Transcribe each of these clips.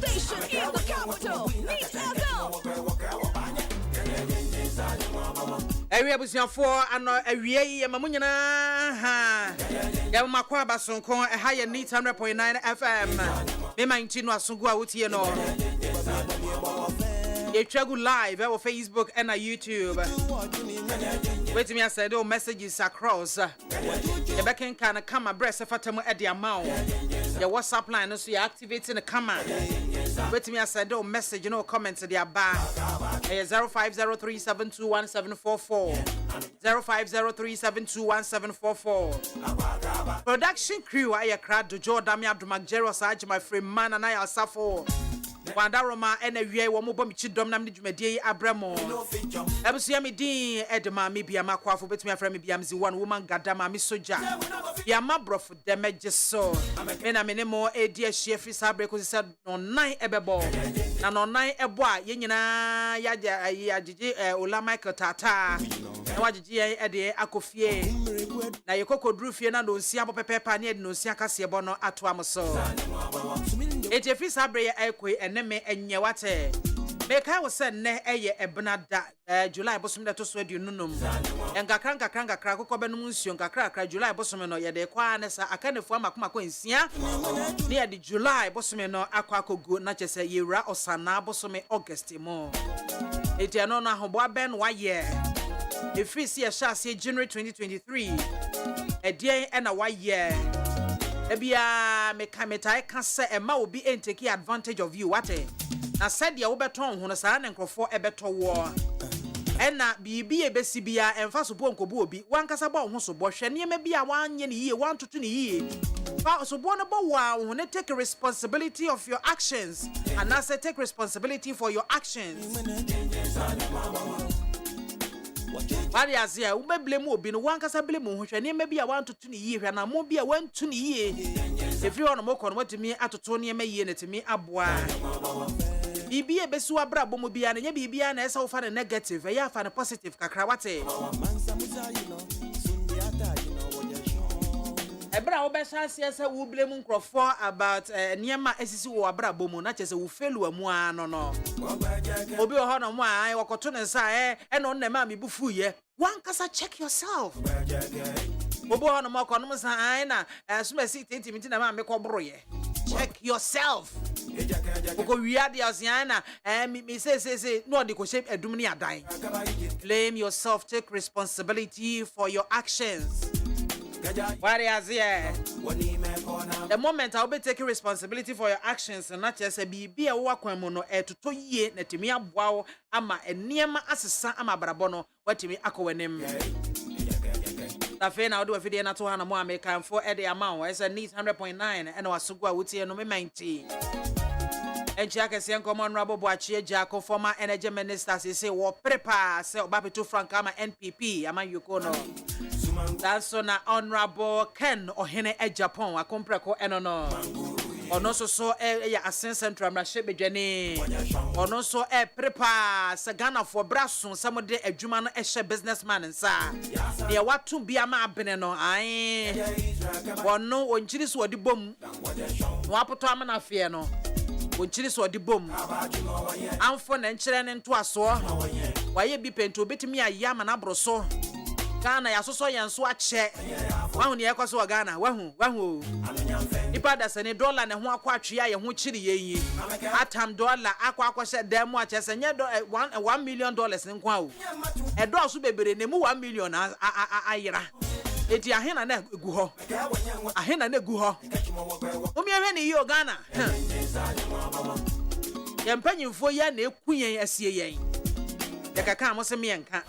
station in the capital. Meet Echo. Area busia for ano awie mamunyana ha ya makwa basonko ha ya need 100.9 FM me manti no asungu a wotie no ye tragu live on Facebook and YouTube. Wait me, I said, oh, messages across. The back end can come a breast of Fatamu at the amount. The WhatsApp line, so you're activating the camera. Wait me, I said, oh, message, no comments at the bar. 0503721744. 0503721744. Production crew, I crowd to Joe Damia Dumagero Saj, my friend man, and I are Safo. Wanda Roma and a year one more bomb chidom nam Jumedi Abramo. Ebusiami Dean Edma, maybe a MAAME bet me a friend, maybe one woman, Gadama, Miss Soja. Yama broth, the major so. And I'm in more a dear chef is a break because he said on 9 ebebo. And on 9 eboa, Yenina Yaji, Ola Michael Tata. And what did you at the Akofie? Now you cocoa drew Fiona, don't see a pepper, no Siaka Siabono at Wamaso. It's a fish abre equi and neme and yawate. Make I was sent ne a benada July bosom that to sweat you nunum. And Gakranka Kranka Krako Benumusion Kakra July bosomeno ya de quanessa a kind of form of Macoinsia near the July bosomeno aquaco good not just a year or sana bosome August more. It's an honor hobo ben 1 year. If we see a chassis January 2023 a day and a 1 year. Ebia mekameta can say a ma will be and take advantage of you what na said ya obeton ho no sa na nkrofo ebeto wo ena bibi ebesibia emfa so bo nkobo obi wankasa ba ho so bo hwe ne ma bia wanye ne yie wantoto ne yie fa so bo no bo wa ho ne take responsibility of your actions and na say take responsibility for your actions. Bari azia ube blame obi no wankasa blame ho hwe ne ma bia wantoto ne yie hwe na mo bia wantu ne yie if you want mo kon watimi atoto ne ma yie netimi aboa bibia besu abra bomo bia na nya bibia na esa wo fa negative ya fa na positive kakra wate ebra wo be chance esa wo blame nkrofo about niema esisi wo abra bomo na chese wo fail amu ano no obi ho no mo an wakoto ne nsa no na ma me bufu ye wankasa check yourself obi ho no mo kono mo sa an na suma si tinti na ma me kobro ye check yourself. Oko wiade asiana me say no dey go shape edum ni adan. Blame yourself, take responsibility for your actions. What is here? The moment I'll be taking responsibility for your actions and not just a be a wakwan mono to 2 years netimi aboa ama eniema asesa ama brabono watimi akowenem. Tafe na odo afide na to hana mo American for the amount as a need 100.9 and wasugwa wuti no me 90. And Jackson common rabo boachi Jacko former energy minister say wo prepare say obapetu Frankama NPP ama yukono. That's na honorable Ken Ohene Japan akompreko enono. Ono so ya asen central na shebe dwane. Ono so prepare se Ghana for braso some de adwuma no ehye businessman nsa. Ne watu BIAMAH abene no ai. Ono onchiri so odi bom. No apoto amana fie no. Onchiri so odi bom. Amfo na nkyere ne nto aso. Waye bi pento betimi ayama na broso. Ghana ya soso yanso ache wahu ne yakwaso Ghana wahu ipa da sene dollar ne ho akwatwe ya ho chiri yeyi atam dollar akwakwa demo ache senye $1 million nkwa o edo so bebere ne mu 1 million ayira eti ahena na egu ho omi ahwe ne yi o Ghana yempanyimfo ya na ekuyen asie yen yakaka mo se me enka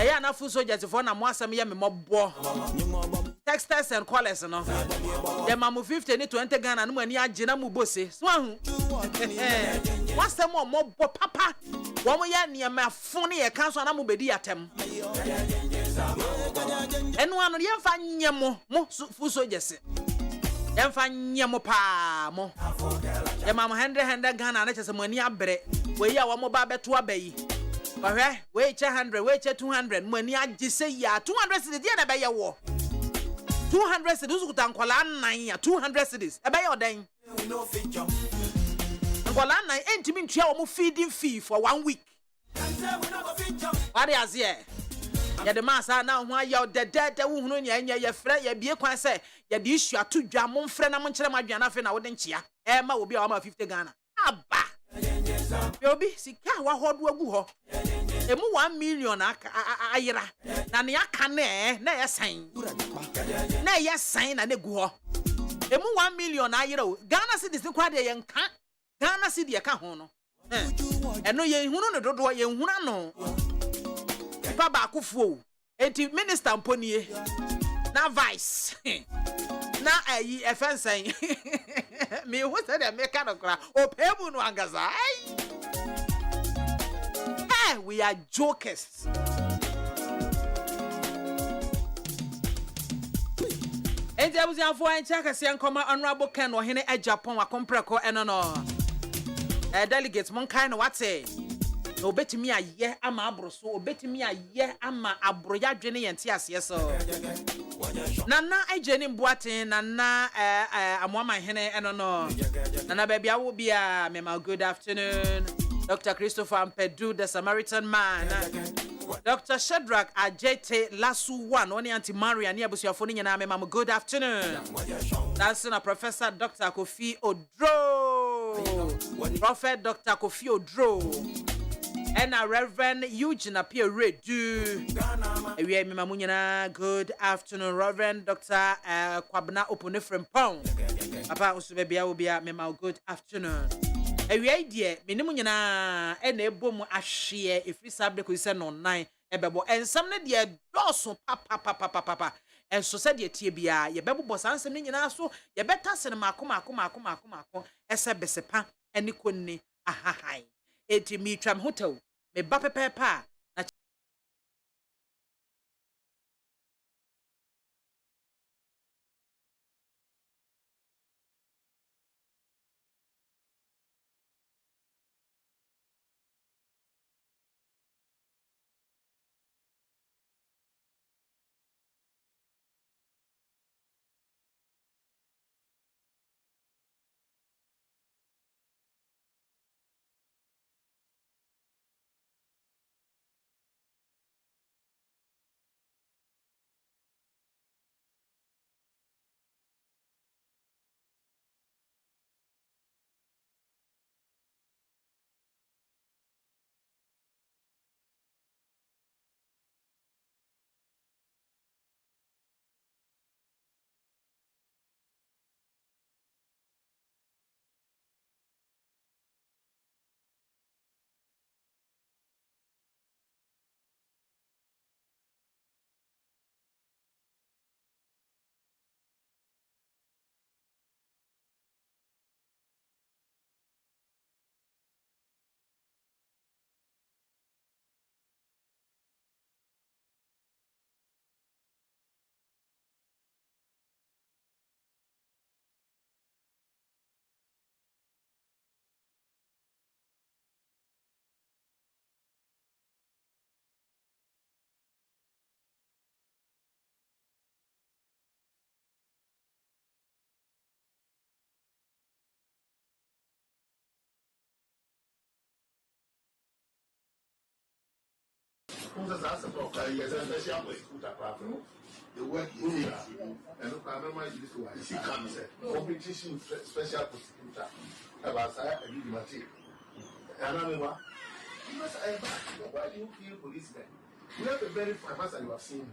eya na fu soldiers for na mo asem ye me mobo textiles and collars no dem am 50 ni 20 Ghana no mani agina mu bose so ahu wasem mo mobo papa wo mo ya ne ma fun ye kan so na mo bedi atem enu anu ye mfa nyemo mo fu soldiers ye mfa nyemo pa mo dem am 100 Ghana na chese mo ani abre we ya wo mo ba beto abayi Wahwe, weche 100, weche 200, mwani ajise ya 200 cities ya nebe ya wo 200 cities uzukuta nkwala 9 ya 200 cities ebe ya oden Kola na entimi ntua omo feeding fee for 1 week. What is here? Ya de masa na ho aye de wo hunu nya nya ye frɛ ye bie kwan sɛ ye de issue ato dwa mo mfrɛ na mo nkyerɛ ma adwana afi na wo de nkyea ma obi a wa ma 50 Ghana aba obi sika wa hodo agu ho emu 1 million ayira na ne aka na yesan na ne gu ho emu 1 million ayira o Ghana cedis kwa de ye nka Ghana cedi ye ka ho no eno ye hunu no dodo ye hunu no Papa AKWAFO enti minister mponie na vice na ayi efensen me who said the make no kra opemu no angaza we are jokers enti abuzianfo ancha kase nkoma honorable Ken ohene Japan akompreko eno no delegate mon kind wate no betimi aye ama abroso obetimi aye ama abroya dwene yente ase so nana ejeni mboaten nana amwama hene eno no nana baby awo bia mema good afternoon Dr. Christopher Mpedu the Samaritan man Dr. Shadrach Ajete Lasu one oni anti Maria ni abusuafo ni nyina mema good afternoon dancing a Professor Dr. Kofi Odro Prophet Dr. Kofi Odro and a Reverend Eugene appear redu. We are Munyana. Good afternoon, Reverend Dr. Kwabna Oponefrem Pong. Papa Usubebia will be a memo. Good afternoon. We are dear Minimunyana and a boom a share if we subject we send on 9 ebebo and some dear dosso papa and so said your TBI, your baby boss answer me so you better send Makuma as a besepa and Nikuni a high. Eti mi tram hotel me ba pepepa na the work is here, and look, I remember you this one. Competition special prosecutor about Saya and you material. And I remember, why do you kill policemen? We have a very famous and you have seen him.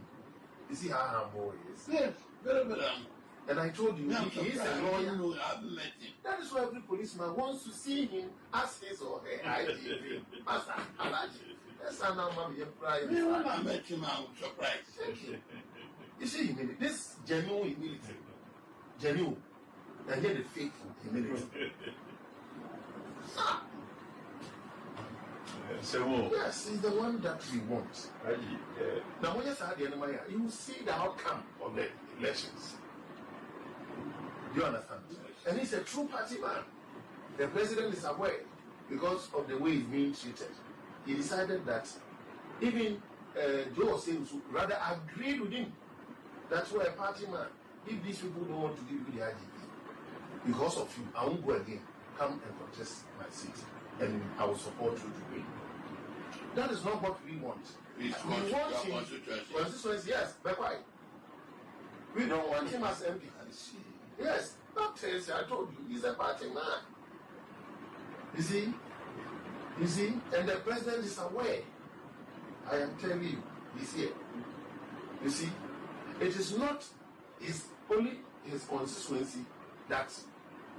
You see how humble he is. Yes, very, very humble. And I told you, he is a lawyer. I've met him. That is why every policeman wants to see him as his or her IGP. Master, Alaji. That's how now, Mammy, you're crying. When I met him, I was surprised. Thank you. You see, humility. This genuine humility. Genuine. And yet the faithful humility. Ah. Yes, he's the one that we want. Now, when you start the enemy, you will see the outcome of the elections. Do you understand? And he's a true party man. The president is aware because of the way he's being treated. He decided that even Joe Osei rather agreed with him. That's why a party man, if these people don't want to give you the IGP, because of you, I won't go again. come and contest my seat, and I will support you to win. That is not what we want. We want him. Constituency, yes, but why? We don't want him as MP. Yes, not Tracy, I told you, he's a party man. You see, and the president is aware. I am telling you, he's here. You see, it is not only his constituency that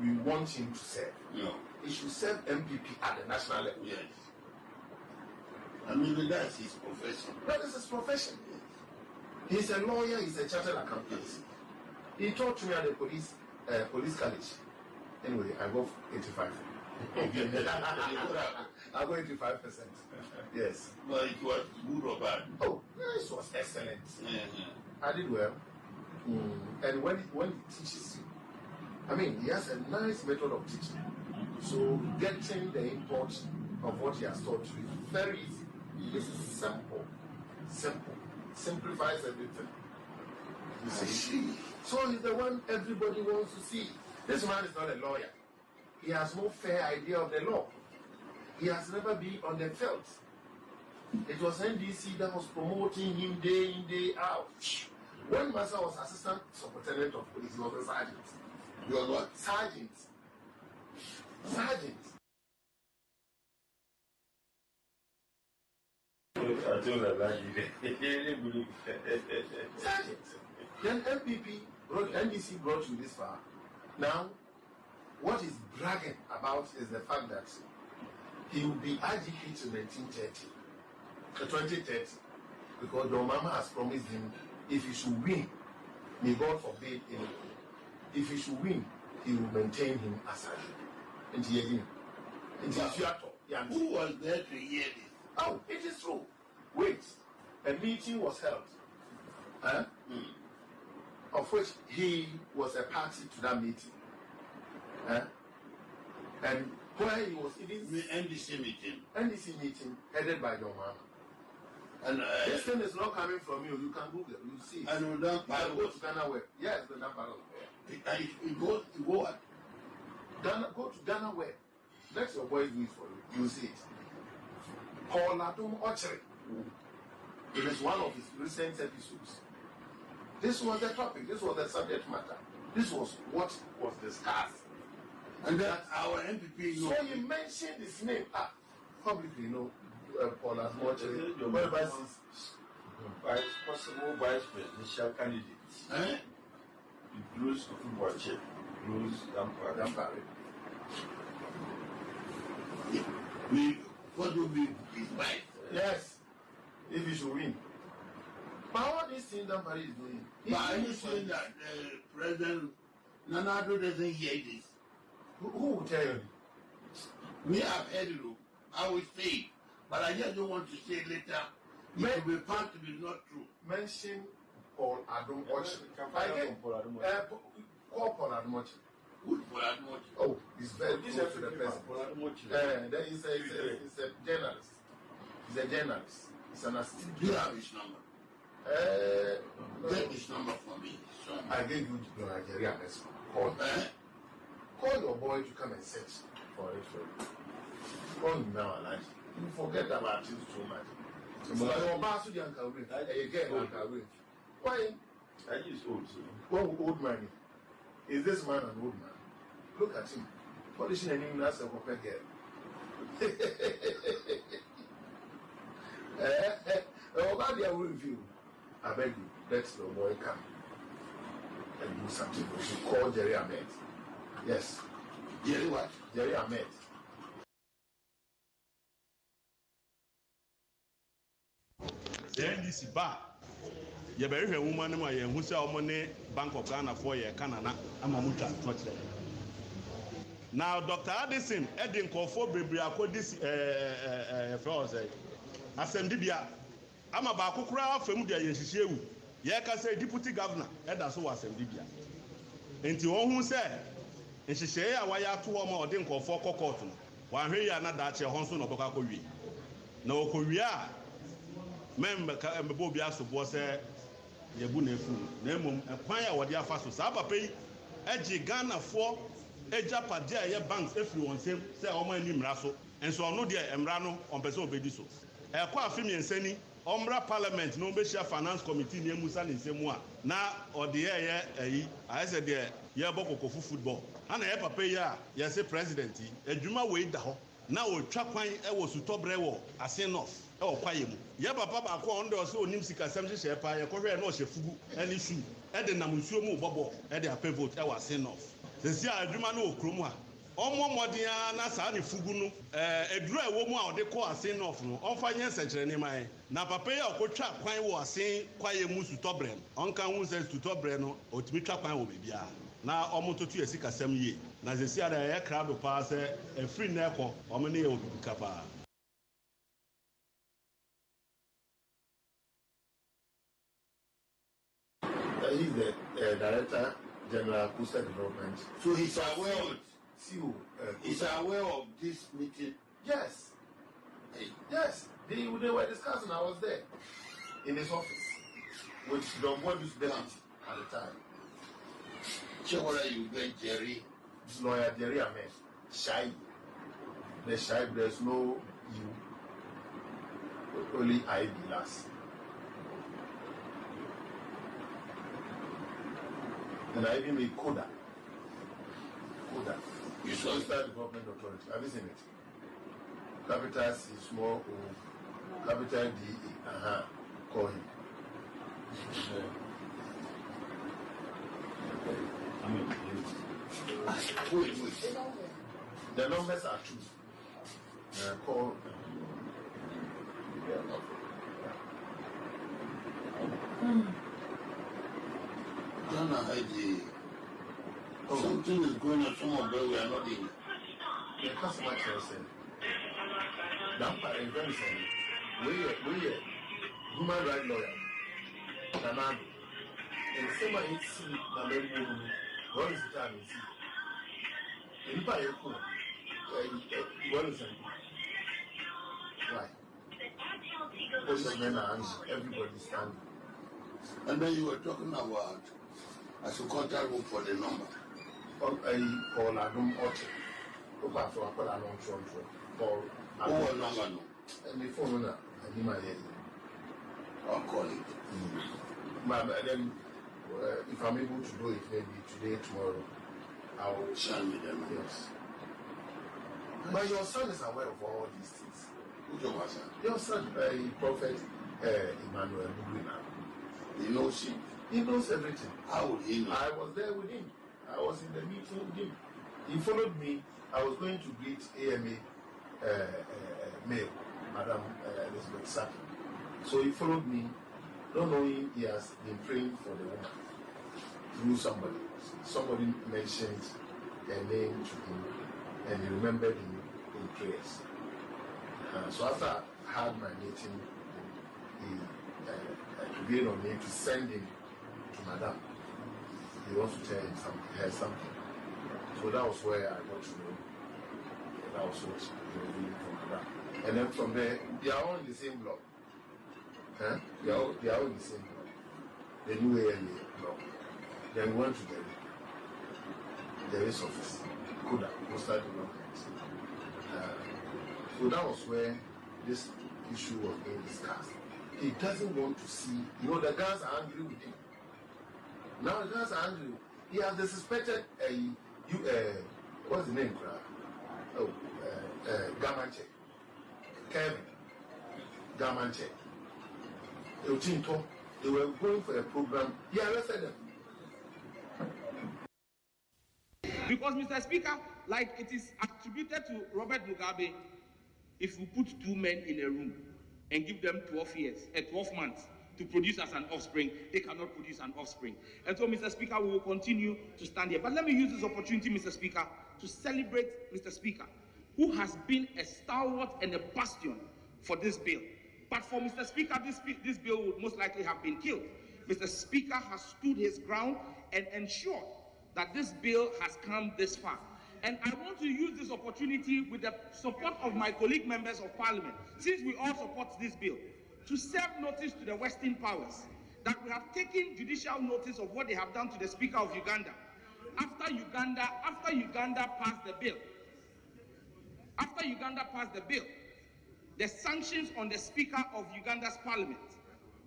we want him to serve. No. He should serve MPP at the national level. Yes. I mean, that's his profession. That is his profession. He's a lawyer, he's a chartered accountant. He taught me at the police college. Anyway, I got 85. I got 85%. Yes. But it was good or bad? Oh, it was excellent. Mm-hmm. I did well. And when he teaches you, I mean, he has a nice method of teaching. So getting the import of what he has taught you is very easy. It's simple. Simplifies everything. You see? So he's the one everybody wants to see. This man is not a lawyer. He has no fair idea of the law. He has never been on the field. It was NDC that was promoting him day in, day out. When Master was assistant superintendent of police, he was a sergeant. You was what? Sergeant. I don't like you. Sergeant. Then NDC brought you this far. Now, what he's bragging about is the fact that he will be IGP till 2030, because your mama has promised him if he should win, may God forbid anything. If he should win, he will maintain him as IGP. Who was there to hear this? Oh, it is true. Wait, a meeting was held, of which he was a party to that meeting. And where he was even The NDC meeting. NDC meeting headed by John Mahama. And This thing is not coming from you. You can Google it. You see it. and on that You part can go to Ghana Web. Yes, the number of web. you go what? Go to Ghana Web. Let your boys do it for you. You see it. Paul Adum Ochre. It is one of his recent episodes. This was the topic. This was the subject matter. This was what was discussed. And that our MPP So you mentioned his name publicly, Paul Adum Ochre. Whatever it is. Possible vice presidential candidate. Bruce Kufuwache, Bruce Dampare. What will be his wife? Yes, if he should win. But all these things that Paris is doing. But are you saying that President Nanado doesn't hear this? Who will tell you? We have heard it. I will say it, but I just don't want to say later. It will be found to be not true. Mention Paul Adum Ochre. Call Paul Adum Ochre. Good for that much. Oh, he's very close to the president. Then he's a journalist. He's a journalist. He's an assistant. Do you have his number? Get his number for me. I gave you the Nigeria message. Call your boy to come and search for it for you. Call him now, Alaji. You forget about it so much. Your boss, you Uncle Ray. Again, Uncle Ray. Why? I use old, so. What old man? Is this man an old man? Look at him. What is his name? That's a proper girl. About their review. I beg you, let your boy come and do something. We should call Jerry Ahmed. Yes. Jerry what? Jerry Ahmed. The NDC bar. You better hear woman who say money Bank of Ghana for your Canada. I'm a mucha. Now, Dr. Addison, Edin Kofo Bibriako, this Assemdibia. I'm about Kukra from the Yeshiu. Yaka say deputy governor, that's what Assemdibia. Into one who said, and she say, why are 2 or more didn't call for cotton. One here, not that your Honson of Bokakuri. No Korea. Member Bobia was a Yabunefu, Nemum, and Paya or the Faso Saba pay, Edgy Ghana for ejapade a ɛyɛ banks efiri wɔn nsam sɛ wɔn ani mmara so nso ɔno deɛ mmara no ɔmpɛ sɛ ɔbɛdi so ɛkɔ afe mmiɛnsa ni ɔmmra parliament na ɔmbɛhyia finance committee ne emusa ne nsɛm a na ɔde yɛyɛ ɛyi ayɛ sɛ deɛ yɛbɔ kɔkɔfo football ana yɛ papa yi a yɛsɛ president yi adwuma wei da hɔ na ɔtwa kwan ɛwɔ sutɔbrɛ wɔ ase north ɛwɔ kwaeɛ mu yɛ papa baako a ɔno deɛ ɔsɛ onim sikasɛm hyehyɛ paa yɛkɔhwɛ na ɔhyɛ fugu ɛne shoe ɛde nam nsuo mu bɔbɔ ɛde apɛ vote ɛwɔ ase north sɛsi a adwuma no wɔ kurom a ɔmmɔ mmɔden a na saa ne fugu no aduru a ɛwɔ mu a ɔde kɔ ase north no ɔmfa nyɛ nsɛkyerɛnne ma yɛn na papa yi a ɔkɔtwa kwan wɔ ase kwaeɛ mu sutɔbrɛ no ɔnka ho sɛ sutɔbrɛ no ɔtumi twa kwan wɔ baabiara na ɔmo toto yɛ sikasɛm yie na sɛsi a ɛyɛ krado paa sɛ ɛfiri na ɛkɔ ɔmo ne yɛ obibika paa. He's the Director General Coastal Development. So he's aware of CEO. He's aware of this meeting. Yes. Yes. They were discussing. I was there in his office with Don Bobby's deputy at the time. Check what are you going, Jerry? This lawyer Jerry Ahmed. Shy. The shy. There's no you. Only I be last. And I even made Coda. You saw Coastal Development Authority. Have you seen it? Capital C, small O, capital D, E. Call him. Wait. The numbers are true. Call. Ghana ID. Something is going on somewhere where we are not in. The customer care said, that part is very sorry. We human rights lawyer. Nanado. And someone is see the very woman. What is the time you see? In Paya, what is it? Why? Most of men are angry. Everybody standing. And then you were talking about as a contact room for the number. Call Adam Otter. Go back to Apple and on Trump. Call Adam number. And the phone owner, I need my head. I'll call it. But then, if I'm able to do it, maybe today, tomorrow, I'll send me them. Yes. But your son is aware of all these things. Who's your son? Your son, Prophet Emmanuel Bugrina. He knows him. He knows everything. How would he know? I was there with him. I was in the meeting with him. He followed me. I was going to greet AMA Mayor, Madam Elizabeth Saki. So he followed me, not knowing he has been praying for the woman through somebody. Somebody mentioned a name to him, and he remembered him in prayers. So after I had my meeting, he agreed on me to send him to Madam. He wants to tell him something. So that was where I got to know that was what he was doing from Madam. And then from there, they are all in the same block. They are all in the same block. The new AMA block. Then we went to Jerry's office, Koda, Coastal Development. So that was where this issue was being discussed. He doesn't want to see, the guys are angry with him. Now the guys are angry. He has the suspected, what's the name? Gamanche. Kevin. Gamanche. They were going for a program. He arrested them. Because, Mr. Speaker, like it is attributed to Robert Mugabe, if we put two men in a room and give them 12 months to produce as an offspring, they cannot produce an offspring. And so, Mr. Speaker, we will continue to stand here. But let me use this opportunity, Mr. Speaker, to celebrate Mr. Speaker, who has been a stalwart and a bastion for this bill. But for Mr. Speaker, this bill would most likely have been killed. Mr. Speaker has stood his ground and ensured that this bill has come this far. And I want to use this opportunity with the support of my colleague members of Parliament, since we all support this bill, to serve notice to the Western powers that we have taken judicial notice of what they have done to the Speaker of Uganda, after Uganda passed the bill, the sanctions on the Speaker of Uganda's parliament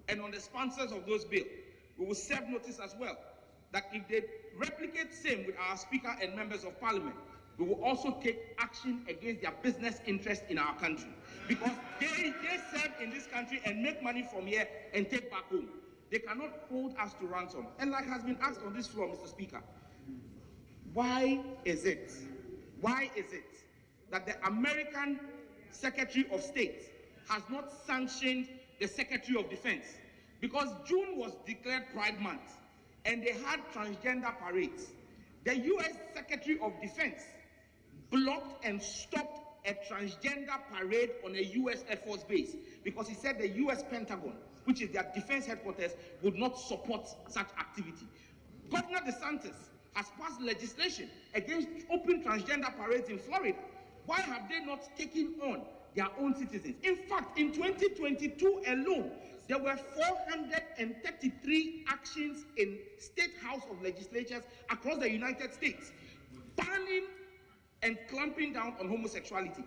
and on the sponsors of those bills, we will serve notice as well that if they replicate same with our Speaker and members of parliament, we will also take action against their business interests in our country. Because they serve in this country and make money from here and take back home. They cannot hold us to ransom. And like has been asked on this floor, Mr. Speaker, why is it that the American Secretary of State has not sanctioned the Secretary of Defense? Because June was declared Pride Month and they had transgender parades. The U.S. Secretary of Defense blocked and stopped a transgender parade on a U.S. Air Force base because he said the U.S. Pentagon, which is their defense headquarters, would not support such activity. Governor DeSantis has passed legislation against open transgender parades in Florida. Why have they not taken on their own citizens? In fact, in 2022 alone, there were 433 actions in state house of legislatures across the United States, banning and clamping down on homosexuality.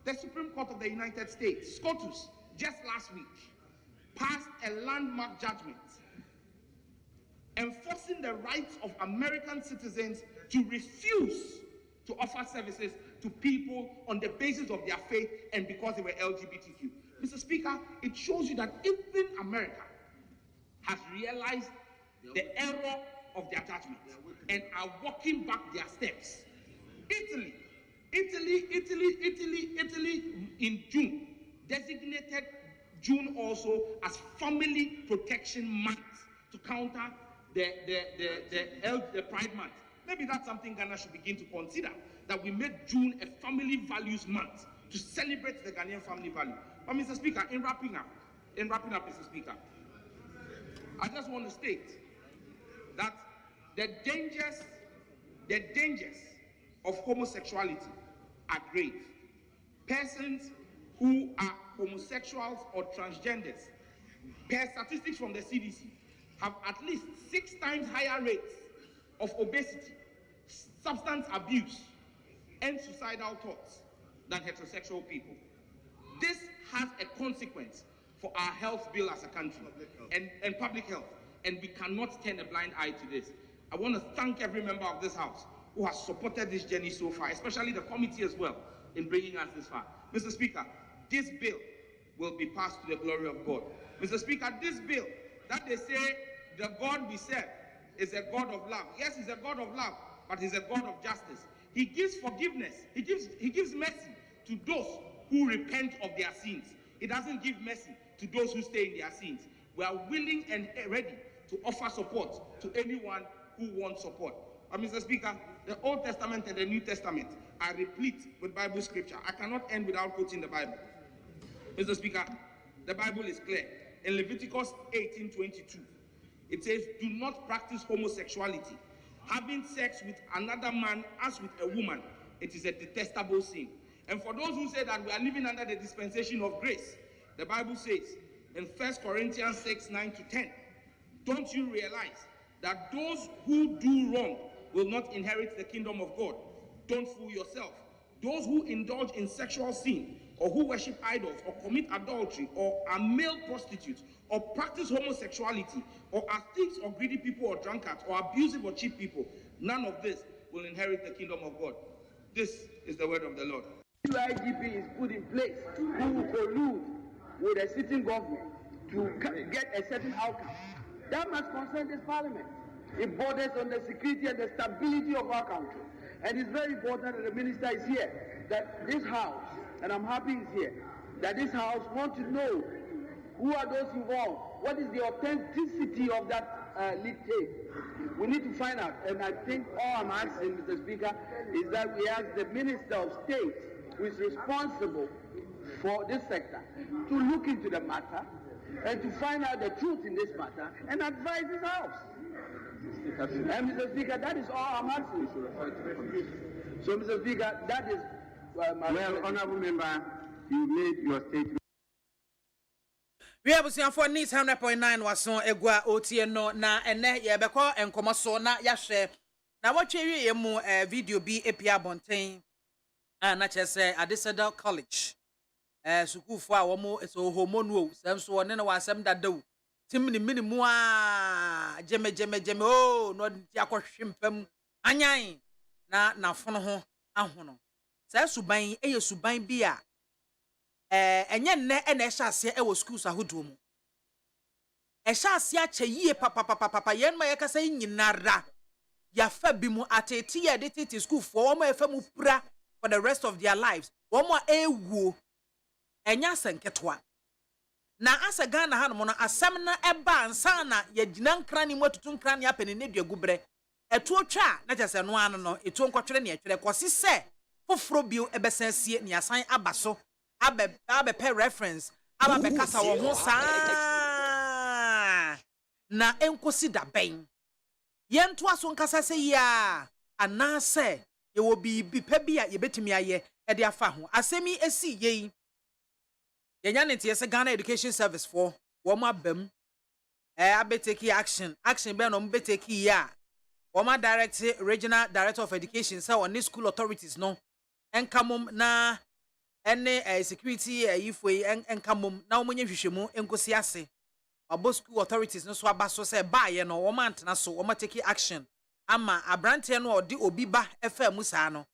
The Supreme Court of the United States, SCOTUS, just last week, passed a landmark judgment enforcing the rights of American citizens to refuse to offer services to people on the basis of their faith and because they were LGBTQ. Mr. Speaker, it shows you that even America has realized the error of their judgment and are walking back their steps. Italy in June designated June also as Family Protection Month to counter the Pride Month. Maybe that's something Ghana should begin to consider, that we make June a family values month to celebrate the Ghanaian family value. But Mr. Speaker, in wrapping up, Mr. Speaker, I just want to state that the dangers of homosexuality are grave. Persons who are homosexuals or transgenders, per statistics from the CDC, have at least 6 times higher rates of obesity, substance abuse, and suicidal thoughts than heterosexual people. This has a consequence for our health bill as a country and public health, and we cannot turn a blind eye to this. I want to thank every member of this House who has supported this journey so far, especially the committee as well, in bringing us this far. Mr. Speaker, this bill will be passed to the glory of God. Mr. Speaker, this bill that they say the God we serve is a God of love. Yes, he's a God of love, but he's a God of justice. He gives forgiveness. He gives mercy to those who repent of their sins. He doesn't give mercy to those who stay in their sins. We are willing and ready to offer support to anyone who wants support. But Mr. Speaker, the Old Testament and the New Testament are replete with Bible scripture. I cannot end without quoting the Bible. Mr. Speaker, the Bible is clear. In Leviticus 18:22, it says, do not practice homosexuality. Having sex with another man as with a woman, it is a detestable sin. And for those who say that we are living under the dispensation of grace, the Bible says in 1 Corinthians 6:9-10, don't you realize that those who do wrong will not inherit the kingdom of God? Don't fool yourself. Those who indulge in sexual sin, or who worship idols, or commit adultery, or are male prostitutes, or practice homosexuality, or are thieves or greedy people or drunkards, or abusive or cheap people, none of this will inherit the kingdom of God. This is the word of the Lord. IGP is put in place who will collude with a sitting government to get a certain outcome. That must concern this parliament. It borders on the security and the stability of our country. And it's very important that the minister is here, that this house, and I'm happy he's here, that this house wants to know who are those involved, what is the authenticity of that leak tape. We need to find out, and I think all I'm asking, Mr. Speaker, is that we ask the Minister of State, who is responsible for this sector, to look into the matter and to find out the truth in this matter and advise this house. And Mr. Speaker, that is all I'm asking. So, Mr. Speaker, that is well, Honourable Member, you made your statement. We have seen for needs 100.9 was on Egua OTN no na ene ye beko enkomo so na ya hwe na watwe wie mu video bi epia bonten na chese Adeseda College sukufo a wo mo so homonuo sam so one na wasam dadaw timni minimu a jeme o no di akohwempam anyan na fono ho ahono sa suban eye suban bi a enye nne na ehya ase e wo schools ahodo mu ehya ase a che yie papa yen ma yekasa nyinara ya fa bi mu ateti ya de tete school for wo ma efa mu pura for the rest of their lives wo ma ewu enya senketwa na asa Ghana ha no asem na eba ansa na ya gina nkran ni matutu nkran ya pene ne duagubre etu otwa na kyese no ano no etu nkotwere ne etwere kosi se foforo bio ebesansie ne asan abaso abe pe reference aba be kasa wo ho saa na enkosi da ben yentu aso nkasa se ya anase ye wo bi pa bi a ye betimi aye e de afa ho asemi esi yei yenya ne tie se Ghana Education Service for wo ma bam abeteki action be no mbeteki ya wo ma direct regional director of education say on school authorities no enkamum na ene security ifoi enkamum na wo nye hwehwemu enkosi ase abo school authorities no so abaso say ba ye no wo ma antena so wo ma take action ama abrante no odi obi ba efa mu saa no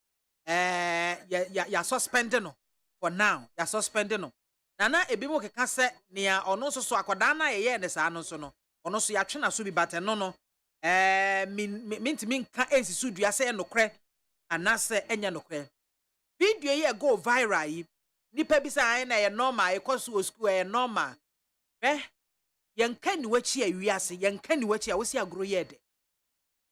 ya suspend no for now ya suspend no nana ebi mo keka se nia ono so akoda na ye ne saa no so no ono so ya twena so bi bate no min ka ensisu dua se enokre anase enya nokre video ye go viral yi nipa bi sa na ye normal e koso school ye normal yenka ni wachi awiase yenka ni wachi a wosi agro ye de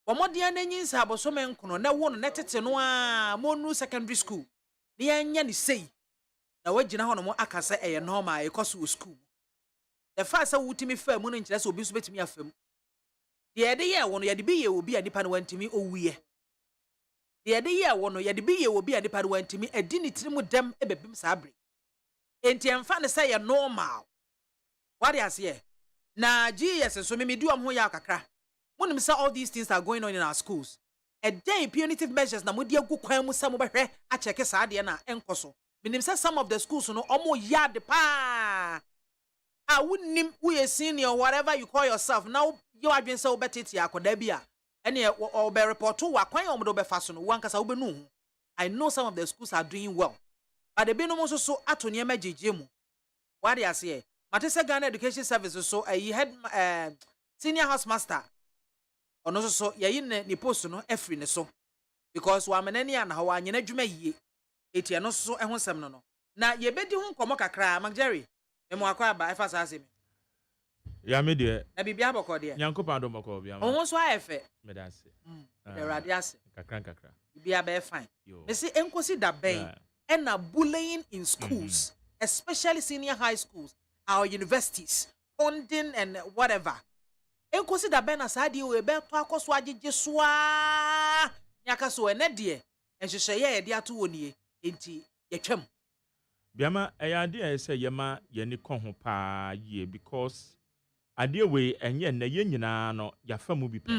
omode na nyinsa abosome nkono na wo no netete no a monu secondary school ne yenya ni sei na wagina ho no mo akase eye normal e koso school the fact say wutimi fa mu no nkire se obi so betimi afam de de ye wo no ye de bi ye obi a nipa no wantimi owuye de de ye wo no ye de bi ye obi a nipa no wantimi adi ni tiri mu dem ebebim sabre enti emfa ne say ye normal what you say na GS so me do am ho ya kakra monim say all these things are going on in our schools a day punitive measures na modi agu kwan mu sa mo behwe a check sa de na enkoso menim say some of the schools no omo yard pa wouldn't we a senior whatever you call yourself now you adwen say obetete akoda bi a ene o be report to wa kwan omo do be fa so no wan kasa obenu I know some of the schools are doing well but the bino so ato ne magege mu what you say Matese Ghana Education Service so he had senior house master ono so yayi ne post no efri ne so because wa menani ana ha wa nyina dwuma yie etie no so ehosem no na ye bedi hu nkomo kakra Jerry emo akwa ba efa sa asemi ya me de na bibia boko de Nyankopa do boko bia o ho so ayefe me da se de radio ase kakra bibia be fine me say enkosi da ben na bullying in schools especially senior high schools our universities funding and whatever enkosi da ben na saadi we be to akoso agege soa nyaka so ene de enhwehwe ye de ato woni enti yetwam biama eyade ese yema yeni kon ho pa ye because ade we enye na ye nyina no yafa mu bi pe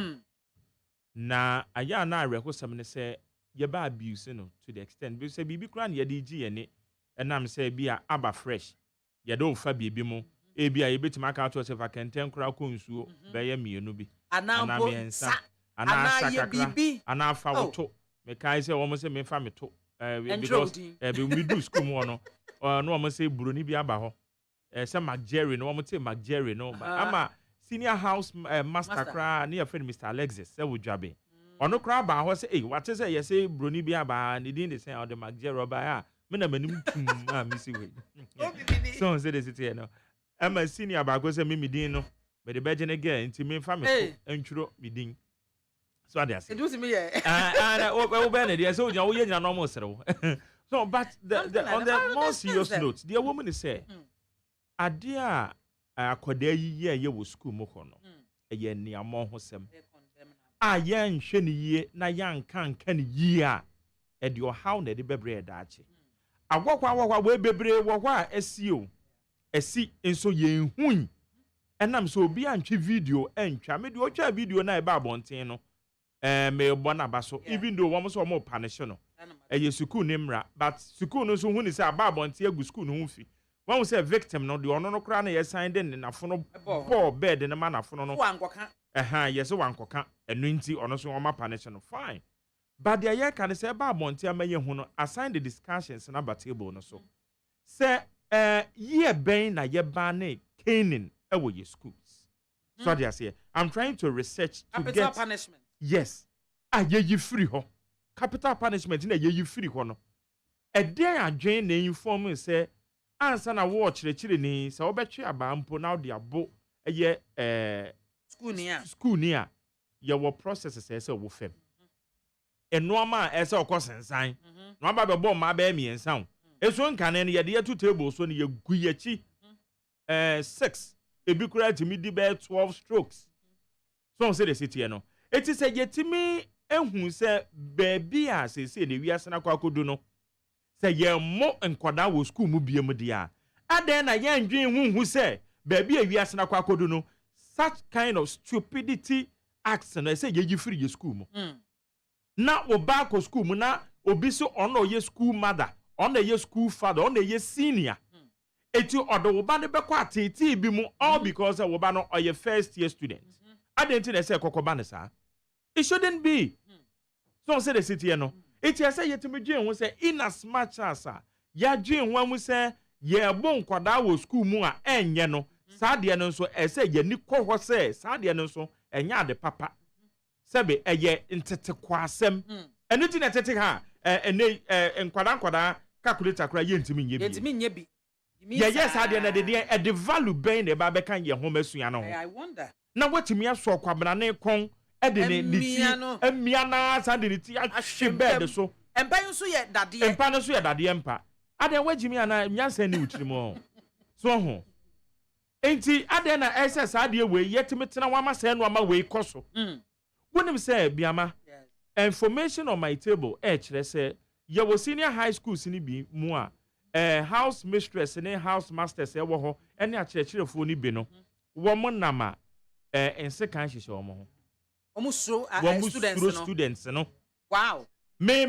na aya na arekosam ne se ye ba abuse no to the extent be say bibi kura na ye de gi ye ne enam se bia aba fresh ye do fa bibi mu e bia ye betima aka to se fa kenten kura ko nsuo be ye mienu bi ana miensa ana ye bibi ana fa woto me kai se wo mo se me fa me to because be we do school mo no no mo say broni bi aba ho say McJerry no mo say McJerry no ama senior house master kra na your friend Mr Alexis say wodwabe ono kra ba ho say what say you say broni bi aba ni din dey say the McJerry ba ya me na manim tum missy we so say the city no ama senior ba go say me din no me the beje ne girl nti me fa me to entwuro me din so they say do to me here we be na dey so wo yenya normal serew so but on the more serious note the woman is say adia akoda yiye ye wo school mo ho no eye niamo ho sem ye nhwe ne yie na yanka ne yie a e de o how na de bebre da ache agwakwa we bebre wo ho a asio asi enso ye hun enam so obi antwe video entwa me de o twa video na e ba bonten no me bona baso even though one so more punish no e school nimra but school no so hu ni say ababonte agu school no hu fi one say victim no de ono no kra na ye sign den na fono ball bed na ma na fono no yes wankoka enu nti ono so oma punish no fine but the year can say ababonte amaye hu no assign the discussions na ba table no so say ye ben na ye ba na caning e wo ye schools so they say I'm trying to research to capital get punishment. Yes. Ye free ho. Capital punishment na ye free ho no. E dey adwen na inform say answer na watch chire ni say obetwe abampo na de abo ye school ni a ye wo process say wo fem. Enoma e say okosensan. No aba be bom ma ba miensa ho. Eso nkane ne ye de two tables so ne ye gu ye chi 6 ebi kura timi di be 12 strokes. So say the city no. It is a yetimi ehun say baby a say ne wiase na kwakodu no. Say ye mo enkwada wo school mu biem dia. Aden na ye ndwen hu say baby a wiase na kwakodu no. Such kind of stupidity acts no say ye free ye school mu. Na oba ko school mu na obi so ono ye school mother, ono ye school father, ono ye senior. Eti odo oba ne be kwa tete bi mu all because oba no oye first year student. Adentin na say kokoba ne sa. It shouldn't be. So say the city no. It ya say yetimi dwen ho say in as much as ya dwen ho mu say ye bon kwada wo school mu a enye no. Sa de no so e say ye ni kwo say sa de no so enya de papa. Sebe eye ntete kwasem. Anything na tete ha nkwada calculator kra ye ntimi nye bi. Yetimi nye bi. Yes, I did the value being the Babekan ye home suano. I wonder. Now what me so kwabrane kon edene miana sandinity a bed so. And by so yet that the empire so that the empa. Ada we Jimmy and I nyanse ni utrimo. So ho. Enti adena SS ade we yet metena wama say no ama we koso. Wonim say biama. Information on my table kire say ye wo senior high school sini bi mu a house mistress and house masters e wo ho ene akyerɛkyerɛfo ni bi no wo mo nama ense kan hyehyɛ wo mo ho students no wow me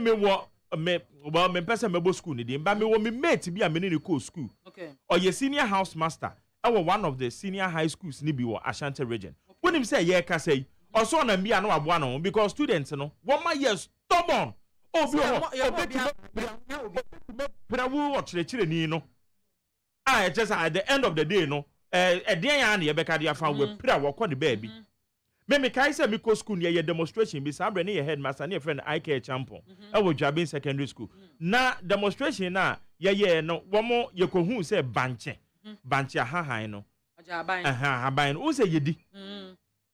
pesa mebo school ni din ba me wo me mate bi a me ni ko school okay or senior house master one of the senior high schools ni bi wo Ashanti region wonim say ye ka say also na mbia no aboa no because students no wo ma ye stubborn obi prawu ochirechire ni no just at the end of the day no den ya na ye beka dia fa we pra wo kɔ de baby me kai say me ko school ne ye demonstration bi sabre ne ye headmaster ne friend IK champion wo Dwabin secondary school na demonstration na ye no wo mo ye ko hu say banche ahahan no aban no say ye di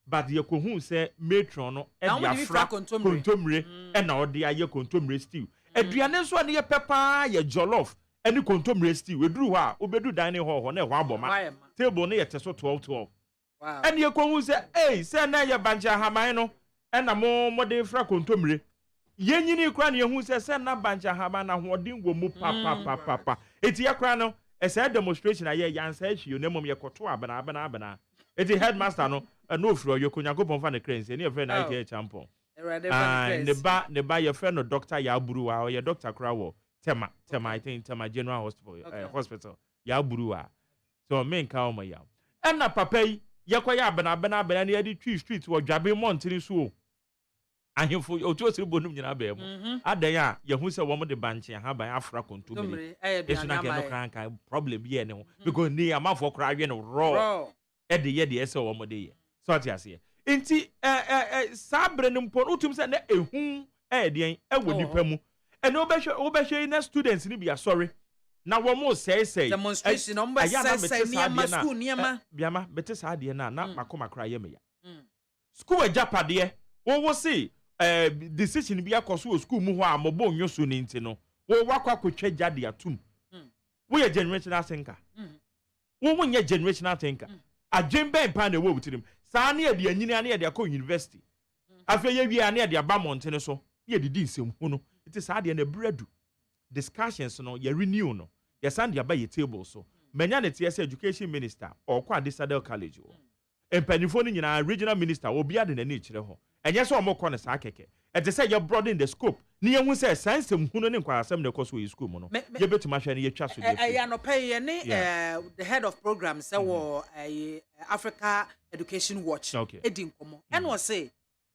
but ye ko hu say matron no e dia fra kontomre e na odi aye kontomre stew aduane so ne ye pepper ye jollof eni kontomre stew eduru ha obedu dining hall na e ho aboma table ne ye teso 12 wow eni ye ko hu say say na ye bancha haman no e na mo de fra kontomre ye nyini kra ne ye hu say na bancha haman na hodin wo mu papa eti ye kra no e say demonstration aye yansa hwi ne mom ye koto abana eti headmaster no no fro yo konyankopon fa ne cranes ne friend IK champion ne ba your friend no doctor ya buruwa or your doctor krawo tema I think tema general hospital ya buruwa so me nka o ya na papa yi ye koya abana ne ya di tree street wo Dwabin montini so ahemfo otu osiri bonum nyina ba mu adan ya ye hu se wo mo de banche ha ban afra kontumiri esu na ke no kranka problem ye ne ho because ni amafo kra awe no raw ye de ese wo mo de ye so ti ase enti sabre no mpo utum se na ehun den ewo nipa mu ene obehwe na students ni bia sorry na wo mo say demonstration no mba say niam school niam biama bete sa de na makoma kra ye me ya school ajapade wo see decision bi akoso school mu ho a mobo nyoso ni nti no wo wakwa kotwa jade atum wo ye generational thinker wo nye generational thinker adwemben pa na wo butirim saa na ye de anyini na ye de akọ university afẹ ye wi na ye de aba mountain so ye de nsem hu no it is ade na breadu discussions no ye renew no ye sand de aba ye table so manya ne TS education minister or kwa Disadel college o empanifo ni nyina regional minister obi ade na ni kire ho and yes or more corner sakeke and they say you're broadening the scope near one says science who no inquire some the course with school mono you bet to mash any trust I no pay the head of programs Africa Education Watch Edin Komo and was say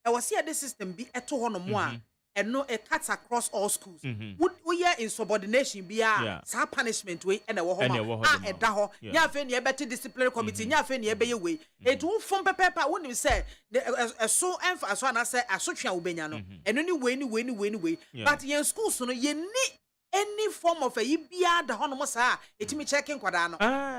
I was here the system be at 200 more and no it cuts across all schools would we are in subordination be a punishment way and a daho nya fe ne better disciplinary committee nya fe ne be ye way it will form paper when you say so emfa so na say asotwa obenya no and anyway but yen schools no ye ni any form of a bia da hono mo sa etimi checking kwada no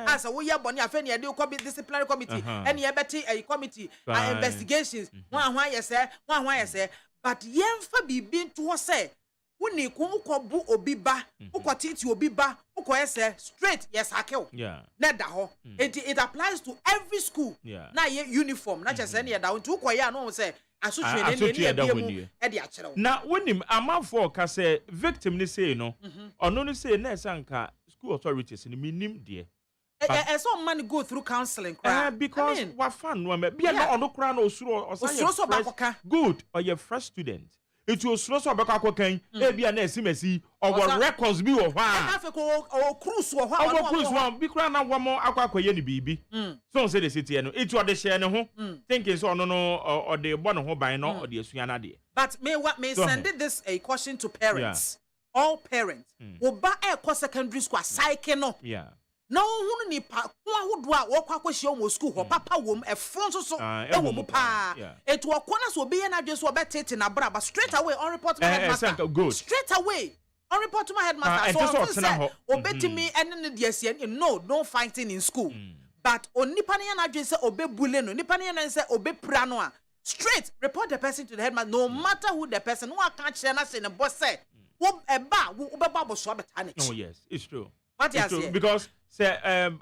as we ya boni afa ne dey disciplinary committee and ye better a committee investigations one yese but yemfa bibi to say woni ko bu obi ba ukotiti obi ba ukoyese straight yes akel na da ho it applies to every school na ye uniform na chese na da nti ukoya no say asotwe ne biemu e de akere na wonim amafo ka say victim ni say no ono ni say na esanka school authorities ni minim de some man go through counseling because wa fan no me bia na ono kra na osuro osan good or your first student it was so obeka kokan e bia na esimesi or records bi wo ha afa ko cruise wo ha o cruise one bi kra na wo mo akwakoye ni bibi so say the city no it was the share ne ho thinking so ono no or the born ho ban no or the asua na de but may send this a caution to parents all parents oba e secondary school psyche no no hunu ni pa kwa hodo a wo kwa kwahye o school ho papa wom e fon so e wo mu pa etu okona so be na dwe so obetete na bra but straight away on report my headmaster straight away on report my headmaster so obetimi ene ne de asie no fighting in school but onipa ne na dwe se obebule no nipa ne na se obepra no a straight report the person to the headmaster no matter who the person who can share na say ne boss say wo eba wo beba boss obeta ne oh yes it's true what you say because say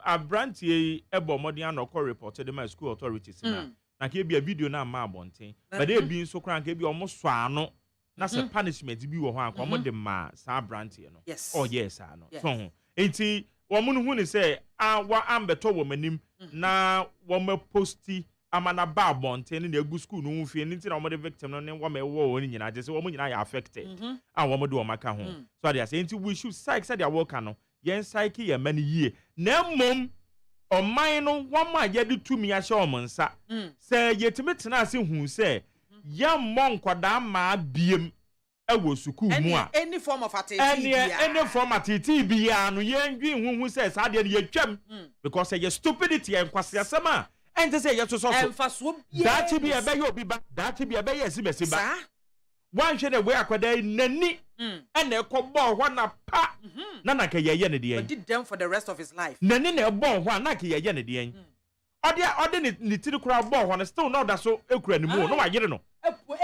a brand here ebo modern no call reported my school authorities na ke bia video na ma abonten but they be so kran ke bi omo so ano na say punishment bi wo ho akwa mo de ma sa brand here no oh yes ano so enti wo mu no hu ni say wa ambeto wo manim na wo ma posti amana ba abonten na egu school no mfie nti na wo de victim no ne wo ma wo oni nyina je say wo mu nyina ya affected wo mo de wo maka ho so they say enti we should psych say their work no yen psyche ye mani yie na mom oman no wama ye de tumi ahye omonsa se yetimi tena ase hu se ye mmon koda ma biem ewo suku mu a any form of atiti bia no yen dwi hu se sa de ye twam because ye stupidity en kwase asema ente se ye so that be e be ye obi ba that be e be ye simesi ba wan hwe de we akwada nani ene ekobọ hwa na pa na ka ye ne de en did them for the rest of his life nani na ebọ hwa na ka ye ne de en ode ni tiri kura bọ hwa na still no da so ekura ni mu no wa yire no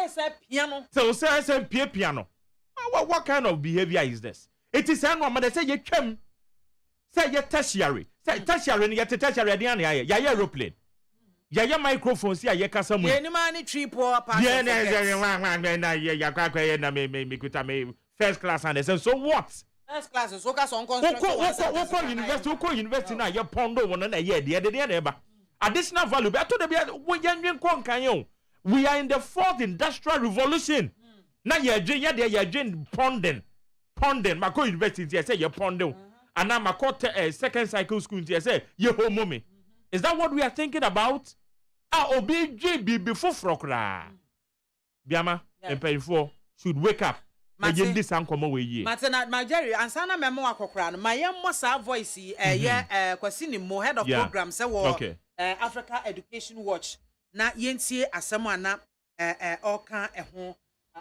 esa piano so say piano what kind of behavior is this it is an woman that say ye twam say ye tertiary ni ye tertiary de an ya aeroplane ya microphone si ye kasa mu ye man ni tree poor pass ye na ye akwa ye na me kuta me first class and so what first class so ka so construction university na ye pondo won na ye de na eba additional value be to de be wo yanwen kon kan yo we are in the fourth industrial revolution na ye dwen ponding mako university say ye ponding and na mako second cycle school say ye homo me. Is that what we are thinking about? OBG before frokra. BIAMAH empayfo should wake up. Again this ankomo we ye. Matena Majeri ansana memo akokra no mayemmo sa voice kwasini mo head of program say wo Africa Education Watch na yentie asemo ana oka eho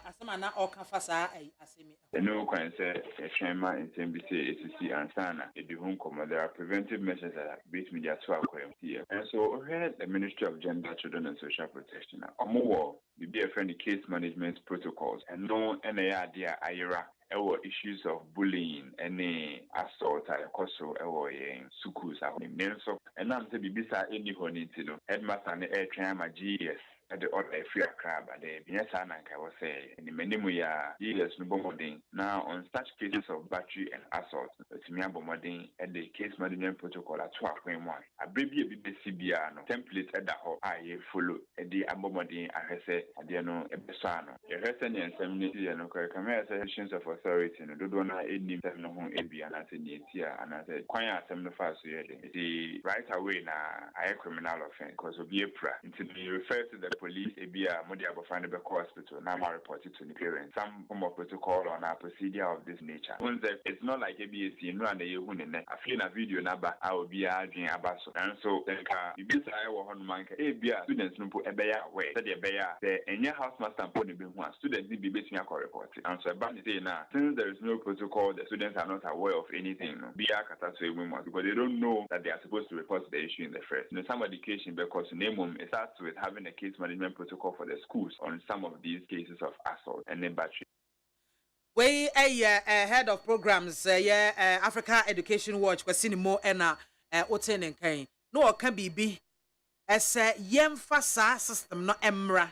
asema na oka fasa asemi no kwan say ehwema ntembisi esisi ansana eduhun komo there are preventive measures that beat media to akwem here and so the Ministry of Gender, Children and Social Protection omo be a friendly case management protocols and no NAR dia IRA issues of bullying any assault akoso in schools and so and am say bibisa any honey no headmaster na air try ma GS the order free a crab at the Biasa and I was say, and the Menimuya, years no bombarding. Now, on such cases of battery and assault, to me bombarding at the case management protocol at 12.1. A baby BBCBR template at the whole I follow at the bombarding, I say, at the no Ebesano. The resting and seminary and commercial of authority, and do not any time no home AB and I said, here, and I said, quite 75 the right away now, I criminal offense because of the until you refer to the police, ABA, Modia find the hospital, now I report it to the parents. Some form of protocol on a procedure of this nature. It's not like ABS, you know, and the I feel a video number, I will be arguing about so. And so, if this I will on my ABA students no put a bear away, that the any housemaster and pony being one students need be basing a report. And so, about say now, since there is no protocol, the students are not aware of anything, be a catastrophe because they don't know that they are supposed to report the issue in the first. In some education, because name it starts with having a case management protocol for the schools on some of these cases of assault and then battery. We head of programs, Africa Education Watch, was seeing more and Oten and Kane. No, can be as a yemfasa system, not emra.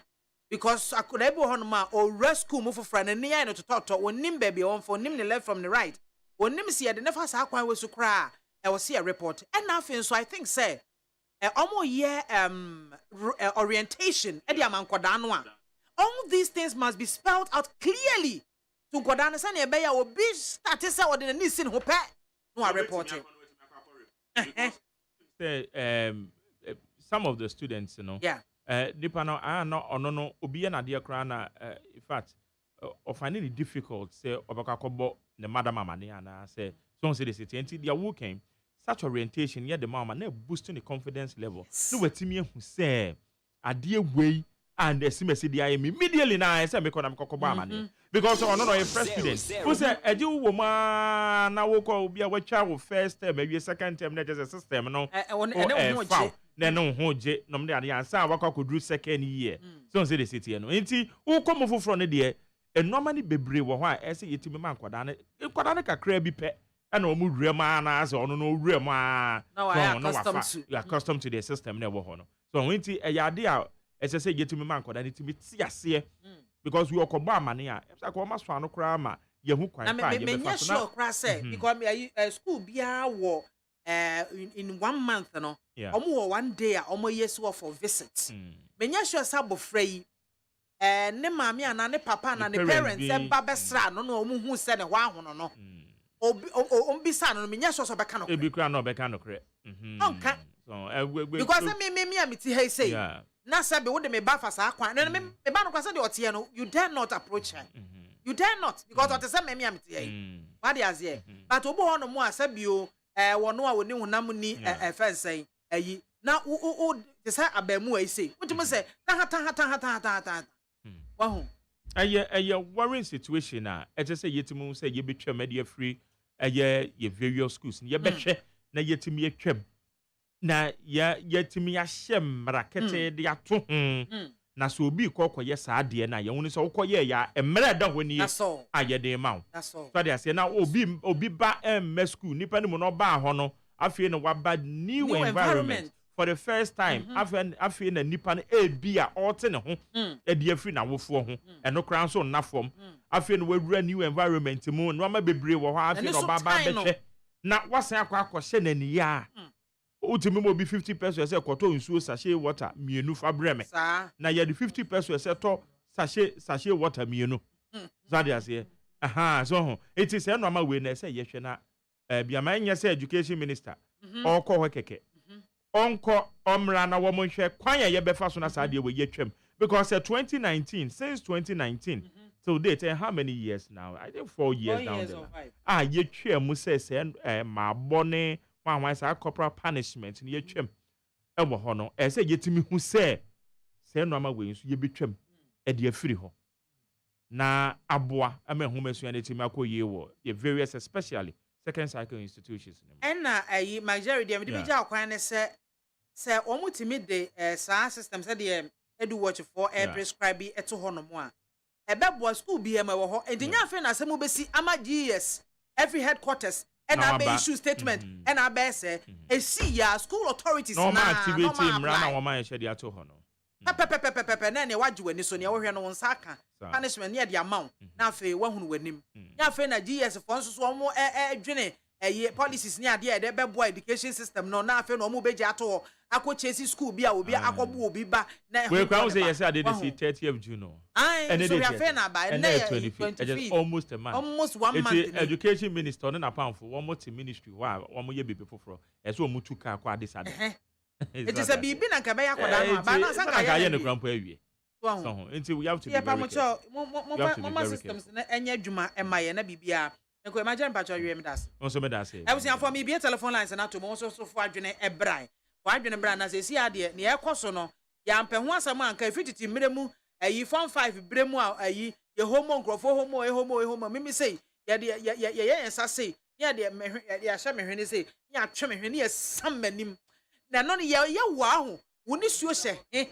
Because I could able honma or rescue move for friend and near to talk to when Nim baby on for Nim the left from the right. When Nim see the never saw quite was to cry. I will see a report and nothing, so I think say almost year orientation all these things must be spelled out clearly to Godana Sani Ebeya or be started or the Nissin Hope no reporting. Some of the students, you know, Nipano are not or no Obiana dear Crana, in fact, or finding it difficult, say, Obakakobo, the Madame Maniana, say, so say the city, until they are working. Such orientation, yet the mama never boosting the confidence level. No, what Timmy who say, a dear way, and the CMC immediately now, I say, because I'm Cocobama. Because I'm not a first student. Who said, a Jew woman now will be a child first term, maybe a second term, not as a system, no, then no, no, the answer, what could do second year. So say the city, and who come over from the dear, and normally be brave, why I say it to me, man, Quadana crabby pet. And no real man as or no real man. No, I am accustomed to the system never honor. So when a idea, as I say, get to me man, could I need to be see because we are Obama near. I call my son, Crama, you who quite sure, Crass, because a school be a war in 1 month, no, or more 1 day, or more years worth of visits. Menyasha Sabo Frey, and ne mammy and ne papa and the parents, and Babesra, no, who said a wow, no. Bisa no menya so beka no ebi kra no beka no kre onka so because me amiti hey say na sabe wo de me ba fa sa kwan na me ba no kwase de ote no you dare not approach her you dare not because ote say me amiti hey what dey azie but obo ho no mo asabi o wono a woni hunam ni fensen ayi na o de say abamu ayi say wotimo say ta wahu a worrying situation I just say yetimu say ye betwa media free ye various schools ye behwe na yetimi atwam na yetimi ahyem rakete de ato na so obi kokoye saa de na ye woni so kokoye ya emre da honi aye de ma so dey say na obi ba school nipa ni mo no ba ho no afie no waba new environment for the first time afie na nipa na ebia ote ne ho e de afri na wofo ho eno kran so na fom afie no wawura new environment mu no ma bebre wo ho afie no baba behwe na wasan akwa na ni ya utimi mo bi 50 pesos say koto nsuo sachet water mienu fa breme na ye de 50 pesos say to sachet water mienu zadia say so it is no ma we na say ye hwe na BIAMAH nya say education minister okọ ho keke onko omra na wo monhwe kwan ya befa so na saade we yetwam because 2019 since 2019 till date how many years now I think 4 years down there yetwam say ma bone wan say corporal punishment ni yetwam e wo ho no say yetimi hu say no ma we nso ye betwam e de afiri ho na aboa ama hu masu na timi akoye wo ye various especially second cycle institutions and na majority dem be ja kwan ne say omutimi de sa system say de edu watch for prescribe eto ho no mo a ebebo school bi em wo ho edinya afi na asem obesi ama GS every headquarters and abe issue statement and abe say see ya school authorities na activity mra na wo man share de ato ho no pepepepepepe na ne wagye wani so ne wo hwe no won saka punishment ne de amount na afi wahunu wanim na afi na GS fo nso so omo dwene policies ne ade de bebo education system no na afi no omo beji ato akọ chesi school bi a obi akọbu obi ba na we can say yes I did see 30th of June and so we are fair na ba na 25 almost a month almost 1 month education minister na pamfo one more ministry wa one more ye bebe foforo eso omu tuka akọ adesade it is a bibi na nka be yakoda no ba na sanka ya ne krampo awie so until we have to be very careful mo systems na enya adwuma emaye na bibia nko imagine pacho awie me das so me das I was for me be telephone lines na to mo so fo adwene ebran wadwene bra na se si ade ne ekoso no ya mpehun asam anka fititi mremu ayi form 5 bremu ayi ye homo nkrofo homo mimi say ye say ya de me ya hye me hwene say ya atwe me hwene ye sam manim na no ye wa ho woni suo hye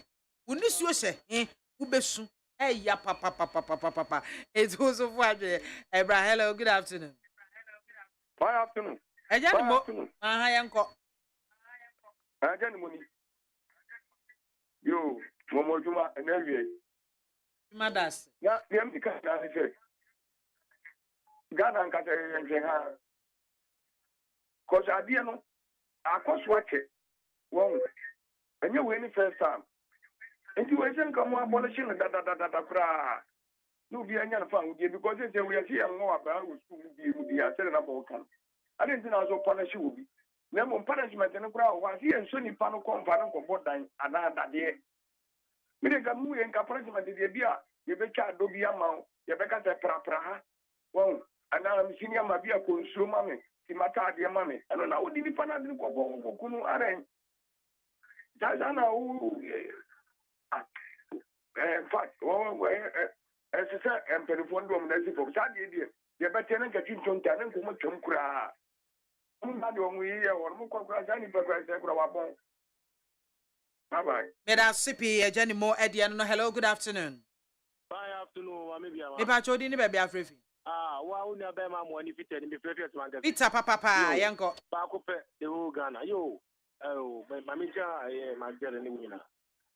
ubesu ya papa it was so far Abraham. Hello, good afternoon. Good afternoon. Aha yanko Ajani moni. Yo, momo juma enewie. Madas. Ya, yem dika na se. Gana nka se nje ha. Cause adie no, akoswa che. Won. Enye we ni first time. Enti we sen ka mo abolition da pra. No bi anya na fa wo because say we are here no aba wo school mu bi asere na bo kan. Ade nti na so punish wo bi. Na mo punishment no kura wa si enso nipa no konfa no kobo dan ana dade mi de ga mu ye nka punishment de bia ye be cha do bia ma ye be ka te pra ha won ana mi senior ma bia ko nsuo ma me ti mata ade ma me ana na odi nipa na de ko kunu are ja na u fact se empelefon do mo na si fo sa de ye be tene ga twinton ta na ko mo twom kura bye-bye. Sipi Jenny Mo Edian. Hello, good afternoon. Good afternoon, me pa chodi ni baby afrefi. Wa uni abema mo ni fitted ni prefer to manga. Peter papa yanko. Ba ko pe the whole Ghana. Yo, mami ja magere ni wina.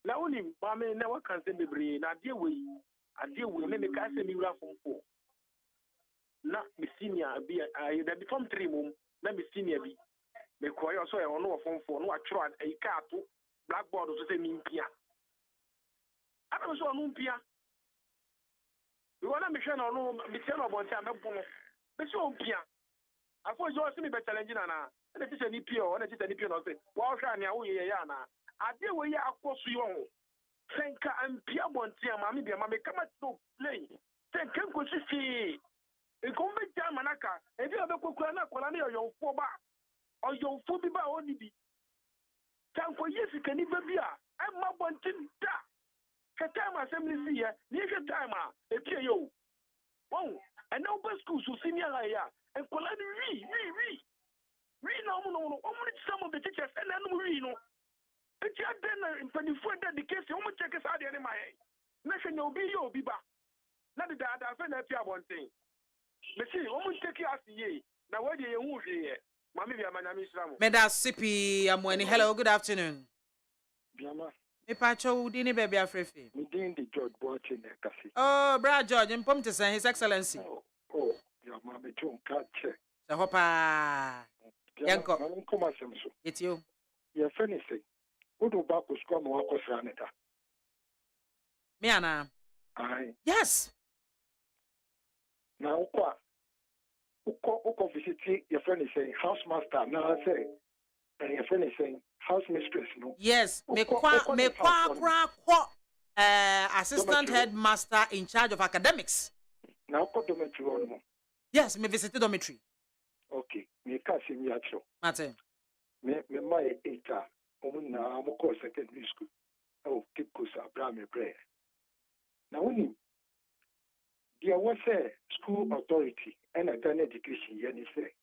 Na uni ba me na wa kan se bebre na ade we me ka se mi wura fomfo. Na mi senior bi da bi form 3 mum. Na me senior bi me koyo so e ono ofomfo no atwero e ka ato blackboard so se mi mpia ana so ono mpia we wana me hwe na ono me tie no bonta me bu no me so mpia afo jo se me be challenge na na ti se ni pio na ti se ni pio no se wa hwa ne awo ye ya na ade we ya akoso yo senka ampia bonta ma me bia ma me kama to play senka ko sisi Ekombe jama naka, ebi obekokura na kola na yoyofo ba. Oyofo bi ba oni bi. Tanko yesi kani bia, e mabontin da. Katama assembly si ye, ni je time a, e pie yo. Won, and now best school so senior ya, and kola ni we no some of the teachers and no we no. E ti aden in 24 dedication, o mo check sa de ni my. Na hwe no bi yo bi ba. Na de da fe na pia bontin. Mesi, omu take us ye. Na where ye hu hwe. Mami bia manyame Islam. Meda Sipi Amweni. Hello, good afternoon. BIAMAH. Me pacho udi ni baby afrefi. Me din di George Boache ne kasi. Oh, bra George, impom te say His Excellency. Oh, BIAMAH me chon ka che. Se hopa. Yanko. Mami koma semso. It's you. Ye feni say. Odo ba ko sko mo akosra neta. Me ana. Aye. Yes. Na uko visit your friend is saying house master now say and your friend is saying house mistress no. Yes, me kwa assistant headmaster in charge of academics. Na uko dormitory no. Yes, me visited dormitory. Okay, me ka se mi acho. Martin. Me my eta omuna mo ko secondary school. Oh, keep ko sa bra me prayer. Na woni there was a school authority and a Ghana education yen say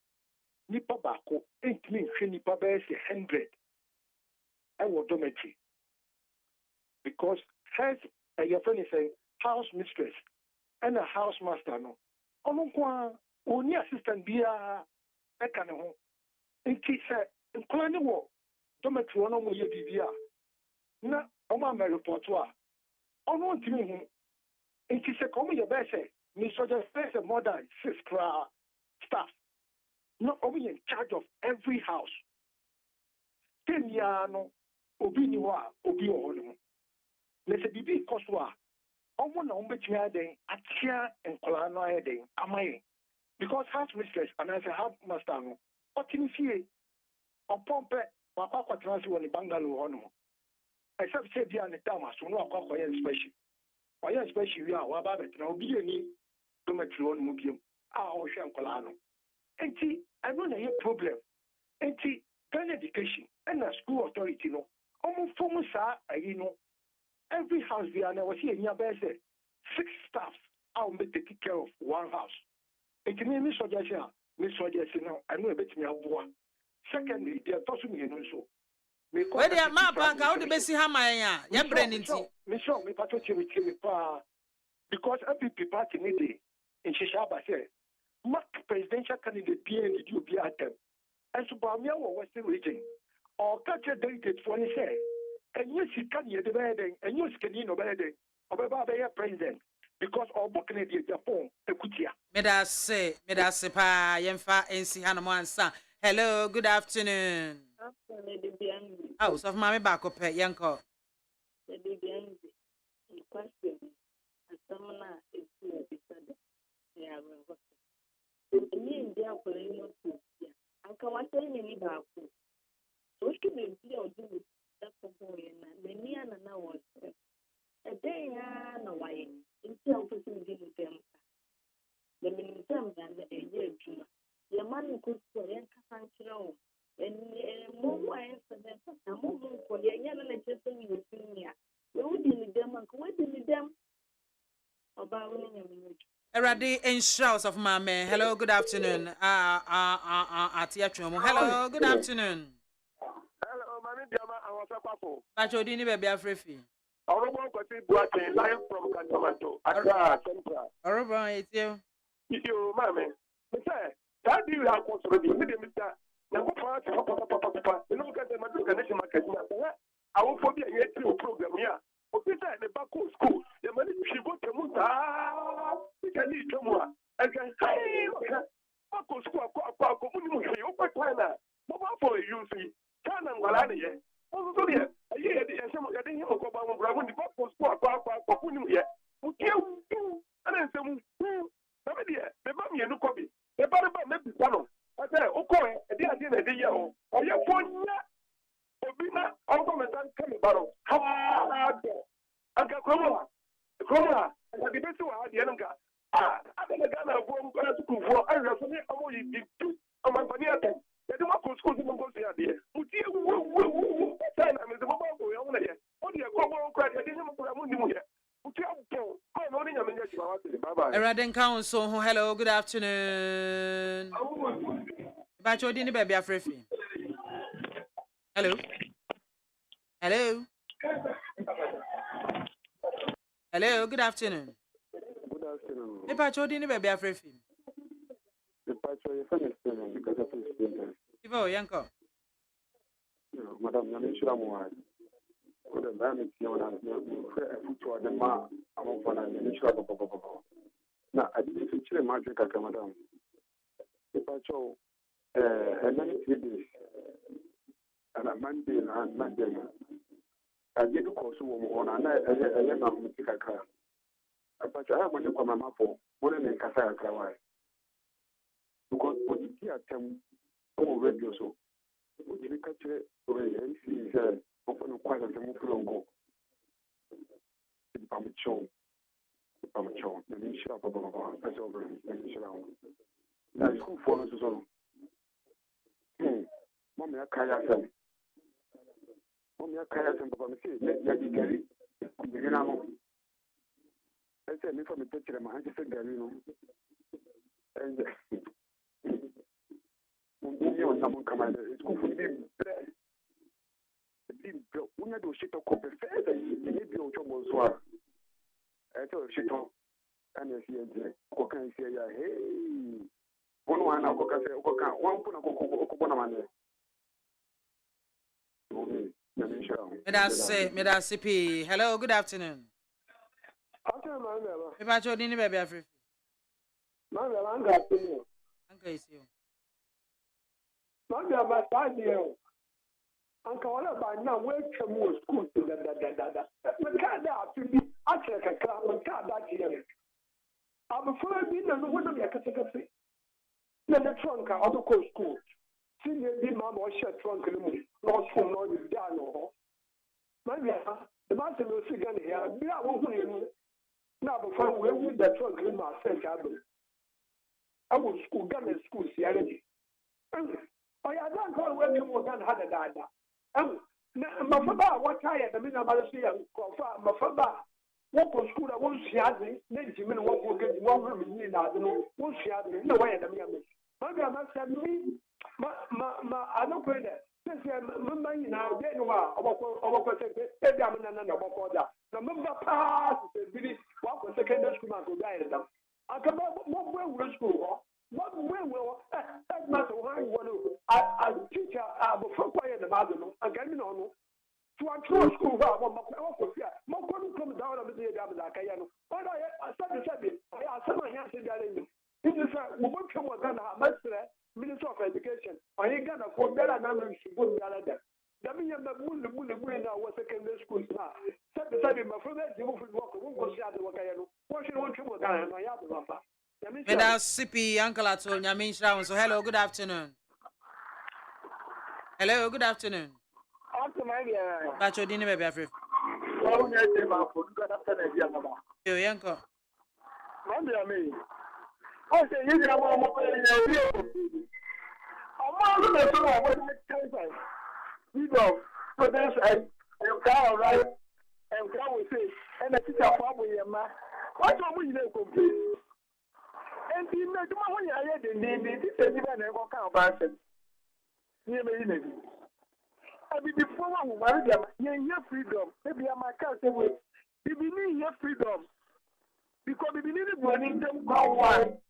nipa bako 8 mean nipa be 100 I will dormitory because has your friend is saying house mistress and a house master no ono kwa oni assistant bia e kan ho enti say nkola ni wo dormitory ono mo ye bibia na Oma me report wa. Ono ntimi hu. Nti se komo ye be say me suggest more than 6 staff. No, omo in charge of every house. 10 years no obi ni wa obi o no. Le se bibi koswa. Omo na ombetumi aden atia enkola no ayeden amaye. Because house mistress and I say house master no. Otini fie. Opompe wakwa kwatransi woni bungalow hono. Except say dia ne dama so no akwa inspection. Why inspection we are wa ba betra obi ani dormitory on mu biem. Ah o hwe enkola no. Enti I know na problem. Enti Ghana education and the school authority no. Omo fomu sa ayi no. Every house we are now see enya be say 6 staff are be take care of one house. Enti me suggestion now I know a bit me aboa. Secondly, they are tossing me so. Where they are map and how the best hamaya, ya brain into me pato chimi pa because MPP party need in Shishaba say mark presidential candidate PN you be at them. And so Bamia Western region or catch a delegate for any say. And yes, he can hear the wedding, and you can know wedding of a president because our book in Japan, the Kutia. Meda say, pa, Yemfa, and see Hanamansa. Hello, good afternoon. House of Mammy back up at Yanko. The BBN question, a summoner is to be said. They are the name they are playing up to. And come on, tell me about it. So, she may be or do that for boy and many and an hour. A day, no way, until person did with them. The minimum than a year. Your money could for young Casancho. And more incidents, and more for the young legislation you see here. We would deal with them and what deal with them about winning. Eradi in shouts of MAAME. Hello, good afternoon. Hello, good afternoon. Hello, Mami BIAMAH, I was AKWAFO. Pachodini baby Afrefi. Orobo Kwesi Buate, live from Kantomanto, Accra Central. Orobo, it's you. You, Mami. Me say, that you have considered me, Mr. Papa, you look at the Madrid market. I will forget a program here. Okay, the back school, the money she go to Muta, we can eat more. I can say, Baku school, Mobile for you see, Tan and Walani. Also, here, I hear the Assembly getting him over the Baku school, here. Who kill you? And then some, the mommy and copy. The Barba maybe one. I say, okay, at the end of the year, or your phone. Obina, Alcometan coming battle. How are you? Uncle Cromwell, and the best one, the Yanka. I think the Ghana of one school for I resume only the 2 of my Paniata. They do not go school to go there. Would you sign them as a mobile boy only? Only a common crack, I didn't put a money here. Would you I'm only a minute. Bye-bye. Eraden Council, hello, good afternoon. Pachodini baby Afrefi. Hello. Hello. Hello, good afternoon. Good afternoon. The Pachodini baby Afrefi. The Pacho is finished because of his business. Ivo, Yanko. Madam, I'm not sure I'm why. Could have done it, you know, I'm to the ma, I'm on an initial. Now, I didn't feature a magic, madam. The Pacho, and many 3 days. And a Monday and Monday. I did course on a Mutika car. But I have money for my for more than Casa Kawai. Because what you hear them over radio so. Would you catch it over and see open quite a move go? I'm a show. The mission of that's over. That's who follows us on. Mommy, I can't. Mommy, I can't. Papa, me say, let me carry. You know, I said, me from the picture, my hand is a girl, you know. And you know, someone come out. It's good for you. When you do shit, you can prefer you need your job as well. I tell you, shit, and you see it. What can you say? Hey, one, I'll go. One, put a cocoa. Medasi P. Hello, good afternoon. Afternoon, If I didn't baby Africa. Uncle is you. Manga Masadio. Uncle, what about now? Where can we school to the Macada to be actually a club and card that year? I'm afraid we don't know what I'm going the trunk out of school. Senior be mamma or shut trunk in the moon. Lost from Lord is down or maybe the master will see again here. We are one now before we with the trunk in my French album. I will school gun and school see already. I don't call when you more than had a dada. My father, what tired the minute about see and my father. What was school? I won't see it. Then Jimmy won't get 1 room in that. Won't see it. No way. Maybe I must have me. I don't pray that. Since I'm now, then you are about every man about order. The member pass is what was secondary school man go die. I come up what school. What will that matter? I teacher, I will quiet the mother. I get me on. To a true school, my couldn't come down on the day of the Cayano. But I said, I said, my hands in the this is we won't come with Minister of Education. I ain't gonna for better numbers to put the other. That means the moon now was secondary school now. Said my friend, you will walk, won't go see the Wakayano. What you want to work on my other. Without Sippy, Uncle Ato, Yamin Shroud. So, hello, good afternoon. Hello, good afternoon. But you didn't be afraid. Oh, yes, good afternoon, you, Yanko. Monday, I say, you know, I'm going to you know, so that's and cow, right? And cow will say, and I think I'll probably what are we there complete? And you know, when I had the name, this is even a walk out about it. You may I mean, before one married them, you freedom. Maybe I might can't say, if you need your freedom, because if you need it, you need them go one.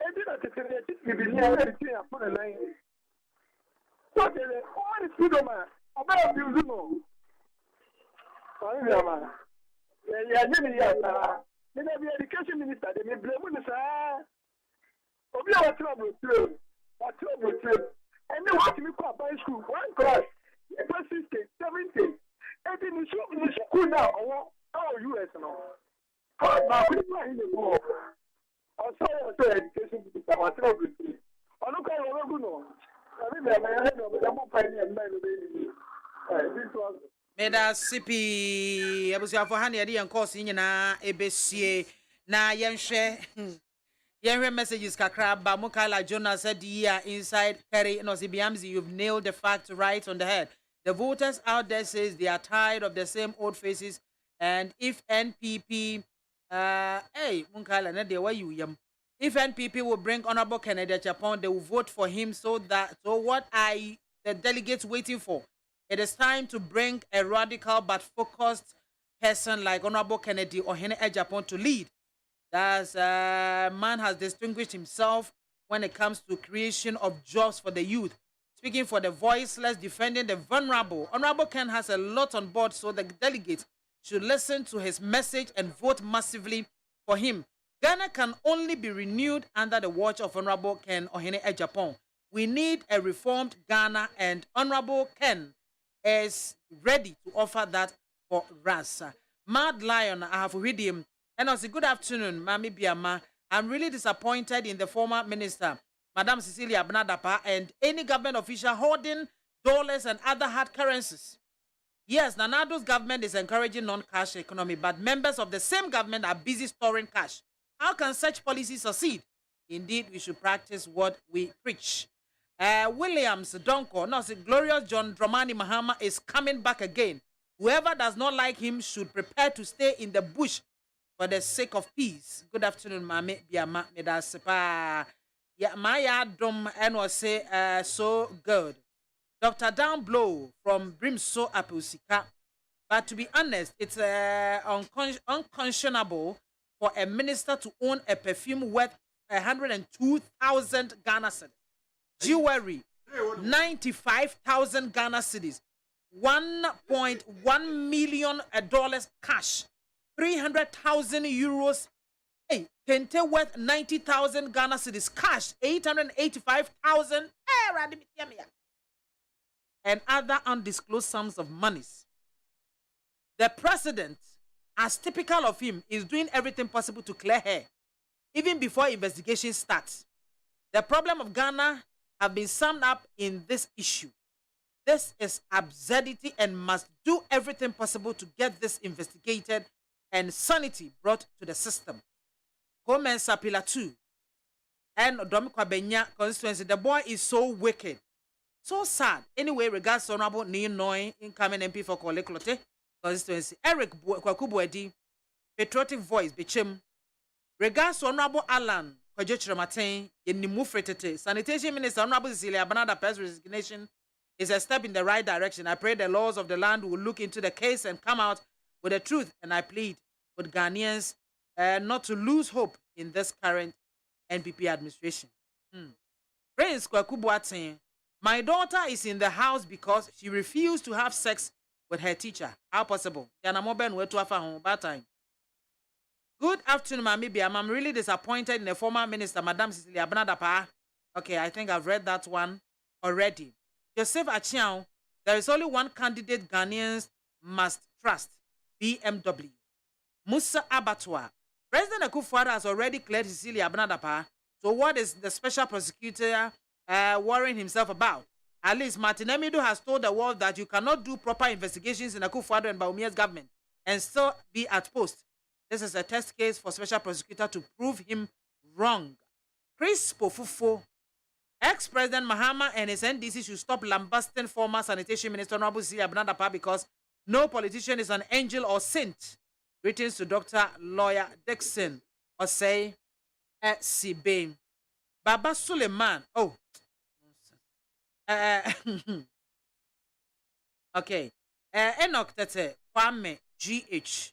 And then I said, if you need everything, I put a line. So, what is freedom? About you, you know. Then the education minister, they may blame us. We have trouble. And then what we call by school, 1 class, 16, 17. And then you show in the school now, our US now. How about we in the war? Also, education minister, our trouble. I don't know. I Meda Sippy, I was your for honey and course in na ebesie na yenhwe messages kakra ba Mukala Jonas said yeah inside Kerry no CBMZ you've nailed the fact right on the head. The voters out there says they are tired of the same old faces and if NPP hey Mukala na de why you yam. If NPP will bring Honorable Kennedy Japan, they will vote for him so what are the delegates waiting for? It is time to bring a radical but focused person like Honorable Kennedy or Hene Japan to lead. That man has distinguished himself when it comes to creation of jobs for the youth. Speaking for the voiceless, defending the vulnerable. Honorable Ken has a lot on board, so the delegates should listen to his message and vote massively for him. Ghana can only be renewed under the watch of Honorable Ken Ohene Ejapon. We need a reformed Ghana, and Honorable Ken is ready to offer that for us. Mad Lion, I have read him. And I say, good afternoon, Mami BIAMAH. I'm really disappointed in the former minister, Madam Cecilia Abnadapa, and any government official holding dollars and other hard currencies. Yes, Nanado's government is encouraging non-cash economy, but members of the same government are busy storing cash. How can such policies succeed? Indeed, we should practice what we preach. Williams, Donko, no, glorious John Dramani Mahama is coming back again. Whoever does not like him should prepare to stay in the bush for the sake of peace. Good afternoon, Mami BIAMAH. Medasepa. Yeah, Maya Dom and was say so good. Dr. Down Blow from Brimso Apusika. But to be honest, it's unconscionable for a minister to own a perfume worth 102,000 Ghana cedis. Jewelry, 95,000 Ghana cedis. $1.1 million cash, 300,000 euros. Hey, Kente worth 90,000 Ghana cedis cash, 885,000. And other undisclosed sums of monies. The president, as typical of him, is doing everything possible to clear hair, even before investigation starts. The problem of Ghana have been summed up in this issue. This is absurdity and must do everything possible to get this investigated and sanity brought to the system. Komen Sapila 2 and Odomikwa Benya constituency. The boy is so wicked. So sad. Anyway, regards to Honorable Ninoy, incoming MP for Koleklote constituency. Eric Kwakubuedi, patriotic voice, Bichim. Regards to Honorable Alan Kwajochiramatin, Yenimufretete. Sanitation Minister Honorable Cecilia Banada Pest resignation is a step in the right direction. I pray the laws of the land will look into the case and come out with the truth. And I plead with Ghanaians not to lose hope in this current NPP administration. Prince Kwakubuatin, my daughter is in the house because she refused to have sex with her teacher. How possible? Good afternoon, Mami BIAMAH. I'm really disappointed in the former minister, Madam Cecilia Banadapa. Okay, I think I've read that one already. Joseph Achiao, there is only one candidate Ghanaians must trust, BMW. Musa Abattoir. President Akufo-Addo has already cleared Cecilia Banadapa. So what is the special prosecutor worrying himself about? At least Martin Emido has told the world that you cannot do proper investigations in Akufo-Addo and Baumia's government and still be at post. This is a test case for special prosecutor to prove him wrong. Chris Pofufo, ex-president Mahama and his NDC should stop lambasting former sanitation minister Honorable Cecilia Banadapa because no politician is an angel or saint. Greetings to Dr. Lawyer Dixon Osei Sibe. Baba Suleiman. Oh. Okay. Enoch Tete Kwame GH.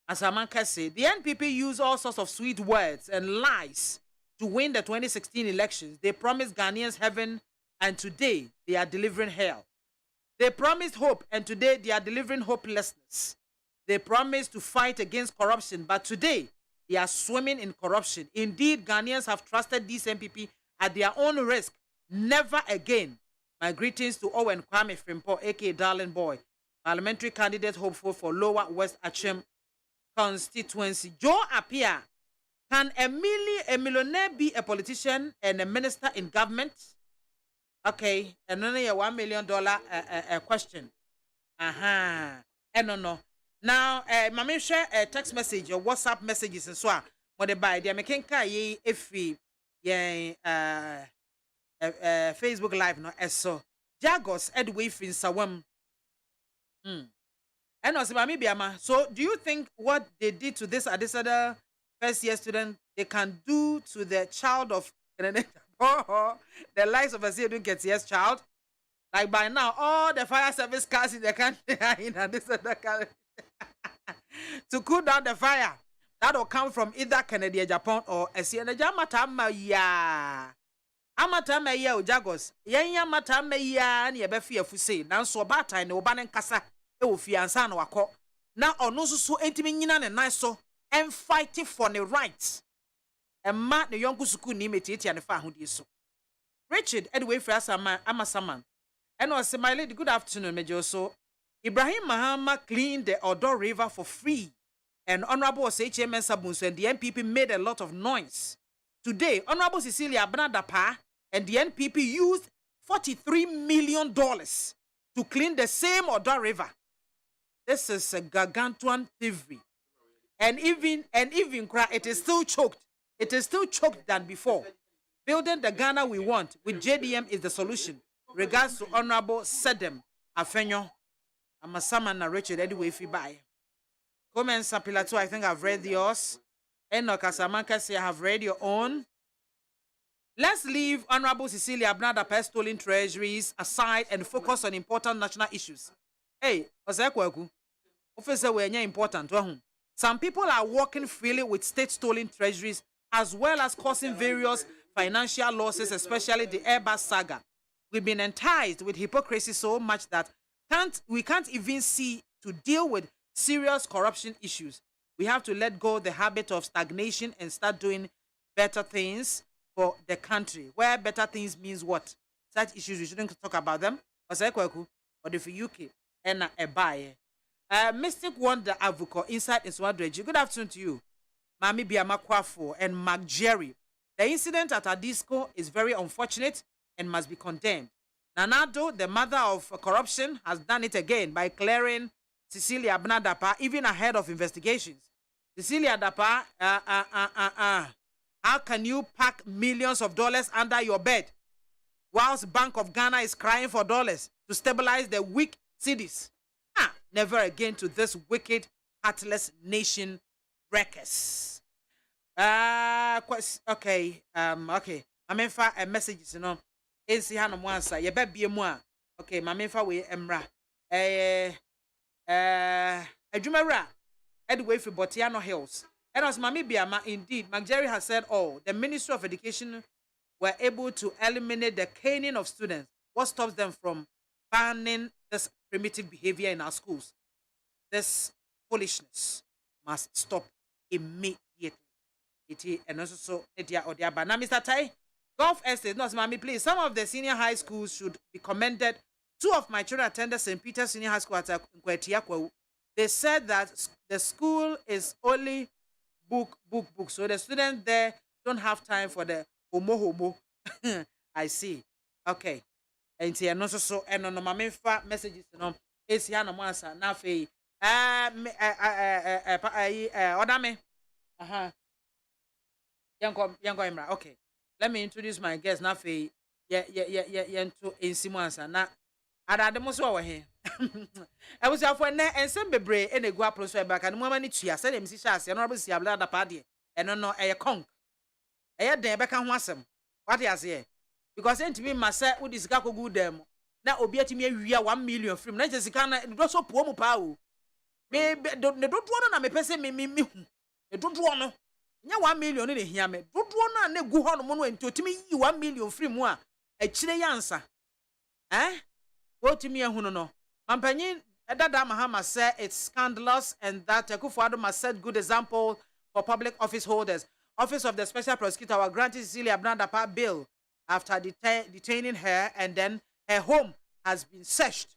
As Amanka said, the NPP use all sorts of sweet words and lies to win the 2016 elections. They promised Ghanaians heaven, and today they are delivering hell. They promised hope, and today they are delivering hopelessness. They promised to fight against corruption, but today they are swimming in corruption. Indeed, Ghanaians have trusted this NPP at their own risk. Never again. My greetings to Owen Kwame Frimpo, aka Darling Boy, parliamentary candidate hopeful for Lower West Achem constituency. Joe Appiah, can a millionaire be a politician and a minister in government? Okay, and only a $1 million question. No. Now, Mami share a text message or WhatsApp messages and so on. What they buy, they making kai if Facebook Live no so Jagos Edway in Sawam. And also Mami BIAMAH. So, do you think what they did to this other first year student they can do to the child of the likes of a student gets yes child? Like by now, all the fire service cars in the country are in this other country. To cool down the fire. That will come from either Canada, Japan, or Asiana Jamatama ya. Amatama ya Ujagos. Yanya matama ya ni ebefia fuse. Nan so bata ni obanen kasa e wo fiansa na wako. Na ono so entimi nyina ne nice so and fighting for the rights. And ma ne yonku suku ni metiti ane fa ahudi so. Richard Edway Frasama Amasaman. And was my lady, good afternoon, Mejoso. Ibrahim Mahama cleaned the Odo River for free. And Honorable HMN Sabunso and the NPP made a lot of noise. Today, Honorable Cecilia Banadapa and the NPP used $43 million to clean the same Odo River. This is a gargantuan thievery. And even it is still choked. It is still choked than before. Building the Ghana we want with JDM is the solution. Regards to Honorable Sedem Afenyo. I'm a summon na Richard anyway if you buy. Comments Sapila 2, I think I've read yours. Enoch Asamanka say I have read your own. Let's leave Honorable Cecilia Banadapa stolen treasuries aside and focus on important national issues. Hey, Osekwaku. Officer, we're important. Some people are working freely with state stolen treasuries as well as causing various financial losses, especially the Airbus saga. We've been enticed with hypocrisy so much that we can't even see to deal with serious corruption issues. We have to let go the habit of stagnation and start doing better things for the country. Where better things means what? Such issues, we shouldn't talk about them. Or for UK and a buyer. Mystic Wonder Advocate inside in Swadreji. Good afternoon to you, MAAME BIAMAH AKWAFO and Mark Jerry. The incident at Adisco is very unfortunate and must be condemned. Nanado, the mother of corruption, has done it again by clearing Cecilia Abnadapa even ahead of investigations. Cecilia Dapa, how can you pack millions of dollars under your bed whilst Bank of Ghana is crying for dollars to stabilize the weak cities? Never again to this wicked, heartless nation wreckers. Okay. I mean, for a message, you know, is the hand on one side. You bet be more. Okay, my mean for we emra. A jumera. Edway for Botiano Hills. And as MAAME BIAMAH, indeed, McJerry has said all. The Ministry of Education were able to eliminate the caning of students. What stops them from banning this primitive behavior in our schools? This foolishness must stop immediately. And also, now, Mr. Tai, Gulf Estate, no, MAAME, please. Some of the senior high schools should be commended. 2 of my children attended St. Peter's Senior High School at Nkwetiakwa. They said that the school is only book. So the students there don't have time for the homo. I see. Okay. And here no so and on my messages no is here no answer na fe odame yanko imra. Okay, let me introduce my guest na fe to insimu answer na adade mo so we here. I was afọ na ensem bebre e na egu apro so e baka no mama ni tua se dem si sha ase no si abla da pa de eno no e konk e den beka ho asem what you say because entimi masa udi sika kogu dem na obi atimi awia 1 million free na sika na do so po mu pa o me ne dodo no na me pese me hu e dodo no nya 1 million ne hia me dodo no na gu ho no mo no enti otimi yi 1 million free mu a akire yansa otimi ehunu no Mampanyin Edada Mahama said it's scandalous and that Akufo-Addo must set good example for public office holders. Office of the Special Prosecutor will grant Cecilia Abnadapa bail after detaining her, and then her home has been searched.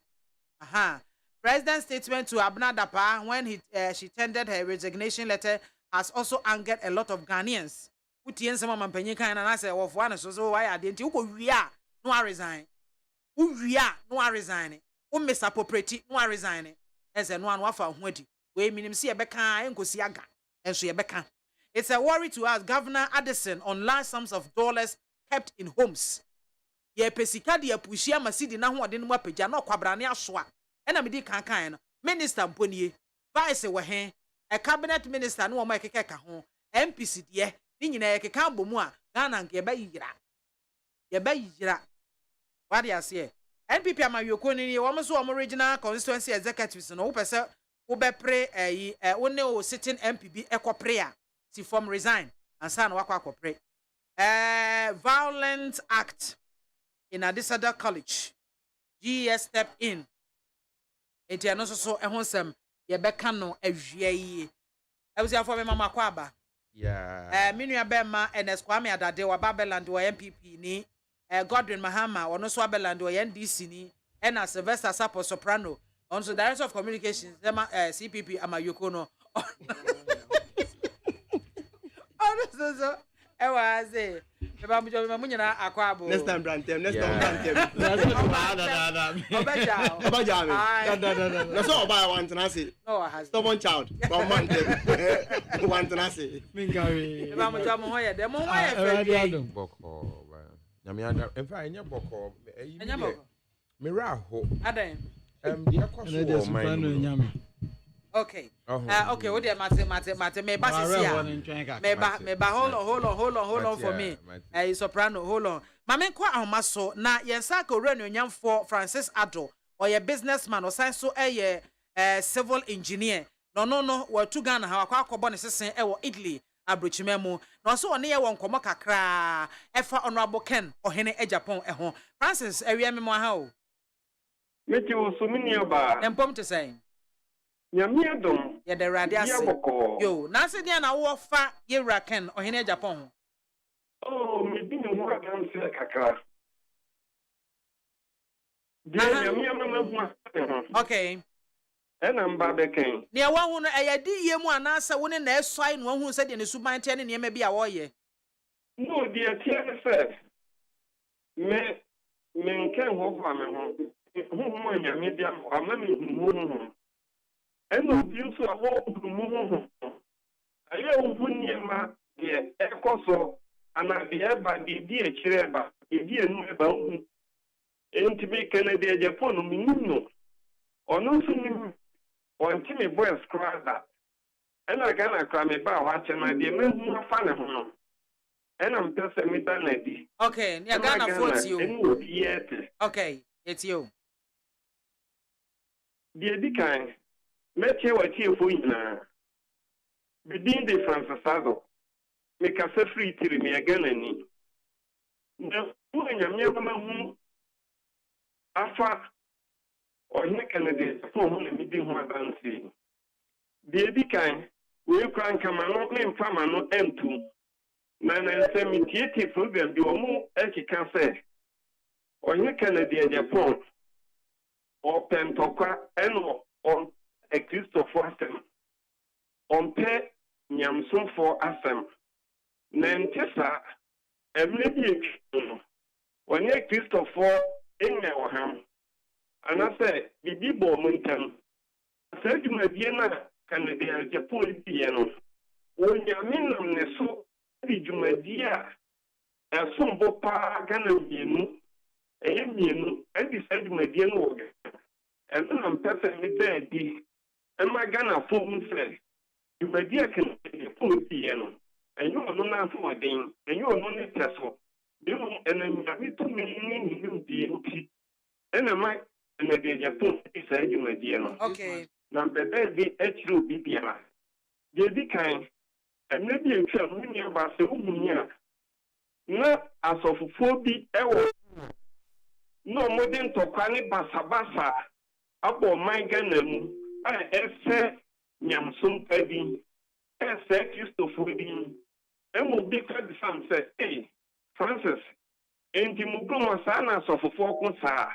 President's statement to Abnadapa when she tendered her resignation letter has also angered a lot of Ghanaians. Utien sama mampanyin kan na say of one so why are they uko wia no resign. Uwia no resign. Mr. Popreti no resign as a no one wafa hwadi we minim se yebeka enkosi aga enso yebeka. It's a worry to us. Governor Addison on large sums of dollars kept in homes. Ye pesika de apushia masidi na ho ode no apagya na kwabrane aso a ena medi kankan no minister mponie vice we he a cabinet minister no mo ekeka ka ho MPC de ni nyina ekeka bomu a Ghana nke yeba yira what do you say? NPP amayoko ni wo so wo regional constituency executives no wo pese wo be pre wo ne o sitting MPB ekopre a si form resign and san wa akopre violent act in Adisada College GS step in enti no so ehon sem ye beka no ahwie yi abusia for me mama kwaba minu abema NS Kwame Adade wa Babylon wa MPP ni Godwin Mahama ono so Abeland o NDC ni ena Sylvester Sapo Soprano also Director of Communications CPP amayoko no so e was e ba mu jo mu nyina akwabo next time brantem obaja no so oba want na say no has stubborn child one man dem want na say mingawe ba mu jo mu ho ye dem ho ye fe boko Nyamiada, in fact, enya boko. Enya boko. Miraho. Adan. The AKWAFO my. Okay. Okay. What dey mate me ba sisia. Me ba hold on for me. Soprano, hold on. Mame kwa ahomaso na yensa ka ore no nyamfo Francis Addo or ye businessman or science so civil engineer. No we tu Ghana ha akwa ne sesen e Italy. Abrochimemu no so one ye won komo kakra efa honorable Ken ohene Japan ho Francis ewie me mo ha o Meti usumini oba. Empom te say. Nyamia dom. Ye de radia se. Yo, na se dia na wo fa ye raken ohene Japan. Oh, me bi no wa kan se kakra. Nyamia mama. Okay. Ena mba beken. Ne wa hu no eyadi ye mu anasa wo ne na esoi no hu se de ne suban te ne ne ma bi a wo ye. No, dia tie se. Me nken ho kwa me ho. Mo nyamia dia ama me hu. Eno bi so awo mu. Aye ofu niema de ekoso ana de eba de di ekire eba edi enu eba hu. Enti be Canada Japan minno. Ono so ni onti me boys crowd. Ena gana kra me ba wa che na de me hu afa ne ho no. Ena mpese me da na di. Okay, ni Ghana 40 you. Enu obi yete. Okay, it's you. De di kan me che wa tie fo nyina. Bidin de Francisado. Me ka se free tiri me Ghana ni. Na fu nyamia mama hu afa onye Canada for who me di ho adansi. De di kan we kran kama no me mfama no entu. Na se me tie program bi omu ekika se. Onye Canada Japan o pentokwa eno on a Christopher asem. On pe nyamson for asem. Na ntesa emlebi onye Christopher enye oham. Ana say bibi bo muntam. Say duma bie na Canada Japan bie no. Wonya minam ne so bi duma dia esom bo pa Ghana bienu. Eye mienu edi say duma bie no wo. Eno am pese mi dedi. Ema Ghana fo mu say duma dia kan Japan bie no. Enyo no na so odin, enyo no ne teso. Bimu enemi abi to mi ni di uti. Enema na de Japan isa ejumadi no. Okay. Na bebe bi etru bibia. De di kan emne bi etwa mu ni ba se umunya. Na asofufo bi ewo. No modern tokwa ni basabasa abo man Ghana mu. Ese nyamsum padi. Ese Christopher bi. Emo bi ka di sam say, "Hey, Francis, enti mu kuma sa na asofufo ko sa."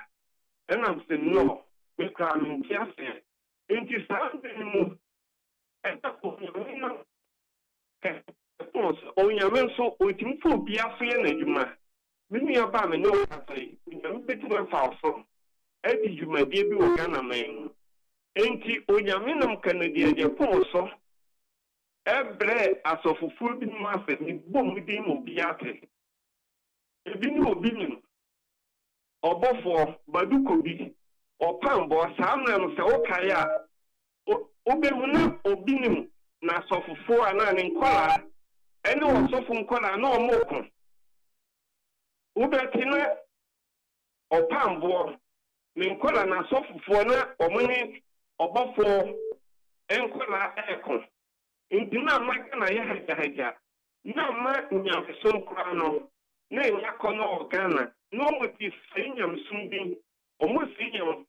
And I'm saying, no, we can't just say, it is something and that's what you know. Oh, you mean so, we can put Biafra and you might. Many about me know what I say, we can bet to a false. Eddie, you may be a Ghana man. Ain't you, oh, you mean I'm Canadian, your so. Every as of a food in my family, boom with him will be at it. If you know, opinion. Obofo badukobi opambo samna no se okaya obehuna obinim na sofofo ana ne nkola ene osofo nkola na omoko ubetina opambo ne nkola na sofofo na omune obofo enkola eko ndina maka na ya haja na ma nyamso nkora no na yakono ogana no moti senyam sumbi omusinyam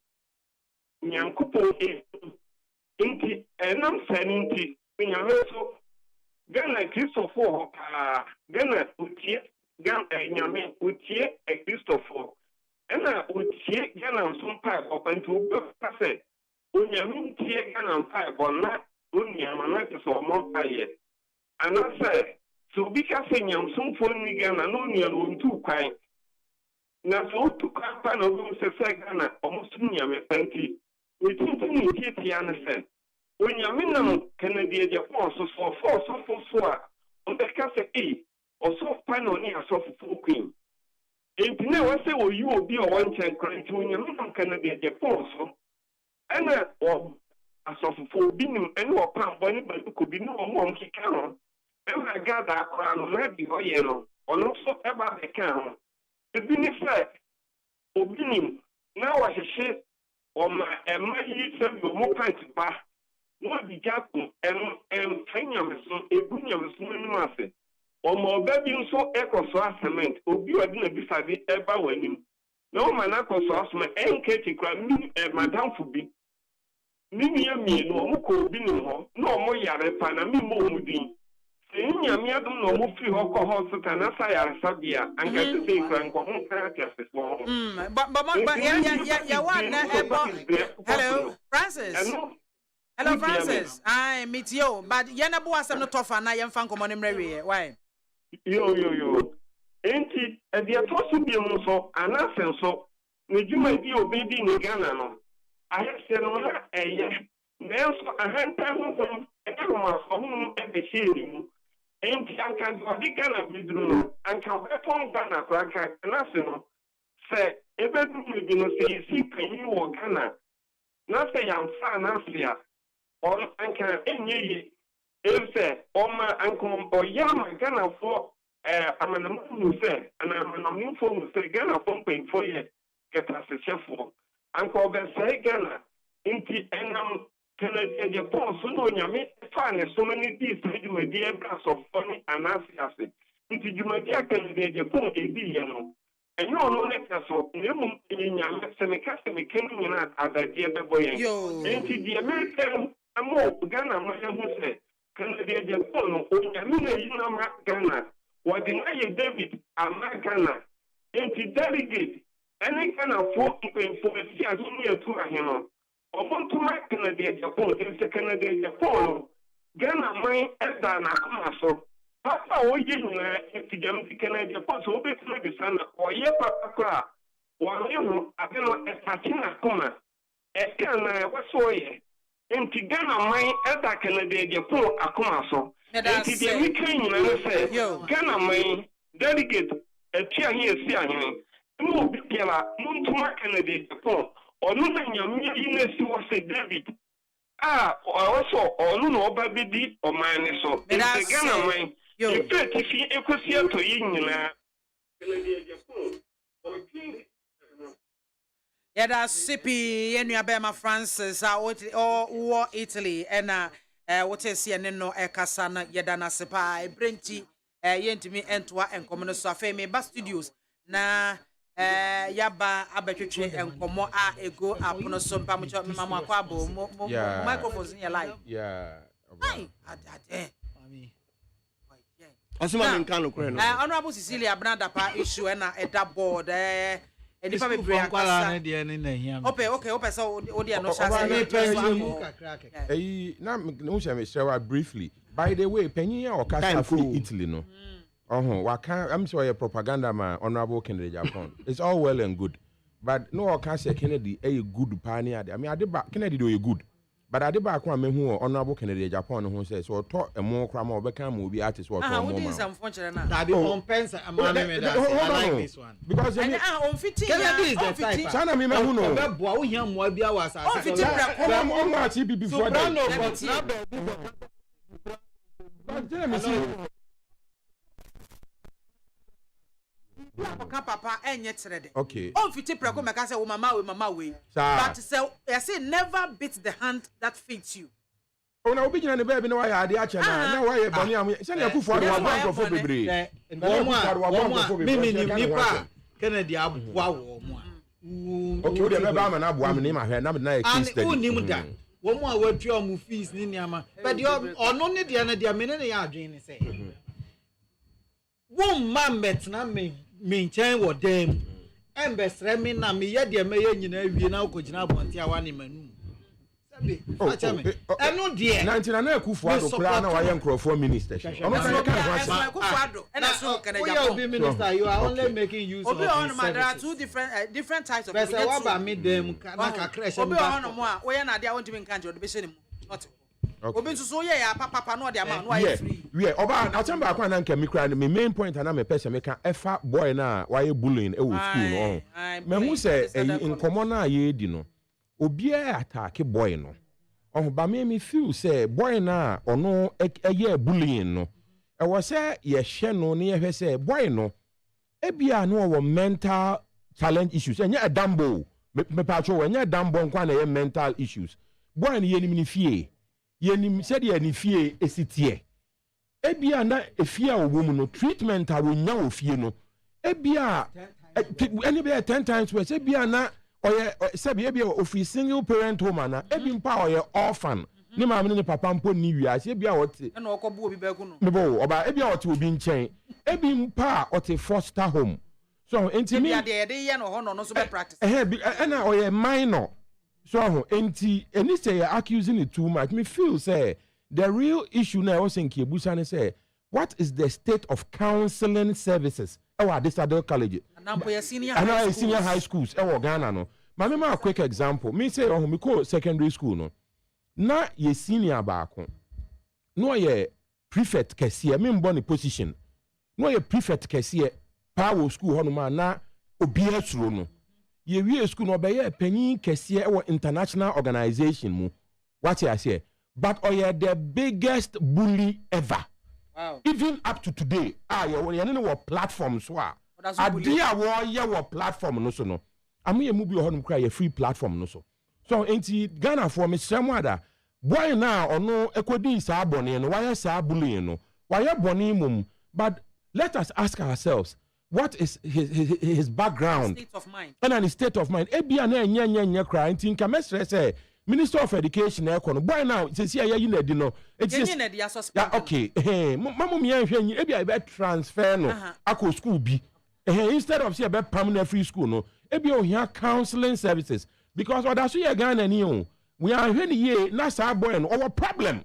nyankopo inti enam saninti nyameso Ghana Christopher Ghana utie Ghana nyame utie Christopher ena utie Ghana sumpa opantu pase onyame utie Ghana pa bona onyama na so mo paye anase so bika senyam sumfo ni Ghana no nyalo ntu kwan na so to kapa na obi se Ghana almost nyame panti we think ni tie ana se onyame nam Canada Japan so a on the cafe or so panel ni aso fo queen enti na we se oyi obi o wan chen kran ti onyame nam Canada Japan so ana o aso fo bi nim ene o pan bo ni ba ko bi no mo nkika no e gada akra no na bi o ye no ono so e ba be kan ho ebi ni fe obi nim na wa hyehe o ma yi se bi mo pant ba no bi jaku fanyam so ebunyam so ni ma se o ma oba bi nso ekoso cement obi odi na bi sabi e ba wanim No man akɔsɔ asoma ɛnkɛti kora madam fo bi mimi amienu ɔmo kɔ obi ne hɔ na ɔmo yare pa na mimi ɔmo din sɛ nyame adom na ɔmo firi hɔ kɔ hospital na sa yare sabia anka te sɛ kora nkɔho kra kɛse fo hello Francis I meet you but yana bo asem no tofa na yemfa nkomo ne mrewe why yo enti dia to so bi mu so anasen so ne djuma di obi di ne Ghana no ayese no na eye nenso ahanta ho e ka ma so ho e be shiri mu enti anka di Ghana bidru no anka be pon Ghana kranka na se no se ebe du bi no se si kan wo Ghana na se yamfa na afia or anka enye else oma ankom oyama Ghana for amanamu se amanamu for se Ghana for pen for ye keta se chefo anko be se Ghana inti enam Canada de pon so no nyame fa ne so many dis do di ebras of funny anasiase inti jumadi Canada de pon ebi ye no enyo no lecture so nemu nyame se me ka se me kenu na adadie bebo ye inti di American amo Ghana ma hu se Canada de pon no nyame na yina ma Ghana wadinaye David Americana inti delegate any kind of folk for si azunu etu ahino obonto ma Canada de pon inti Canada de pon Ghana man eda na kuma so papa oye nyina inti jam Canada de pon so be tuna bi sana oye papa kra wa yehu abeno estatina kuma ekana wasoye inti Ghana man eda Canada de pon akuma so inti de mi kan nyina se Ghana man delegate etia here si ahene no bi pela muntuma Canada de pon onu na nyame yina si wo se David also onu no oba bidi o man ni so inti Ghana man ife fi ekosi ato yi nyina Canada de pon yada sipi yenu abema Francis or Italy and what is here no ekasana yada na sepa brenti yentimi entwa enkomo so afemi ba studios na yaba abetwetwe enkomo a ego apono so mpamocho mama akwabo microphones in your life Asuma nkan no kure no honorable Cecilia Abnadapa issue na eda board enipa be brea kwala na de ne na hia okay so odi no chance na no shame share briefly by the way penyin ya okasa free Italy no waka I'm sure your propaganda man honorable Kennedy Japan it's all well and good but no okasa Kennedy a good pioneer I mean Kennedy do good but adeba akwa mehu honorable Kennedy Japan who says so to emo krama obeka ma obi artist what more man that be compensa amane that I like this one because on fitting Kennedy is the type sana me mehu no beboa wo hia mo bia wa asase on fitting on wa chi before that papa enye trede okay on fiti preko meka say wo mama we but say I say never beat the hand that feeds you na obi gina ne baby na wa ya ade ache na wa ye boni am se na Akufo ado wa bank for bebre mimi ni nipa Kennedy aboa wo mo okay o de be ba ma na aboa me ni ma hwe na me na e case study unim da wo mo a watwa mu fees ni niama but ono ne de na de me ne ya adwen ni say wo ma metna me nchen wo dem embesre me na me ye de me ye nyina wie na okogina bonte awa ne manu sabe acha me eno de 19 na Akufo ado kra na wa ye nkrofo minister ono kan kan Akufo ado and so can you be minister you are only making use of obi on ma there are two different types of people wa ba me dem na ka crash obi on mo a wo ye na de a won timi kan je o de be se ne mu not obi nso so ye ya papa no de ama no aye free we oba achamba akwa na nka mikra me main point na me pese me ka efa boy na wa ye bullying e wo school no me hu se nkomo na ye di no obi attack boy no ba me feel say boy na ono ye bullying no e wo se ye hye no ne ye hwe se boy no e bia no wo mental challenge issues enye adambo me pa cho enye adambo nkwa na ye mental issues boy no ye ni fie yenim said ye ni fie esitie ebia na efia owo mu no treatment a wonya ofie no ebia anybody 10 times worse be na or sabi be of single parent home na e bi mpa or orphan ni ma me ni papa mpo ni wi ase bia wote na okobu obi beku no me bo oba e bia wote obi nchen e bi mpa wote foster home so enti me bia de ye no ho no so be practice na or minor so enti any say you're accusing it too much me feel say the real issue now was in Kibusa say what is the state of counseling services this adult college and senior high schools Ghana no ma a quick example me say me call secondary school no na ye senior baako no ye prefect kese me mbo ni position no ye prefect kese power school hono ma na obi asuro no ye wie school no be ye panyin kese international organization mu what you say but the biggest bully ever. Wow. Even up to today you know platforms wa adia wo ye wo platform no so no amu mu bi ho no kra ye free platform no so enti Ghana for me semu ada boy na ono ekodi sa abone no why sa bullying no why bone mum but let us ask ourselves what is his background state of mind and his state of mind e bia na enya kra enti nka mesre say Minister of Education ekono boy now say see ayi na di no okay mamu mi anhwe nyi e bia be transfer no akọ school bi instead of say be permanent free school no e bia ohia counseling services because oda so ye Ghana ni o we are hwe ni ye na sa boy no our problem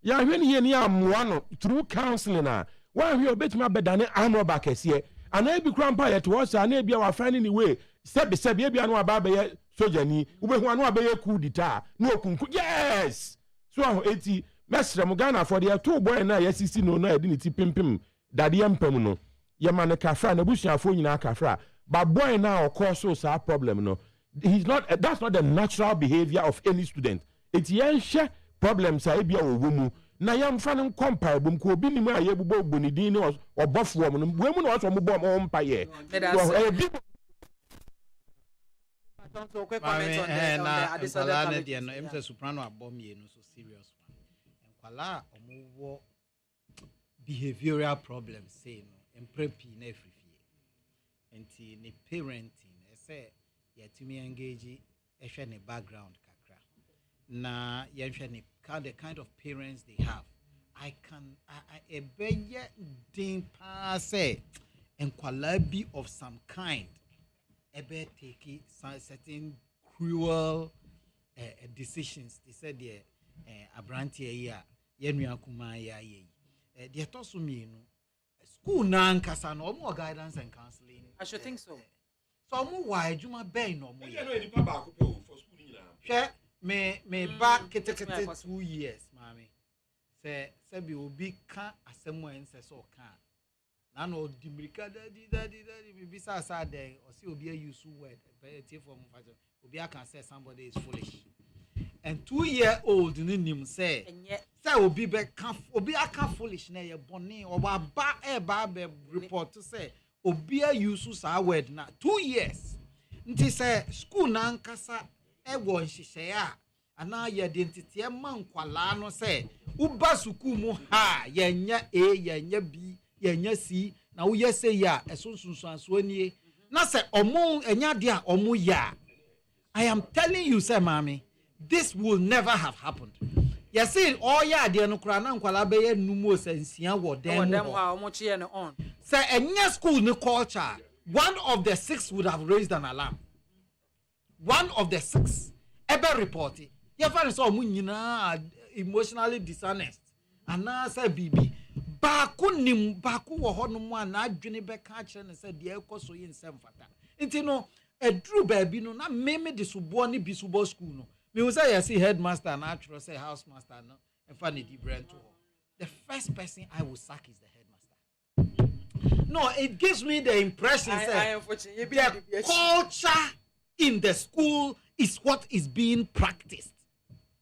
ya hwe ni ye ni amoa no through counseling na wa hwe obetima bedane amro ba kese ana e bi krampa ye to us ana e bia wa find ni way sebi e bia no aba be soja ni ubehu anu abeye coup d'etat no okunku yes so eti mesre mu Ghana for the two boy na yesisi no na edi ni ti pimpim dade empam no ye man kafra na busuafo nyina kafra but boy na okoso sa problem no he's not that's not the natural behavior of any student eti yenhye problems a ebia wo mu na yamfa no compare bom ko obi ni mu aye bubo ogbonidin ni obofo mo no we mu na so mo bo mo mpaye Don't so quick comment on the additional no soprano abom ye no so serious one enkwala omuwo behavioral problems say no emprepi na afifie enti ne parenting say yetimi engage ehwe ne background kakra na yehwe ne the kind of parents they have I ebeye din pa say enkwala be of some kind ebe take certain cruel decisions. They said abranti ya yenua kuma ya ye. They told me school na nkasa no more guidance and counseling. I should think so. So mo why juma be no mo. You know any papa for school ni na. Me back kete 2 years mami. Say bi obi kan asemo ense so kan. Na no dimrika daddy be sa there or see obi use word tie for mo fashion obi can say somebody is foolish and 2-year-old nim say obi be kan obi aka foolish na ye bone oba ba be report to say obi use sa word na 2 years nti say school na nkasa wo nhihye a ana ye identity e man kwala no say uba suku mu ha yenya A yenya B yenya si na wo yese ya esonsunsu ansoanie na se omo enya de a omo ya I am telling you say mami this will never have happened you see all ya de no kura na nkwala be ye numu osansia wo dem ha omo chie ne on say enya school ni culture one of the 6 would have raised an alarm one of the 6 ever reported you find so omo nyina emotionally dishonest ana say bibi baako wo ho no mu ana adwene be ka kire ne se de ekoso yi nsem fata nti no edru baabi no na meme de subo ne bisubo school no me wo say you see headmaster na atro say house master no e fa ne di brand to the first person I will sack is the headmaster no it gives me the impression say the culture in the school is what is being practiced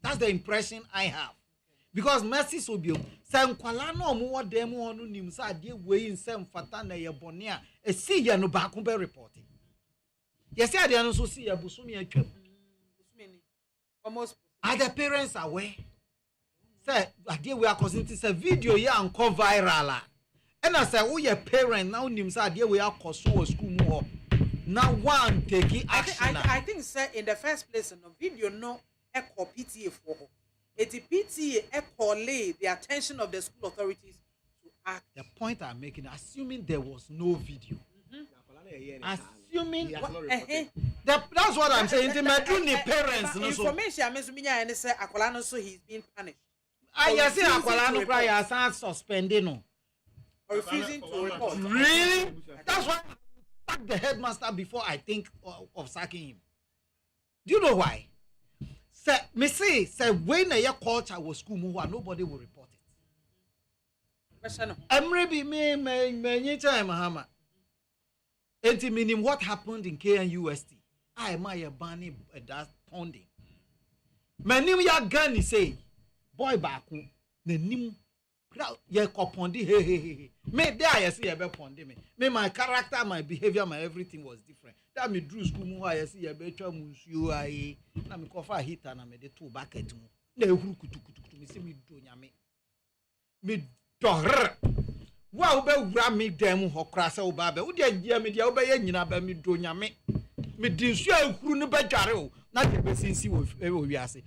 that's the impression I have because mercy so bio sankwala no mo wodem ho no nim sa de wei nsem fata na ye bone a esi ye no ba ko be reporting yes ade no so si ye busumi atwam almost are the parents aware say ade we are consenting say video ye anko viral And I say, oh, your parent now names are there. We are cost school more. Now one taking action. I think, sir, in the first place, no video no echo PTA for it. PTA echo lay the attention of the school authorities to act. The point I'm making, assuming there was no video. Assuming that's what I'm saying. The parents, information I mean, and say Akwala so he's being punished. I see Akwala no cry as suspended no. Refusing to report. Really? That's why I sacked the headmaster before I think of sacking him. Do you know why? Say when a culture was school move, nobody will report it. Emre me Mahama. Enti meaning what happened in KNUST. I am a banning that pounding. Menim ya gani say boy back nim ye kopondi he me there I see ye be pondi me my character, my behavior, my everything was different. That me drew school mu I see ye be twa musuo ai na me kofa heater na me de two bucket mu na ehuru kutukutu me say me do nyame me dor wa wo be wura me dem ho krasa wo ba be wo de agia me dia wo be ye nyina ba me do nyame me di nsu ehuru ne ba dware o na de be sinsi wo wiase.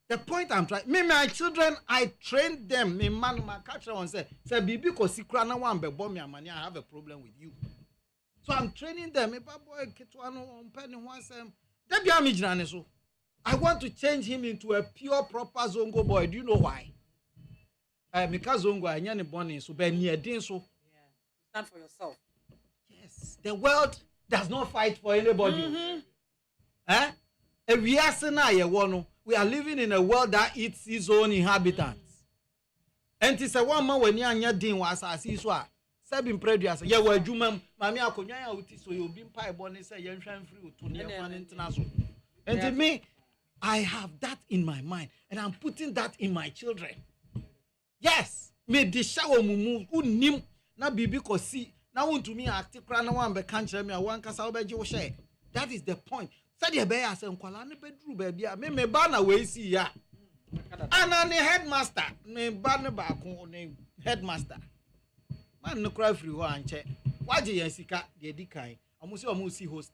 The point I'm trying, my children, I trained them. Me man, my catcher one say bibi ko sikra na wan be bomb ya money. I have a problem with you. So I'm training them. Me boy ketwa no penny one sem. That be am so. I want to change him into a pure proper zongo boy. Do you know why? Because zongo anya ne born so be near din so. Yeah. Stand for yourself. Yes. The world does not fight for anybody. We are living in a world that eats its own inhabitants. And it's a one man when you are doing was as is what. Sabin previous, yeah, were Jumam, Mamma Konya, so you've been pie bonnet, say, young free to near one international. And to me, I have that in my mind, and I'm putting that in my children. Yes, me the shower move, who nim, not be because see, now to me, I take crown one, but can't tell me, I want Casal share. That is the point. Sadia Bay as and Kuala bedroom, baby. Me banner way see ya. And the headmaster, me banner back on headmaster. Man, no cry free one check. Why do you see cat the decay? Almost see host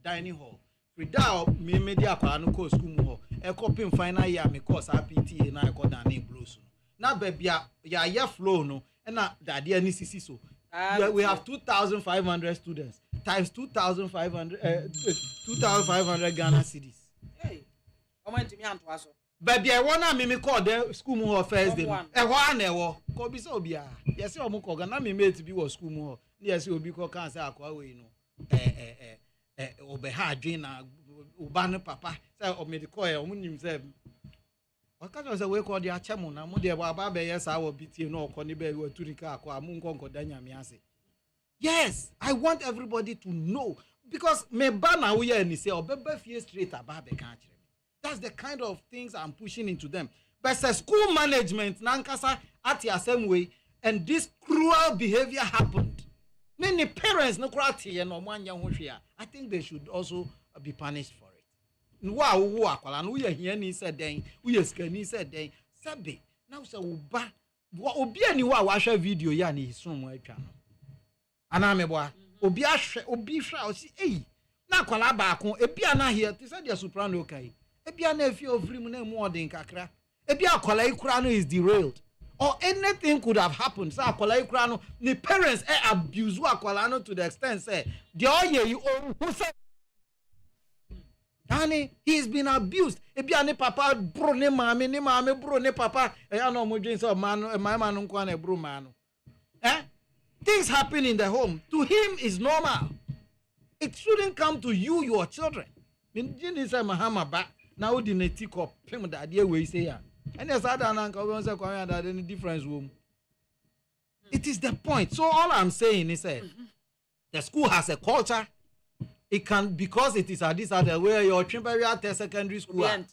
dining hall. Without me, media Kuala co school hall. A copy final year, me course RPT and I got down in blues. Now, baby, ya flow no, and now that dear Nissi so. We have 2,500 students times 2,500 Ghana cedis. Hey, how many me and was? Baby, I wanna me call the school more first day. A one ever. Could be so be yes, you are Ghana me made to be was school more. Yes, you will be called cancer. You know, Obeha Jina Ubana Papa, say, or medical, or himself. What kind of way called the Achamona? Mudia Baba, yes, I will beat you no Conibe or Turika, Mungo Danya Miase. Yes, I want everybody to know because me bana we and say or bebe fie straight about the country. That's the kind of things I'm pushing into them. But the school management nankasa at the same way, and this cruel behavior happened. Many parents no krati and one young I think they should also be punished for it. Wow, akwala no ye hia ni said den, we skani said den. Sabe, now say uba obi ani wa hwa video ya ni sun mo atwa no. Ana meboa, obi ahwe, obi hwa o si eh. Na akwala ba ko ebia na here, they said the soprano kai. Ebia na efi ofri mu na mu odin kakra. Ebia akwala ikura no is derailed. Or anything could have happened. So akwala ikura no, the parents abuse akwala no to the extent say, the oye you who say Honey, he's been abused. Ebiane papa bro ne mame bro ne papa. No mo dwen so man my man nko na bro man. Things happen in the home. To him is normal. It shouldn't come to you, your children. Min jini say mahama ba na odi na tiko pem da de we say ya. And yes ada na nka we say kwa da any difference wo. It is the point. So all I'm saying is that the school has a culture. It can, because it is at this other where your temporary secondary school and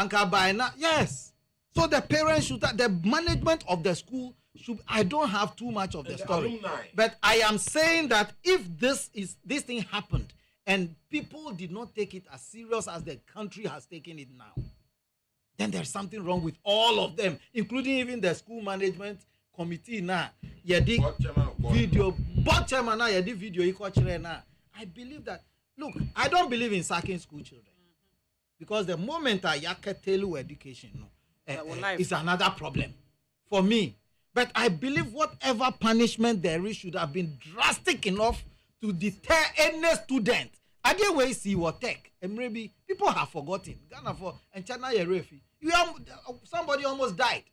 can buy now. Yes. So the parents should, the management of the school should, I don't have too much of the story. But I am saying that if this thing happened and people did not take it as serious as the country has taken it now, then there's something wrong with all of them, including even the school management committee now. Video, but chairman now, video, now. I believe that, look, I don't believe in sacking school children. Because the moment I yakatelu education, is another problem for me. But I believe whatever punishment there is should have been drastic enough to deter any student. I didn't wait see what tech. And maybe people have forgotten. Ghana for and China Yerefi. Somebody almost died.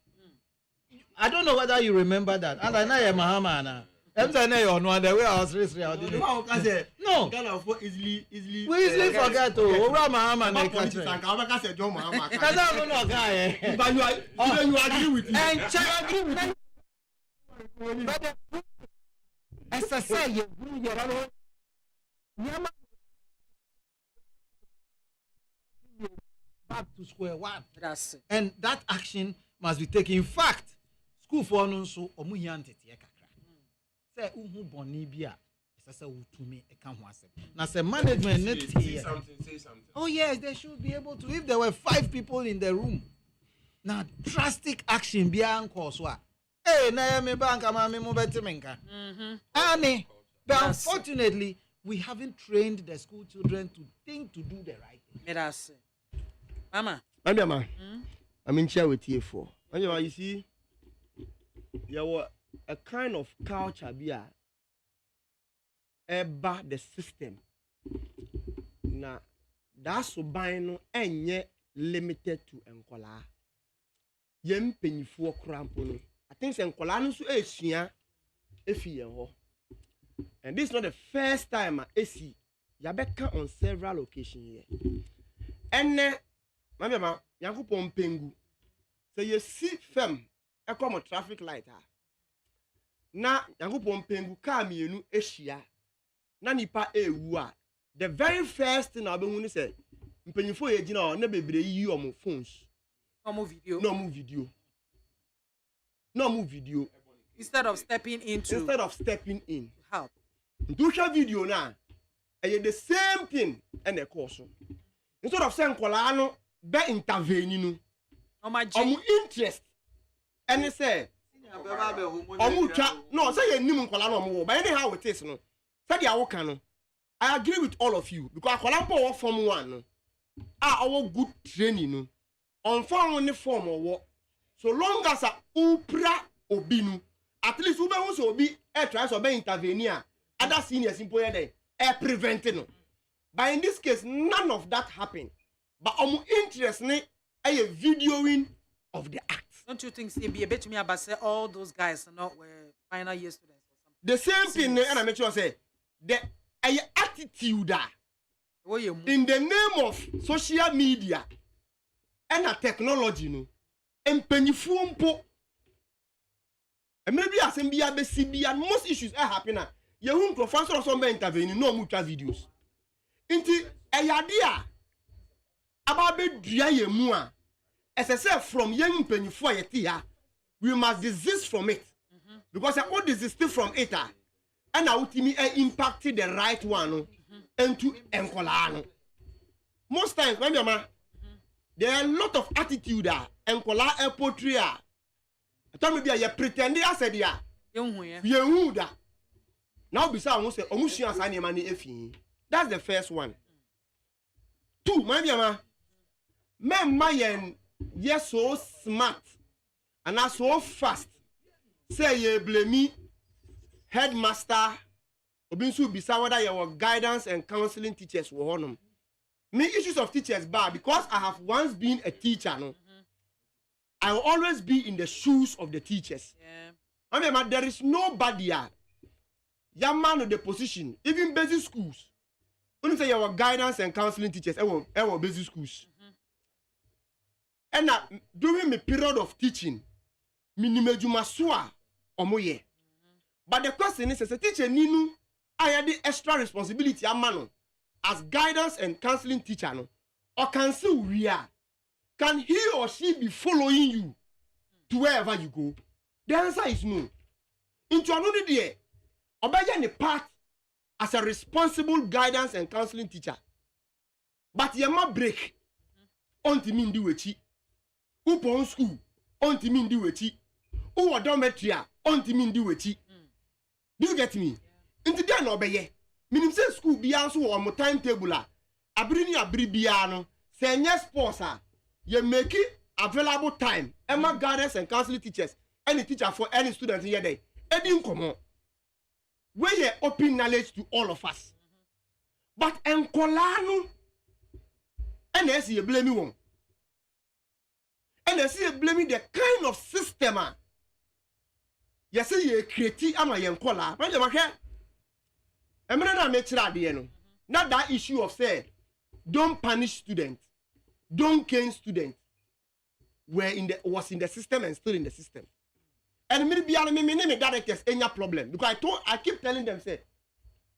I don't know whether you remember that. And I know MAAME. No. Ghana for easily. We easily forget to MAAME. But you agree with me. And China agree with me. But as I say, you back to square one. That's it. And that action must be taken. In fact, school for no so omuyante tie kakra. Say uhu boni bia. Say utumi e kan ho asem. Na say management net say something. Oh yes, they should be able to. If there were 5 people in the room. Now drastic action bia anko so a. Hey, na me bank ama me mo betimenka. Ani, but unfortunately, we haven't trained the school children to think to do the right thing. That's Mama. Mama. I'm in chair with you for. You see, there was a kind of culture bia about the system. Now, that's so bino enye limited to enkola. Yem penifo crampono. I think enkola no so esua efie ho. And this is not the first time I see Yabeka on several occasions here. And Mama, Yankupon Pengu. So you see fem, I come a traffic light. Na Yankupon Pengu come you Asia. Nanipa ewa. The very first thing I've been say, Mpenifo Ejina, never be you on phones. No more video. No more video. No more video. Instead of stepping in. Help. Do show video now. And the same thing and the course. Instead of saying Kolano, be intervening. Omu interest. And they say, no, say you need Kolano, but anyhow it is no. Say the awokano. I agree with all of you because Kolampo work from one. Our good training no. On form the form or what. So long as a upra obinu. At least we also be a try to be intervenir. Other seniors employer there, preventing. But in this case, none of that happened. But interest ne a videoing of the act. Don't you think it be a bit to me about say all those guys are not were final year students or something? The same thing, and I make sure say the attitude in the name of social media and a technology, no, and penifumpo. And maybe as MBA, and most issues are happening. You won't professor or some intervening, no mutual videos. Into a idea about the dry mua. As I said, from young penny for a we must desist from it. Because I want desist from it. And I would me impacted the right one into Encolano. Most times, when there are a lot of attitude Encola and poetry. I told me, you pretend I said, yeah, you now, besides, that's the first one. 2, my dear man, yes, so smart and not so fast. Say ye blame me, headmaster, Obinsu Bisa, whether your guidance and counseling teachers were on them. Me issues of teachers bar because I have once been a teacher. No, I will always be in the shoes of the teachers. Yeah. I mean, there is nobody. Young man of the position, even basic schools. When you say your guidance and counseling teachers, I basic schools. And during my period of teaching, minimejumaswa omoye. But the question is, as a teacher, Ninu, I had the extra responsibility as guidance and counseling teacher, no, or can see we are. Can he or she be following you to wherever you go? The answer is no. Into another day. Obey the part as a responsible guidance and counseling teacher. But you must break on to me do it. upon school on timi ndi wechi who dormitory on timi ndi wechi do you get me into there no obeye minim say school bia nso wo mo timetable a abiri bia no say nya sports a you make it available time emma guardians and counseling teachers any teacher for any student here there edin komo where you open knowledge to all of us but enkolanu and as you blame you and as you blame the kind of system you say you create ama yenkola but you mahwe emre na make sure ade no not that issue of say don't punish students don't cane students was in the system and still in the system and me directors any problem because I keep telling them say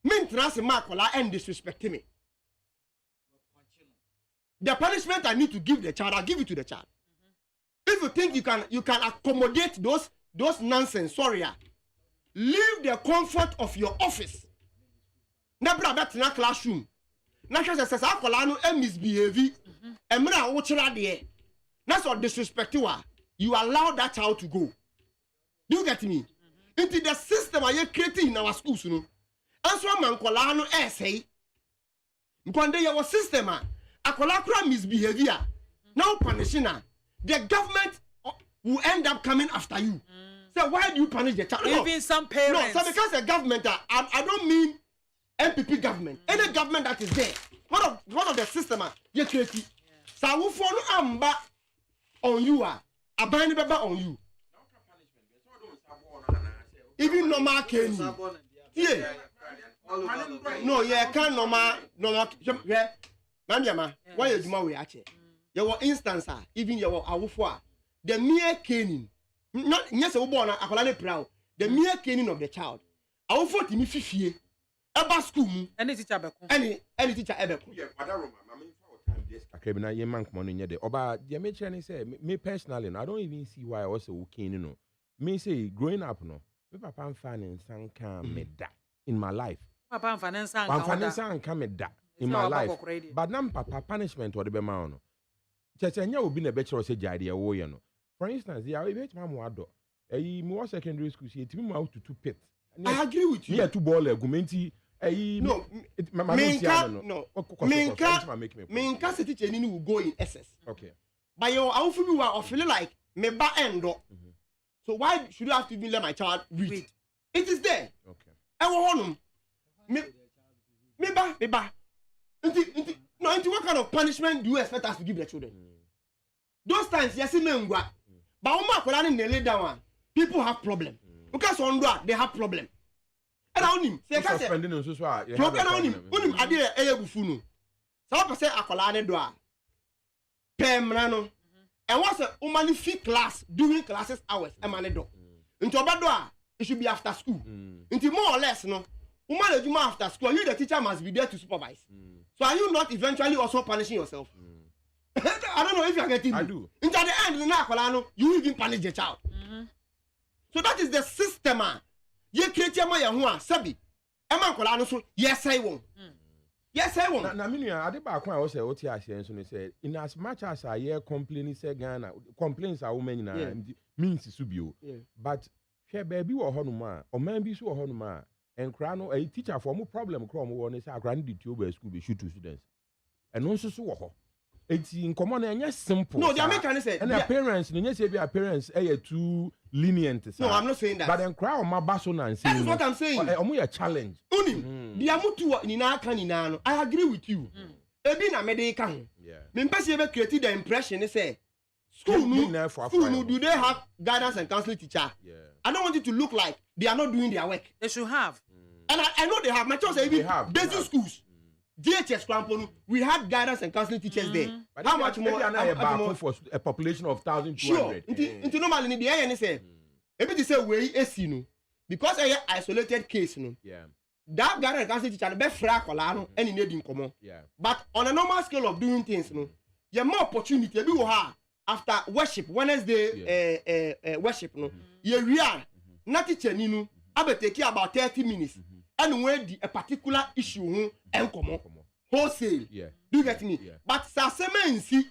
me trans makola and disrespect me. The punishment I need to give the child, I'll give it to the child. If you think you can accommodate those nonsense, sorry, leave the comfort of your office. Never bet in a classroom. National says akola no misbehave. Emra wochira there. That's what disrespect you allow that child to go. Do you get me? Into the system I creating in our schools, you know. Answer man kola no say. Mkonde your system akola kura misbehavior. Now punishing the government will end up coming after you. So why do you punish the child? Even some parents. No, so because the government I don't mean MPP government. Any government that is there. One of the system you create. So who follow amba on you a bind baba on you. Even normal cane. Yeah. No, yeah, can't normal. Yeah. Mandiama, why you do we actually? Your instance, even your awufwa, the mere caning. Not yes, a born a proud. The mere caning of the child. Awufwa to me 50 years. About school, any teacher ever. Any teacher ever. Okay, but now man come on in there. Oba, the American say me personally, I don't even see why I was so keen, you know. Me say growing up, no, me papa and finance and come me da in my life. Papa and finance and come me da in my life. But now papa punishment or the bema no. Chechenya will be a bachelor say idea wo ye no. For instance, the I bet mama do. More secondary school see it me out to two pit. I agree with you. Yeah, two ball argumenti. No, Minka city training will go in SS. Okay. But your outfit you are feeling like me ba endo. So why should you have to even let my child read? It is there. Okay. I will me ba. No, into what kind of punishment do you expect us to give the children? Those times, yes, but people have problem. Because on that they have problem. And on him, say suspending on so on him, I did a buffunu. So say akolane doa. Pemrano. And what's a woman fit class during classes hours? A man do. Into Obadoa, it should be after school. Into more or less, no. Woman do after school. You the teacher must be there to supervise. So are you not eventually also punishing yourself? I don't know if you are getting. I do. Into the end, you even punish the child. So that is the system. You create your maya sabi. Emma Colano so yes I won't. Yes I won't. Na me nua ade ba kwa wo say o ti ahye so ne say in as much as I hear complaining say Ghana complaints are women na means subio. But hwe baby wo ho no ma o man bi so wo ho no ma enkra no a teacher for mo problem kro mo wo ne say akra no di tuo school be shoot to students. And no so wo ho. Eti nkomo na enya simple. No, the American say and their parents, no say their parents too lenient. No, I'm not saying that. But then cry on my basso and say. That's what I'm saying. A challenge. Unim. The amutu ni na kanina. I agree with you. Ebi na medical. Yeah. Me person ever created the impression say school no do they have guidance and counseling teacher? Yeah. I don't want it to look like they are not doing their work. They should have. And I know they have. My child say even basic schools. DHS Kramponu, we had guidance and counseling teachers there. But how much more are for a population of 1,200? Sure. Into normally in the area, say, maybe they say we no because I isolated case no. Yeah. That guidance and counseling teacher be fra kolano any need in common. Yeah. But on a normal scale of doing things, no, you more opportunity. We will have after worship Wednesday, worship no. You real, not teacher no. I be take about 30 minutes. And when a particular issue and come wholesale. Yeah. Do you get me? Yeah. But see,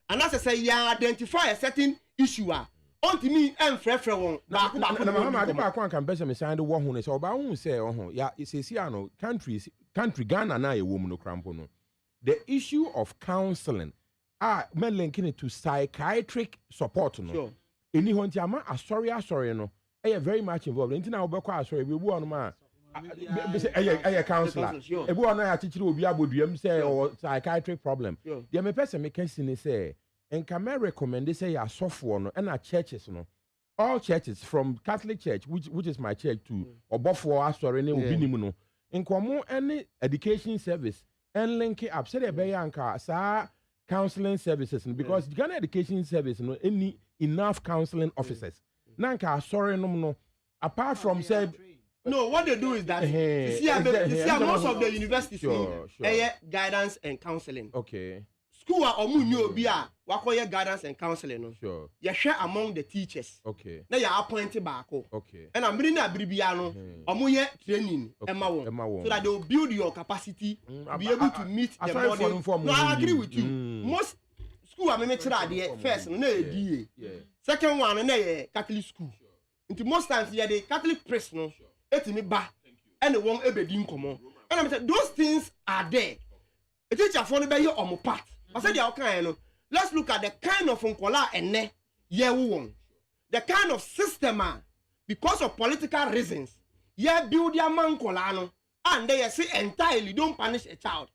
and as I say, you identify a certain issue. On to me and frefre one. Na mama de ba kwa kan pese me san de wo hu ne se oba hu se ho ya isesi ano country Ghana na ye wo mu no crampo no. The issue of counseling men linking it to psychiatric support no. Sure. Eni ho nti ama asori no very much involved. Nti na obekọ asori we bu on ma counselor. Ebu on ya chichiri obi aboduam say or psychiatric problem. The me person me can say and can I recommend say ya software no and churches no. All churches from Catholic Church which is my church to obofo asori ne obi nimu no. Nkomo any education service and link it up say the be anka sa counseling services because Ghana education service no any enough counseling officers. Nanka sorry no apart from say no what they do is that see most of the universities guidance and counseling. Okay. School are omu bi a wakoye guidance and counseling no. Sure. You share among the teachers. Okay. Na you appointed baako. Okay. And I'm bringing biribia no omu ye training ema won so that they will build your capacity to be able to meet the modern. No, I agree with you. Most school are me there first no na DA. Second one na Catholic school. Into most times the Catholic priest no etimi ba and the one ebedi nkomo. And I'm saying those things are there. A teacher for no be your omo part. I said they kind no. Let's look at the kind of unkola ene ye won. The kind of system because of political reasons ye build your man kola no and they say entirely don't punish a child.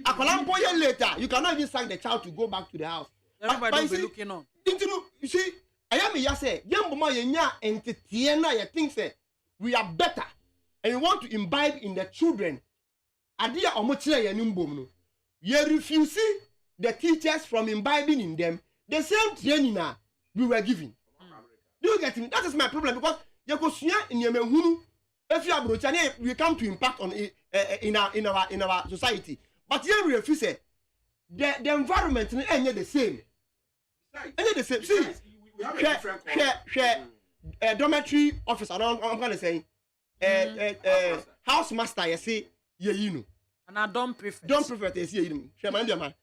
Akolampo ye later you cannot even sack the child to go back to the house. Everybody will be looking on. You see I am ya say yamboma ye nya entity na ye think say we are better and we want to imbibe in the children. Adia omo kire ye nimbom no. Ye refuse the teachers from imbibing in them the same training we were given. Do you get me? That is my problem because you go suya in your hunu if you are we come to impact on in our society. But here we refuse the environment is the same. Any the same. See, share dormitory office around. I'm gonna say house master. You see, you know. And I don't prefer. Don't prefer to see you. Share my man.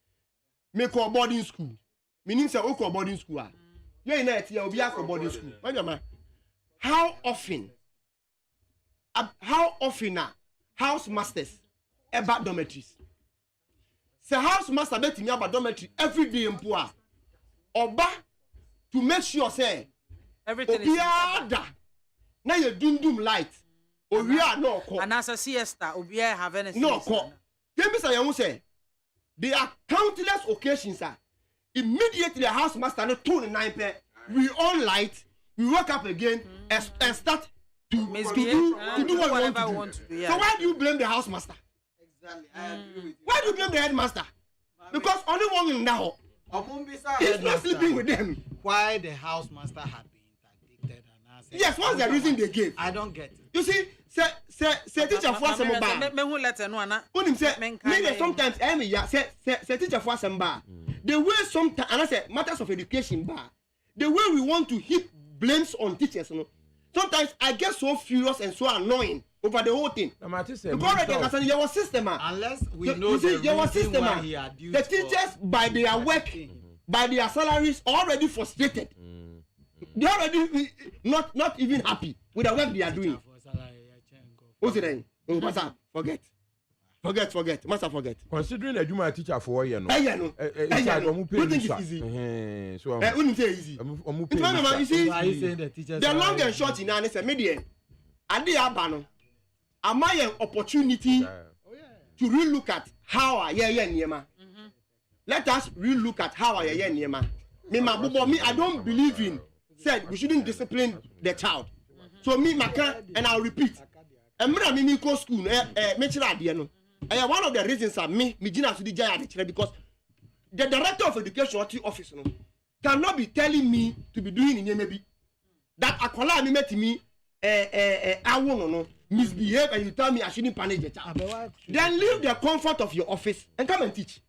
Make a boarding school. Meaning say okay boarding school. You in it here. Obi a boarding school. My man. How often house masters about dormitories? Say house master bet me about dormitory every day in poor. Oba to make sure say everything is now you dum light. Or we are no call. And as a siesta, we have any no call. Then Mr. say there are countless occasions, immediately the house master no 29 pair. We on light, we wake up again and start to do what we want to do. So why do you blame the house master? Exactly. I agree with you. Why do you blame the headmaster? Because only one in now. He's not sleeping with them. Why the house master had been interdicted? Yes, what's the reason they gave? I don't get it. You see, say teacher for some bar. Me who letter no ana. Unim say me sometimes say teacher for some bar. The way sometimes and I say matters of education bar. The way we want to heap blames on teachers, you know. Sometimes I get so furious and so annoying over the whole thing. Because your system, unless we know the system, the teachers by their work, by their salaries, already frustrated. They already not even happy with the work they are doing. What's it then? Master, forget. Master, forget. Considering a human teacher for you know. You think it's easy? So wouldn't say easy. You see, the long and short in an media. And the abano. Am I an opportunity to relook at how I Niema? Let us relook at how I Niema. Me, I don't believe in said we shouldn't discipline the child. So me, and I'll repeat. And me go school, one of the reasons are me Jina to the giant because the director of education office cannot be telling me to be doing in maybe that Akola me met me I won't misbehave and you tell me I shouldn't punish the child. Then leave the comfort of your office and come and teach.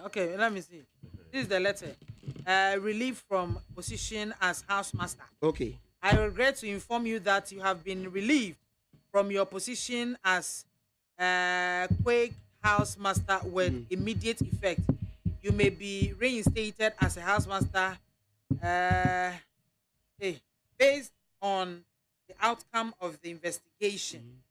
Okay, let me see. This is the letter. Relief from position as house master. Okay. I regret to inform you that you have been relieved from your position as Quake housemaster with immediate effect. You may be reinstated as a housemaster based on the outcome of the investigation.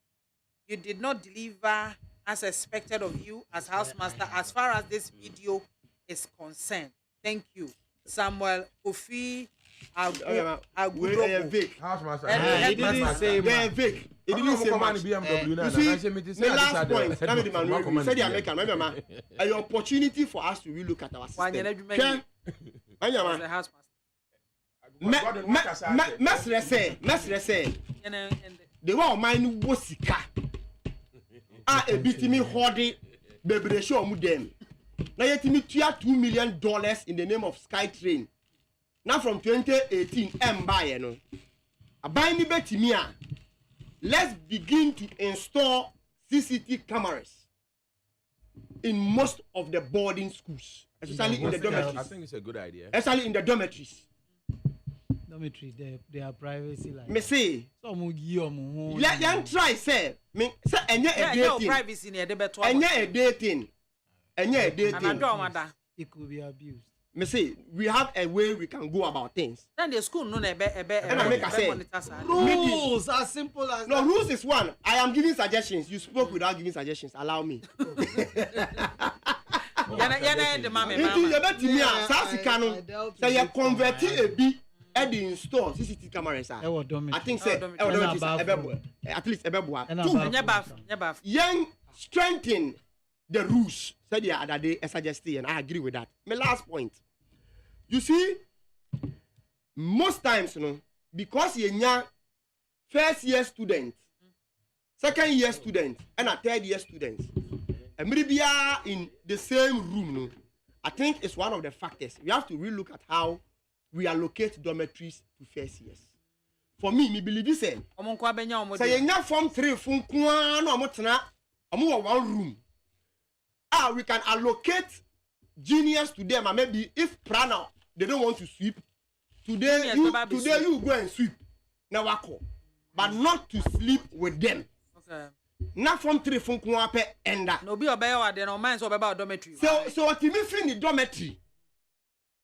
You did not deliver as expected of you as housemaster as far as this video is concerned. Thank you. Samuel Kofi Vic. Housemaster. He didn't say Vic. He didn't say much. You see, the last point, you said the American, remember, an opportunity for us to relook at our system. Mesre say, the one mine was sika. A bitimi hodi bebre show mu dem. Na yetimi tua $2 million in the name of SkyTrain. Now from 2018 buy no. Abai ni betimi a. Let's begin to install CCTV cameras in most of the boarding schools, especially in the dormitories. I think it's a good idea. Especially in the dormitories. Dormitory, they are privacy like. Me say. Some give Yan try say. Me say enye a dating. Privacy near the better. Enye a dating. Enye a dating. It could be abused. Me say we have a way we can go about things. Then the school no and I make a say rules as simple as no rules is one. I am giving suggestions. You spoke without giving suggestions. Allow me. Yana the mama. You bet me a Sasika say you convert a B and install CCTV cameras. I think say at least two. Young strengthen the rules. Said the other day, I suggested, and I agree with that. My last point. You see, most times, because you're first year student, second year student, and a third year student, and maybe are in the same room, I think it's one of the factors. We have to relook at how we allocate dormitories to first years. For me believe this. Say you're from 3 from one room. We can allocate juniors to them, and maybe if prana they don't want to sweep, today you go and sweep. Now wako, but not to sleep with them. Okay. Not from 3 from kuape enda. No be obey then no mind so about dormitory. So what you mean the dormitory?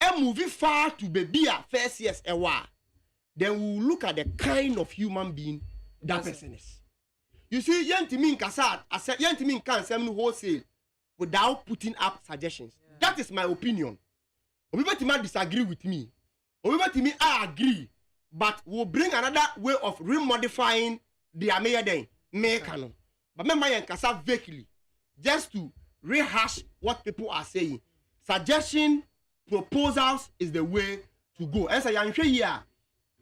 A movie far to baby a first years a while. Then we will look at the kind of human being that person is. You see, yantimin kasad, yantimin can send wholesale without putting up suggestions. Yeah. That is my opinion. Everybody might disagree with me. Everybody I agree. But we'll bring another way of remodifying the American mechanic. But remember, I can vaguely just to rehash what people are saying. Suggestion, proposals is the way to go. As I am here,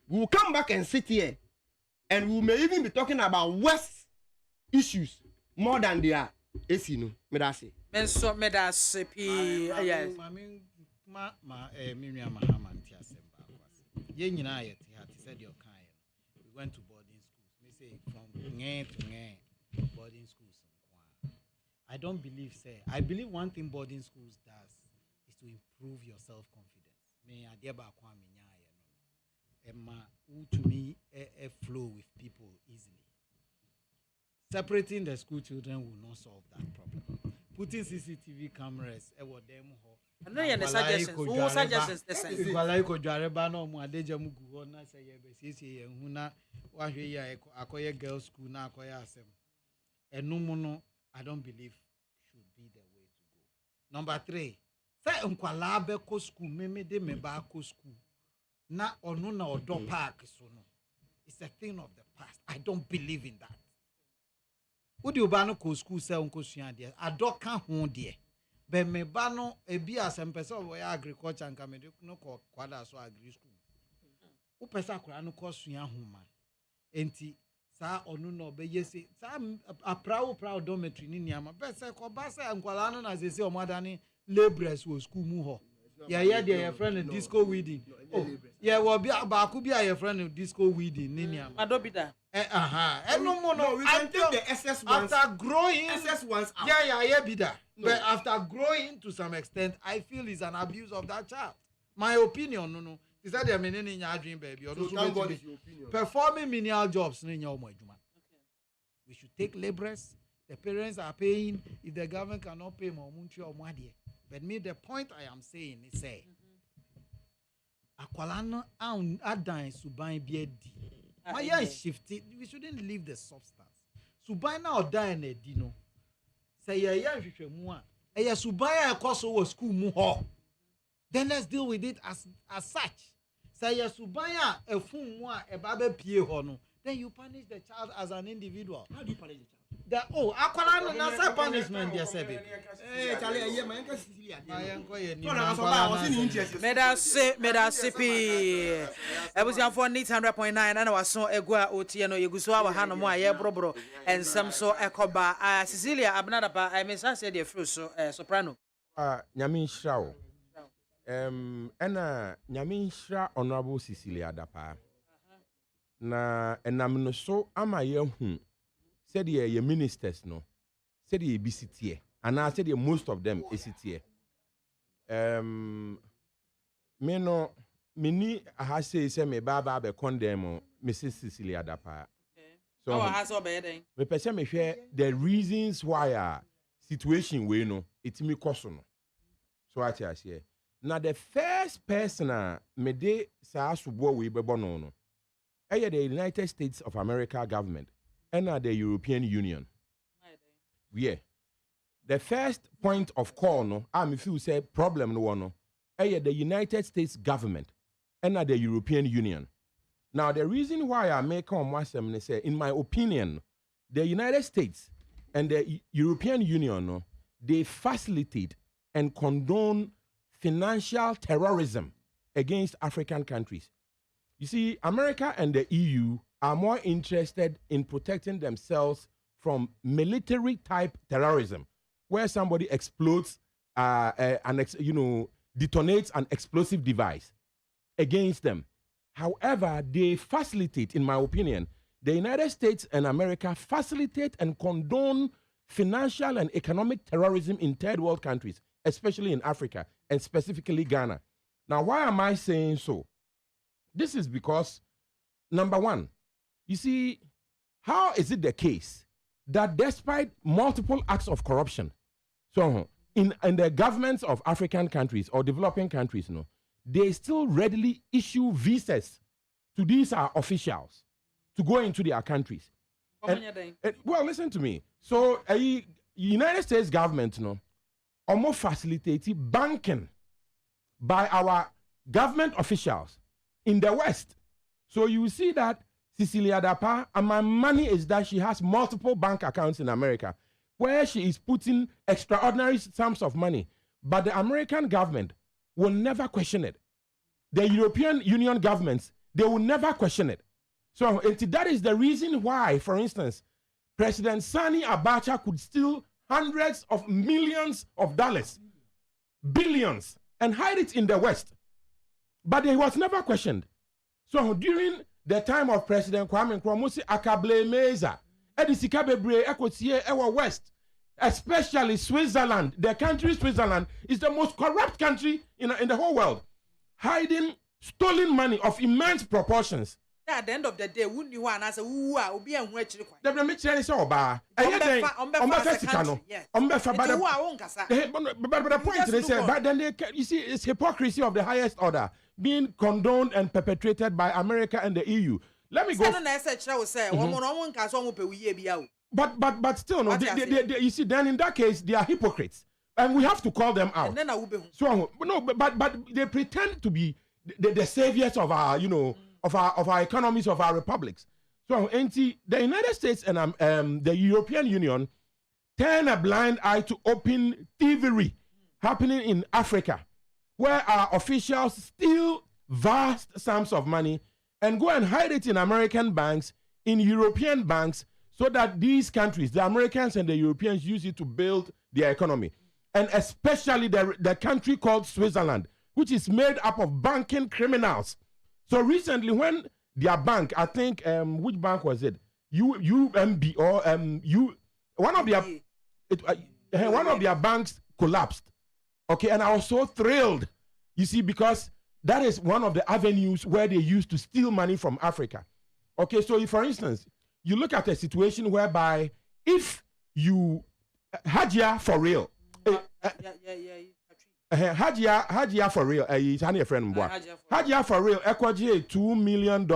we will come back and sit here, and we may even be talking about West issues more than they are. Medase. Menso medase pi yes. Miriam Mahaman Tiasemba. Yenina yet said your kind. We went to boarding schools. We say from Nge to boarding schools. I don't believe I believe one thing boarding schools does is to improve your self-confidence. Me adeba kwa to me a flow with people easily. Separating the school children will not solve that problem. Putting CCTV cameras, I know you're the suggestions. Who suggestions the sense? Like Jareba no more deja mugu na say yebesi huna wahwe ya akoye girls school na akoye asem. Enumuno I don't believe should be the way to go. Number 3, say unkwala be ko school meme de meba ko school. Na onu na odo park so no. It's a thing of the past. I don't believe in that. Would you ban ko school say unko sua de? Ado ka ho de. Be me ba no ebi asem pese o ya agriculture nka me no ko kwada so agri school. Wo pese akora no ko sua ho man. Enti sa onu no be yesi sa proud dormitory ni niama pese ko ba say ankwala no na sese o madani laborers wo school mu ho. Yeah, your friend disco weeding. Oh, yeah, well, be your friend disco weeding. Ninia. I don't be that. No, we can take the SS ones. After growing, SS ones out. Yeah, be that. No. But after growing to some extent, I feel it's an abuse of that child. My opinion, no. Is that they're meaning in your dream, baby? Or thank God is your opinion. Performing menial jobs in your okay. We should take laborers. The parents are paying. If the government cannot pay more, but me, the point I am saying is say, Aqualano adan subai biedi. My shifted. We shouldn't leave the substance. Subai na odan edino. Say ya mua. Eya subaya koso school muho. Then let's deal with it as such. Say ya subaya efun mua ebabe pie hono. Then you punish the child as an individual. How do you punish the child? Aqualano na say punishment there say baby. Meda sipi. Ebusian for 100.9 and was so egua otieno yeguso awa hano mo aye brobro ensem so ekoba Cecilia Abnadapa I mean say the fruit so soprano. Nyame nhira wo. Ena nyame nhira honorable Cecilia Dapa. Na enam no so ama ye hu said ye ministers no said ye bisitie and I said most of them isitie me no mini aha say me baba be condemn Mrs. Cecilia Dapa. So me pese me hwe the reasons why situation we no itimi koso no so ati ase na the first person me de sa asubo we bebo no the United States of America government and the European Union. Yeah. The first point of call, no, if you say problem, no, the United States government and the European Union. Now, the reason why I make on myself, say, in my opinion, the United States and the European Union, no, they facilitate and condone financial terrorism against African countries. You see, America and the EU are more interested in protecting themselves from military-type terrorism, where somebody explodes, detonates an explosive device against them. However, they facilitate, in my opinion, the United States and America facilitate and condone financial and economic terrorism in third world countries, especially in Africa, and specifically Ghana. Now, why am I saying so? This is because, number one, you see, how is it the case that despite multiple acts of corruption, so in the governments of African countries or developing countries, no, they still readily issue visas to these officials to go into their countries? Well, listen to me. So, United States government, no, almost facilitated banking by our government officials in the West. So you see that Cecilia Dapa, and my money is that she has multiple bank accounts in America where she is putting extraordinary sums of money. But the American government will never question it. The European Union governments, they will never question it. So that is the reason why, for instance, President Sani Abacha could steal hundreds of millions of dollars, billions, and hide it in the West. But he was never questioned. So during the time of President Kwame Nkrumah, akable meza, edisika bebre ekotie ewa West, especially Switzerland. The country Switzerland is the most corrupt country in the whole world, hiding stolen money of immense proportions. At the end of the day, wouldn't you want to say, "Ooh, I'll be a witch"? The British say, "Oba, but the point is, but then you see, it's hypocrisy of the highest order being condoned and perpetrated by America and the EU." Let me go. But still, no. You see, then in that case, they are hypocrites, and we have to call them out. So no, but they pretend to be the saviors of our, of our economies, of our republics. So, the United States and the European Union turn a blind eye to open thievery happening in Africa, where our officials steal vast sums of money and go and hide it in American banks, in European banks, so that these countries, the Americans and the Europeans, use it to build their economy. And especially the country called Switzerland, which is made up of banking criminals. So recently, when their bank, I think, which bank was it? UMB or one of their banks collapsed. Okay, and I was so thrilled, you see, because that is one of the avenues where they used to steal money from Africa. Okay, so if, for instance, you look at a situation whereby if you Hajia for real. Hajia for real. It's a friend. Hajia for real. Ekwaji $2 million.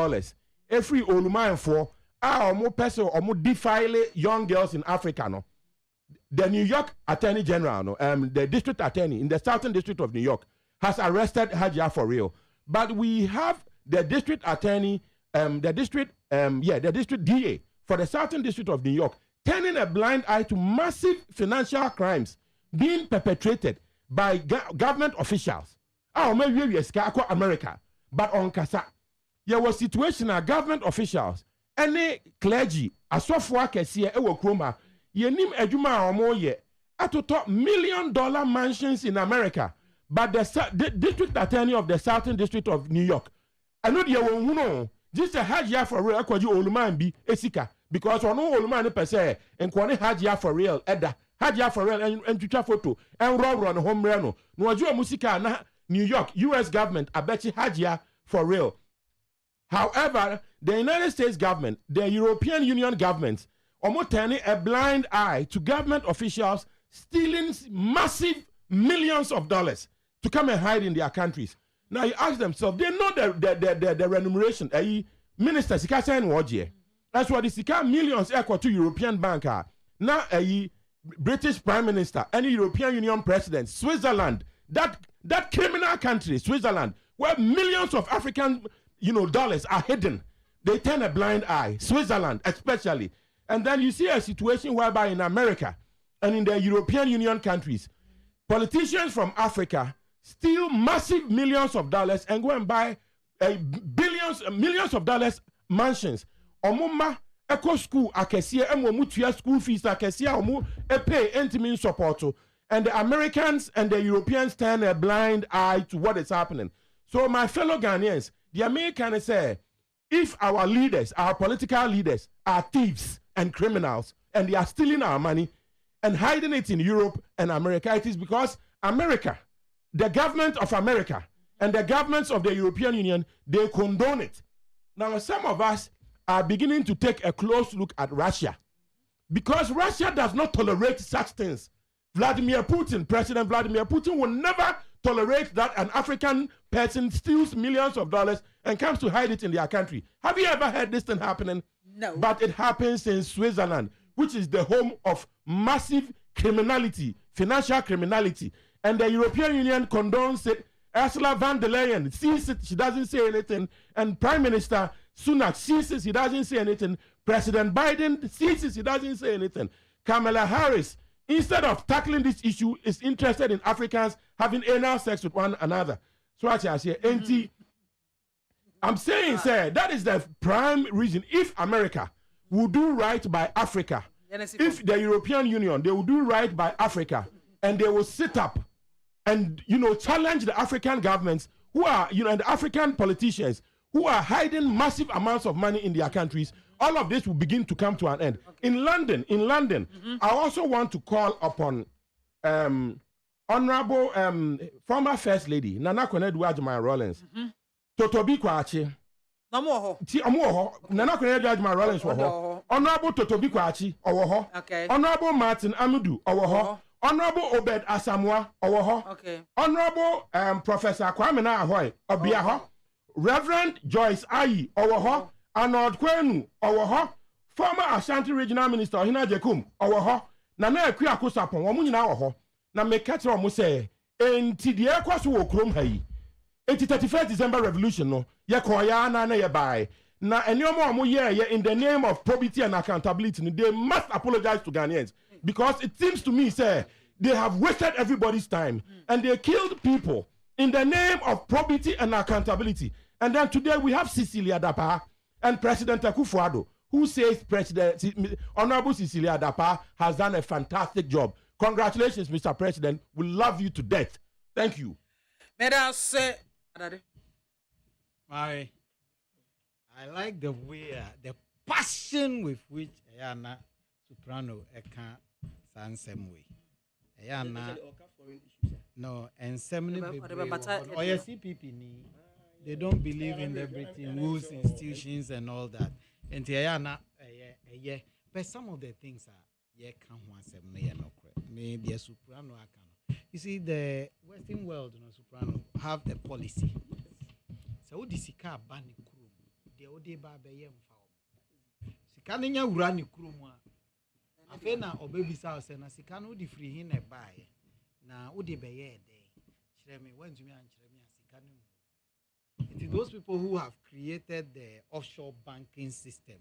Every Oluman for more person or more defile young girls in Africa. No, the New York Attorney General, no, the district attorney in the Southern District of New York has arrested Hajia for real. But we have the district attorney, the district DA for the Southern District of New York turning a blind eye to massive financial crimes being perpetrated by government officials. Maybe America, but on Kasa, there was situation of government officials, any clergy, a software kesiye ewo kroma, yenim ejuma omoye, atoto $1 million mansions in America, but the district attorney of the Southern District of New York, I know the one just a Hajia for real, akwaji oluman bi esika, because one oluman per se, and kwane Hajia for real, edda. Hajia for real and Twitter photo and run home reno. No musika na New York, US government, I bet you Hajia for real. However, the United States government, the European Union government, almost turning a blind eye to government officials stealing massive millions of dollars to come and hide in their countries. Now you ask themselves, they know the remuneration. Minister Sika saying what year? That's what the Sika millions equal to European banker. Now British Prime Minister, any European Union President, Switzerland, that criminal country, Switzerland, where millions of African dollars are hidden, they turn a blind eye. Switzerland, especially, and then you see a situation whereby in America and in the European Union countries, politicians from Africa steal massive millions of dollars and go and buy millions of dollars mansions. Omuma eco school akesia mutual school fees akesia pay intimate support, and the Americans and the Europeans turn a blind eye to what is happening. So my fellow Ghanaians, the Americans say, if our leaders, our political leaders, are thieves and criminals and they are stealing our money and hiding it in Europe and America, it is because America, the government of America and the governments of the European Union, they condone it. Now some of us are beginning to take a close look at Russia, because Russia does not tolerate such things. President Vladimir Putin will never tolerate that an African person steals millions of dollars and comes to hide it in their country. Have you ever heard this thing happening? No. But it happens in Switzerland, which is the home of massive criminality, financial criminality. And the European Union condones it. Ursula von der Leyen sees it, she doesn't say anything. And Prime Minister Sunak sees it, he doesn't say anything. President Biden sees it, he doesn't say anything. Kamala Harris, instead of tackling this issue, is interested in Africans having anal sex with one another. So I say, I'm saying, sir, that is the prime reason. If America would do right by Africa, if the European Union, they will do right by Africa, and they will sit up and, challenge the African governments who are, and the African politicians who are hiding massive amounts of money in their countries, all of this will begin to come to an end. Okay. In London, I also want to call upon Honorable former First Lady Nana Konadu Adjumani-Rawlings. Totobi Kwachi. Nana Konadu Adjumani-Rawlings wo. Honorable Totobi Kwachi owo. Okay. Honorable Martin Amudu owo. Honorable Obed Asamoah owo. Okay. Honorable Professor Kwame Nkrumah Obiaho. Reverend Joyce Ayi owo. Arnold Kwenu owo. Former Ashanti Regional Minister Ohina Jekum owo. Nana Akua Sapon wo nyina owo. Na me catch on say enti de ekwaso wo krom ha yi enti 31st December revolution no ye koya na ye buy na enyomo omo ye in the name of probity and accountability they must apologize to Ghanaians, because it seems to me say they have wasted everybody's time and they killed people in the name of probity and accountability. And then today we have Cecilia Dapa and President Akufo-Addo, who says Honorable Cecilia Dapa has done a fantastic job. Congratulations, Mr. President. We love you to death. Thank you. Madam, say, I like the way, the passion with which Ayana Soprano Eka Sansem way. Ayana, no, and Semini or your CPP, they don't believe in the Britain rules, institutions, and all that. And Ayana, but some of the things are ye can one seven no correct. Maybe a soprano can. You see, the Western world, soprano have a policy. So the sika bani krum, the ode ba be yem fa. Sika nya wura ni krum a. Afe na obebi sa se na sika no di free hin e bae. Na ode be ye dey. Kire me when to me an kire me sika no. It is those people who have created the offshore banking system.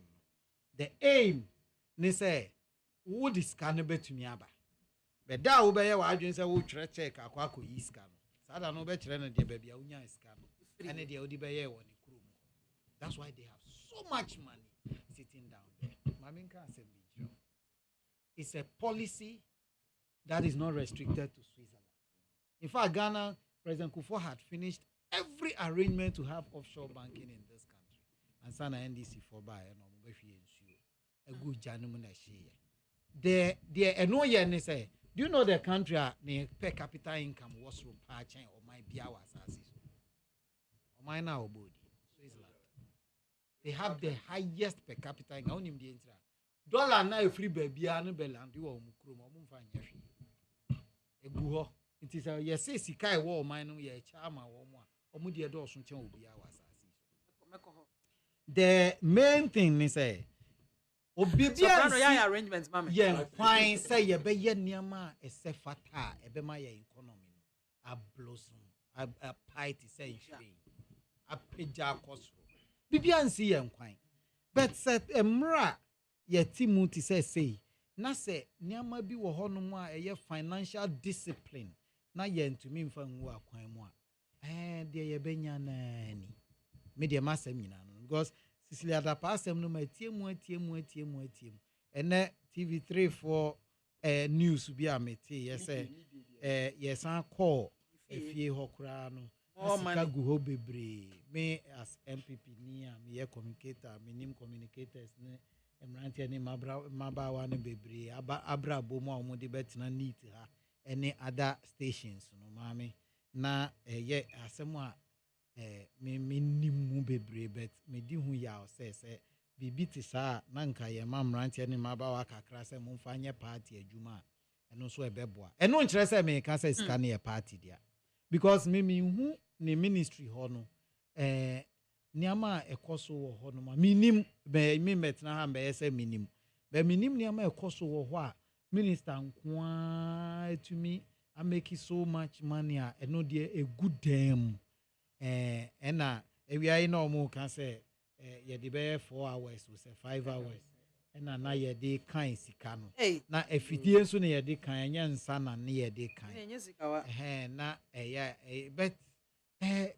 The aim, they say, would is cannabis to me aba. But that will be what I say, we try check AKWAFO is can. So I don't know better than the baby, unya is can. And the ODB one. That's why they have so much money sitting down there. Maminka Assembly. It's a policy that is not restricted to Switzerland. In fact, Ghana, President Kufuor had finished every arrangement to have offshore banking in this country. And Sana NDC for buy and a good gentleman. The annoying say, do you know the country per capita income was through patching or my biawa assassins? Or my now body, Switzerland. They have the highest per capita income. Only the intra dollar now free baby and beland you or mukrum or mufanya. A guho. It is a yes, Sikai war mine, ye charma or more. Or mudia dorsum will be our assassins. The main thing is say, soprano ya arrangements, mama. Yeah, fine. Say ye be ye niama a sefata, a be my economy. A blossom, a pie to say free, a pija cosro. Bibian see and quine. But set a mra ye timuti say, na say niama bi wo honoma a ye financial discipline. Na ye to me from wa quine moi. Dear ye benya nani. Media massa mina because. Cecilia da passem no TM1 and TV3 for news be a mete yes yes an call if ye hokra no asika gu ho bebre me as MPP ni me ye communicator me nim communicators ne emrantia ni mabawa ne bebre abra bomo a mo de betina neat ha any other stations no mame na ye asem a me nimu bebre bet me di hu ya say bibi ti sa na nka ye mamrantie ne mabawa kakra se momfa nye party adwuma eno so ebeboa eno nkyere se me ka say sika ne ye party dia because me hu ne ministry ho no niama ekoso wo ho no ma minim me metna ha mbe se minim be minim niama ekoso wo ho a minister nkoa etumi a make so much money a eno de a good damn and we are no more can say ye de 4 hours or say 5 hours and na ye de kan sika no na afidie so na ye de kan nya nsa na na ye de kan na but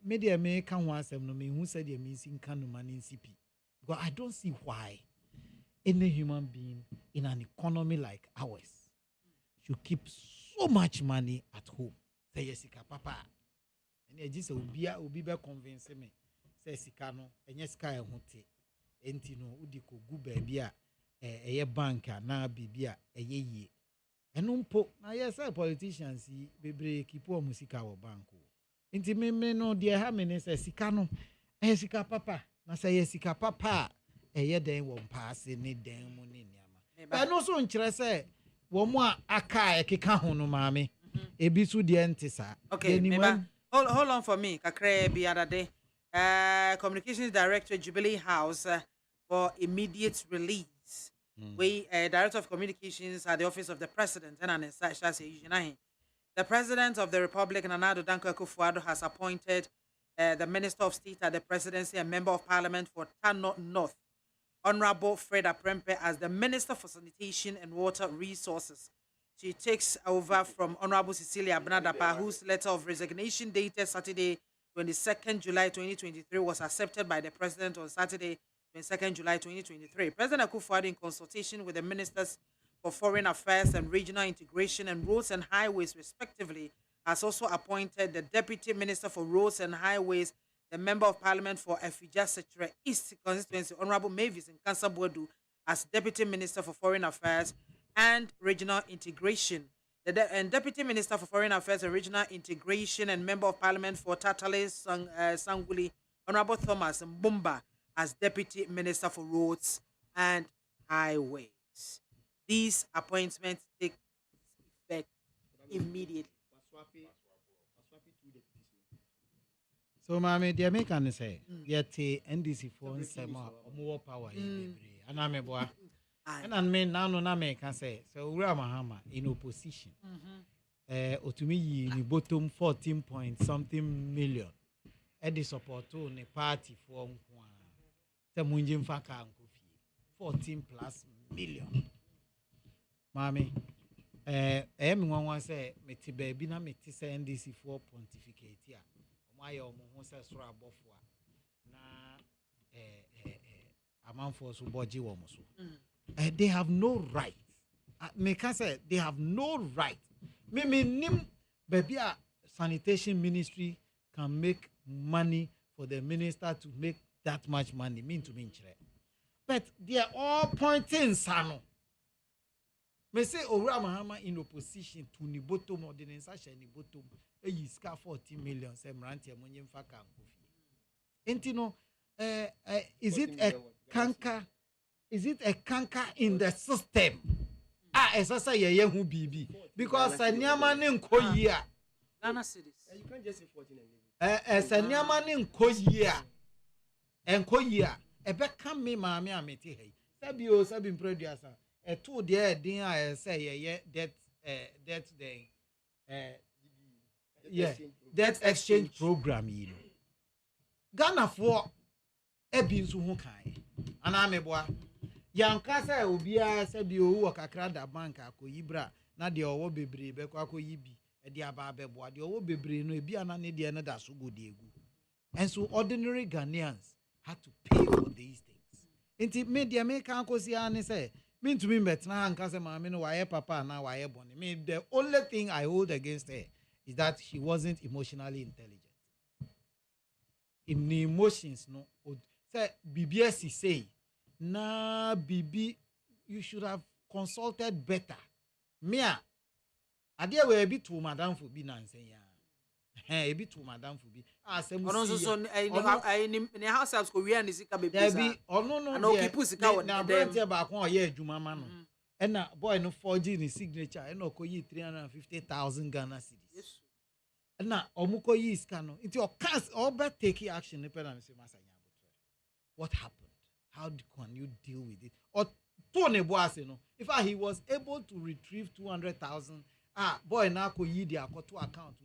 media me kan ho asem no me hu say de me sin kan no man nsipi because I don't see why any human being in an economy like ours should keep so much money at home say yesika papa. And just obi be convince me say sika no enye sika e hote enti no udi ko gu ba bia eye bank na bibia eye yie eno mpo na yes say politicians bebre keep o musika wo bank enti me no de ha me ne say sika no sika papa na say sika papa eye den wo paase ne den mu ne niama ba no so nkyere say wo mu aka ekeka ho no maame ebi so de ntisa okay hold on for me kakre bi adade communications director Jubilee House for immediate release we director of communications at the office of the president and an the president of the republic Nana Addo Dankwa Akufo-Addo has appointed the minister of state at the presidency and member of parliament for Tano North Honorable Fred Aprempe as the minister for sanitation and water resources. She takes over from Honorable Cecilia Abnadapa, whose letter of resignation dated Saturday, 22nd July 2023, was accepted by the President on Saturday, 22nd July 2023. President Akufo-Addo, in consultation with the Ministers for Foreign Affairs and Regional Integration and Roads and Highways, respectively, has also appointed the Deputy Minister for Roads and Highways, the Member of Parliament for Efija Setre East Constituency, Honorable Mavis Nkansa-Boadu, as Deputy Minister for Foreign Affairs and Regional Integration. The Deputy Minister for Foreign Affairs and Regional Integration and Member of Parliament for Tatale Sanguli, Honorable Thomas Mbumba, as Deputy Minister for Roads and Highways. these appointments take effect immediately. So, Mammy, the American say, yet NDC for more power. And I'm a boy. And I mean, now no can say, so Ramahama in opposition. Or to me, in the bottom 14 point something million. Eddie support to the party for the Munjim Faka 14 plus million. Mammy, everyone say, Meti baby, na Meti say NDC for pontificate here. My they have no right. Make say they have no right. Nim baby sanitation ministry can make money for the minister to make that much money. Mean to mean, but they are all pointing sano. Me say Ora Mahama in opposition to Nibotom or the Nensasha Nibotom. You scar 40 million. Say Mranti Amunyem Faka Intino, is it a canker? Is it a canker in the system? As I say, yeah, who BB because a Nyaman in Koya. Ghana cities. You can't just say 14 as a Nyaman in Koya and Koya. A back come me, mammy, I met he. Sabio Sabin producer. A 2 day dinner, say, yeah, that's the that exchange program, you know. Ghana for Ebin Suhukai, and I'm a boy. Young Casa will be a Sabio work a crowd a bank, a coibra, not the old baby, Bequaco Yibi, a diababe boy, the old baby, no be an Indiana that's so good. And so ordinary Ghanaians had to pay for these things. Inti media make Uncle Siani say, mean to me, but now and Casama, I know why papa now why bonny. Me, the only thing I hold against her is that she wasn't emotionally intelligent. In the emotions, no, say BBS say, nah, BB, you should have consulted better. Mia, I dare we a bit to Madame for be Nancy. Hey, a bit to Madame for be. Ah, some in the house of Korean is it there be or no, people sit down now, brother, back 1 year, Jumamano. And now, boy, no 4G in his signature, and no koyi 350,000 Ghana cedis. Yes. And now, Omuko is cano. It's your cast or bet taking action. What happened? How can you deal with it? Or Tony Boas, if he was able to retrieve 200,000, boy, now koyi the akoto account.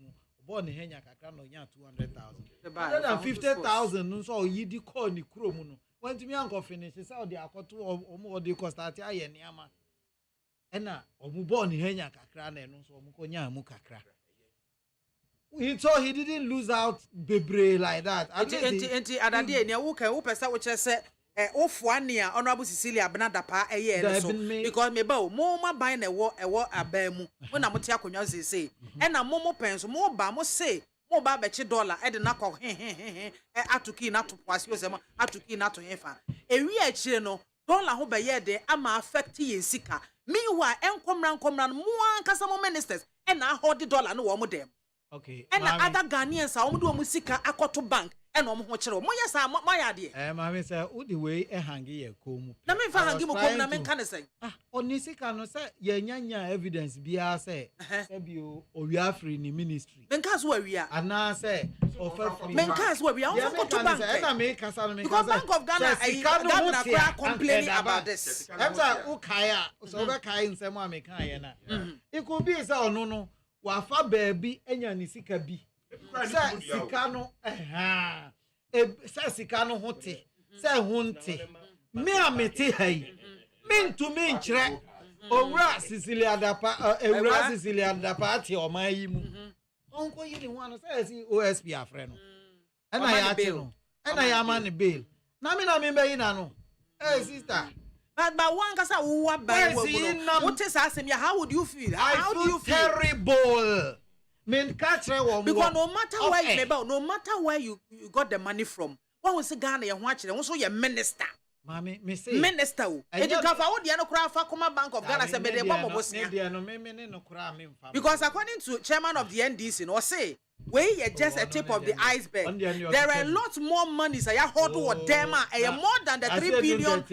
Boy, the henya kakano ya 200,000. 150,000. So ye di call ni kromuno. When to me uncle finish, it's how the akoto or more the cost at Yama. Ena omubo ni henya kakra na eno so omukonya amu kakra. So he didn't lose out bebre like that. Enti adade ne wo kan wo pesa wo kire se ofuania honorable Cecilia Benadapa eye so because me ba mo ma ban na ewo aban mu mo na mo te akonwa sese ena mo penso mo ba mo say mo ba be $1 e de na ko atuki na to kwasi o se mo atuki na to hefa ewi a kire no dollar ho be ye de ama affect yen sika. Meanwhile, enkomran mo ankasa mo ministers and na hold the dollar no wo mo dem. Okay. And other Ghanaians are do mo sika akoto bank and no mo ho kire. Mo yesa mo yade. Mama say who the way e hangi ye komu. Na me fa hangi mo komu na me kan say. Oni sika no say ye nyanya evidence bia say bi o owia free ni ministry. Men kan so awia. Ana say offer free. Men kan so awia. On koto bank. Na me kasa no me kasa. Bank of Ghana governor kra complaining about this. Emza ukaya so be kai nsem a me kan ye na. It could be say ono no wafa baby enya ni sika bi. Say sika no say sika no hote. Say hunte. Me amete hai. Min to min kire. Owura Cecilia Dapa Owura Cecilia Dapa ati o man yi mu. Onko yi ni wan say si OSP afre no. And I ati no. And I am on the bail. Na me be yi na no. Hey sister. But one kasa wo ba what is asem ya how would you feel? How do you feel? Terrible. Men catch wo because no matter where you about, no matter where you got the money from. What was Ghana ye ho akire? Wo so ye minister. Mami, me say minister o. E di ka fa wo de no kra fa Koma Bank of Ghana say be de bombo bosia. Me de no me no kra me mfa. Because according to chairman of the NDC no say We are just a tip of the iceberg. There are a lot more money. So ya hold what them more than the $3 billion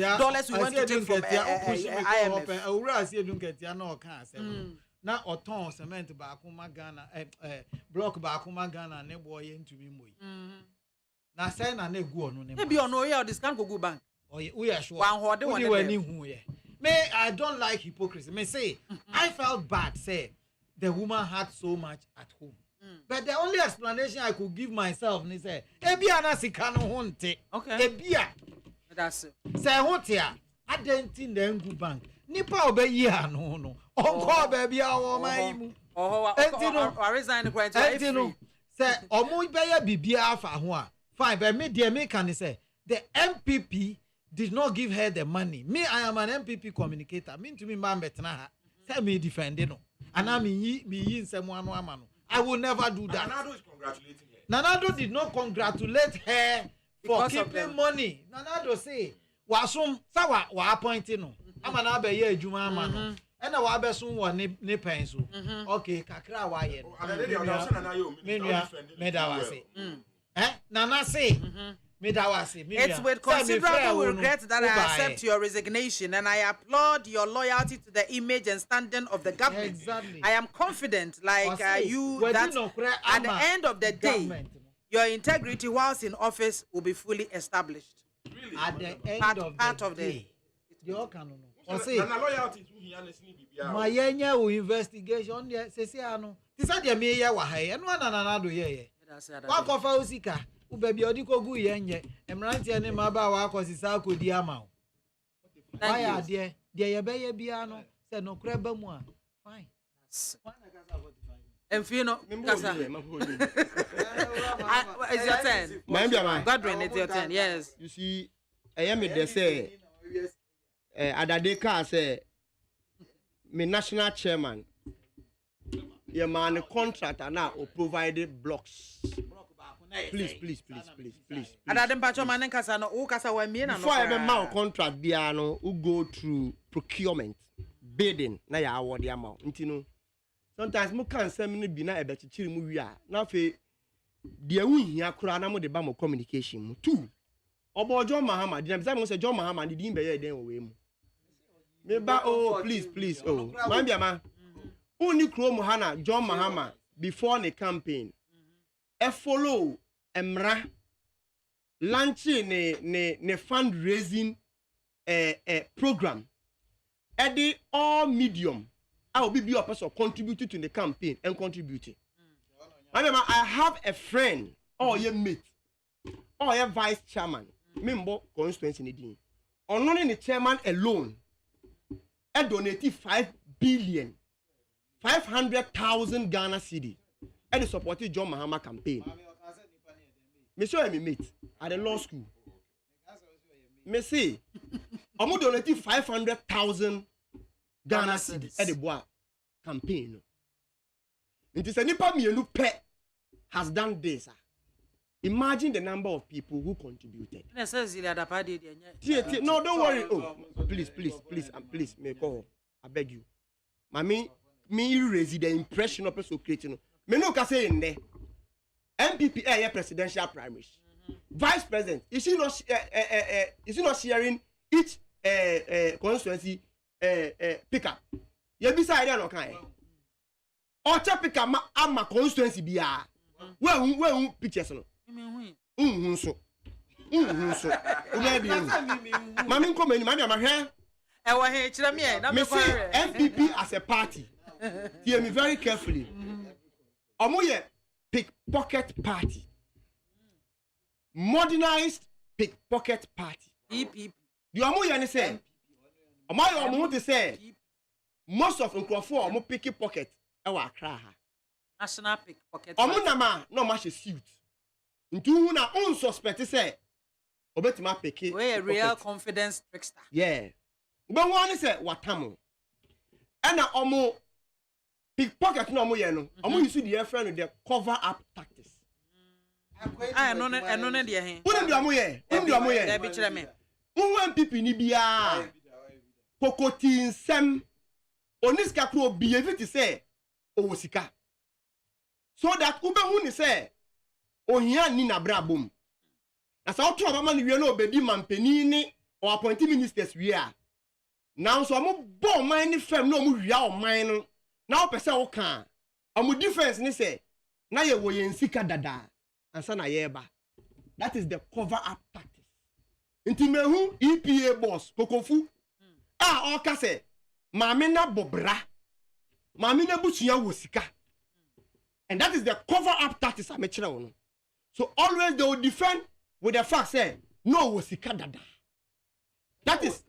we want to take from IMF. Na oton cement ba kuma Ghana block ba kuma Ghana ne boy into me moy. Na say na na egu onu ne. Maybe ono here this can go bank. Oh we are sure. One horde one there. I don't like hypocrisy. Me say I felt bad say the woman had so much at home. But the only explanation I could give myself is say ebia na sika no honte. Okay. Ebia. That's it. Say honte a adenti na ngu bank. Nipa obeyi ano no. Onko baby awo mai mu. I resign quite free. Say omo beye bibia afa ho a. Fine, but me dear me can say the MPP did not give her the money. Me I am an MPP communicator. Mean to me man betna ha. Say me defend no. And I me yin someone no amano. I will never do that. Nanado is congratulating her. Nanado did not congratulate her for keeping money. Nanado say wasum sawa wa appointing no. Amana be ye adwuma amano. And na wa be so wo ne pen so. Okay, kakra wa ye no. Me da wa say. Nana say it's with considerable regret that I accept your resignation and I applaud your loyalty to the image and standing of the government. Exactly. I am confident, like you, that at the end of the day, your integrity whilst in office will be fully established. Really? At the end of the day. My investigation, investigation, baby odiko gu yenye emrantie ne maba wa akosisa akodi ama o why ade de ye be ye bia no se no kra ba mu a fine Enfino kasa it's your turn Godwin, it's your turn. Yes, you see I am me say adade ka say me national chairman your man contractor now or provided blocks. Please. And I didn't patch man and Casano, who Casa were me and before I have contract, Biano, who go through procurement, bidding, na ya award the amount. You know, sometimes mo can send me be na a better chill movie. Now, the win here, Kurana, mo the bamo communication. Two, about John Mahama, the example was John Mahama, the Dean Bayer, then away. Maybe, oh, please, oh, Mambiama, only Crow Mohana, John Mahama, before the campaign. Follow emra launching ne fundraising program at all medium I will be a person contributing to the campaign and contributing. I have a friend or your mate or your vice chairman member constituency in only the chairman alone I donated 500,000 Ghana cedi. And supported John Mahama campaign. Monsieur and me meet at the law school. Me say, I'm donating 500,000 Ghana cedis at the bois campaign. It is a nipa me no pet has done this. Imagine the number of people who contributed. No, don't worry. Oh, please, me call. I beg you. Me raise the impression of person creating. Me no can say in there. MPP presidential primaries. Vice president, is he not sharing each constituency pickup? You be say no kan. Ocha pickup ma constituency bia. Where pictures no. So. Mami come ni mami amahwe. E wa he kire me e na me say MPP as a party. Hear me very carefully. Omoye pickpocket party. Modernized pickpocket party. EPP. The omoye say. Omoye to say most of Nkrofo omo pickpocket e wa Accra ha. National pickpocket. Omo na ma no ma she suit. Ntu na unsuspect say obetima pick. We a real confidence trickster. Yeah. Ube one say watamo. And omo pickpocket no omo ye no. Omo use the friend the cover up tactics. No de he. Who dem omo ye? Who dem omo ye? Dey be kire me. Who wan pipi ni bia? Kokoti nsem. Oniska kro behave to say o sika. so that ube hu ni say ohia ni na bra bom na sa oto amama ni wie na obedi mampani ni or appointed ministers wie a now so mo bo man ni fam na mo wia o man no na opese wo kan amu defense ni say na ye wo yen sika dada ansa na ye ba. That is the cover up tactics. Inti mehu EPA boss kokofu o ka say maame na bobra maame na busua wo sika. And that is the cover up tactics am kire wo no. So always they will defend with the fact say no wo sika dada. That is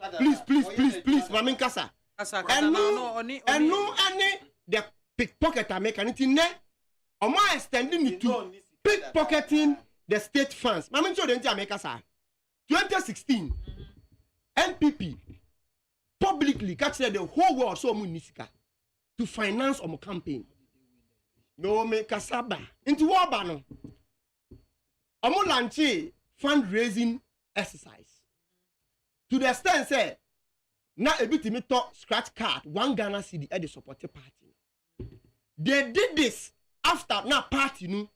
please maame kasa. And no the pickpocket American ne omo extending it to pickpocketing the state funds. Maame ncho de nti America sa 2016 NPP publicly catch the whole world so omo nisika to finance omo campaign. No me kasaba into what ba no omo launch fundraising exercise to the extent say na ebitimi to scratch card 1 Ghana cedi at the support party. They did this after na party no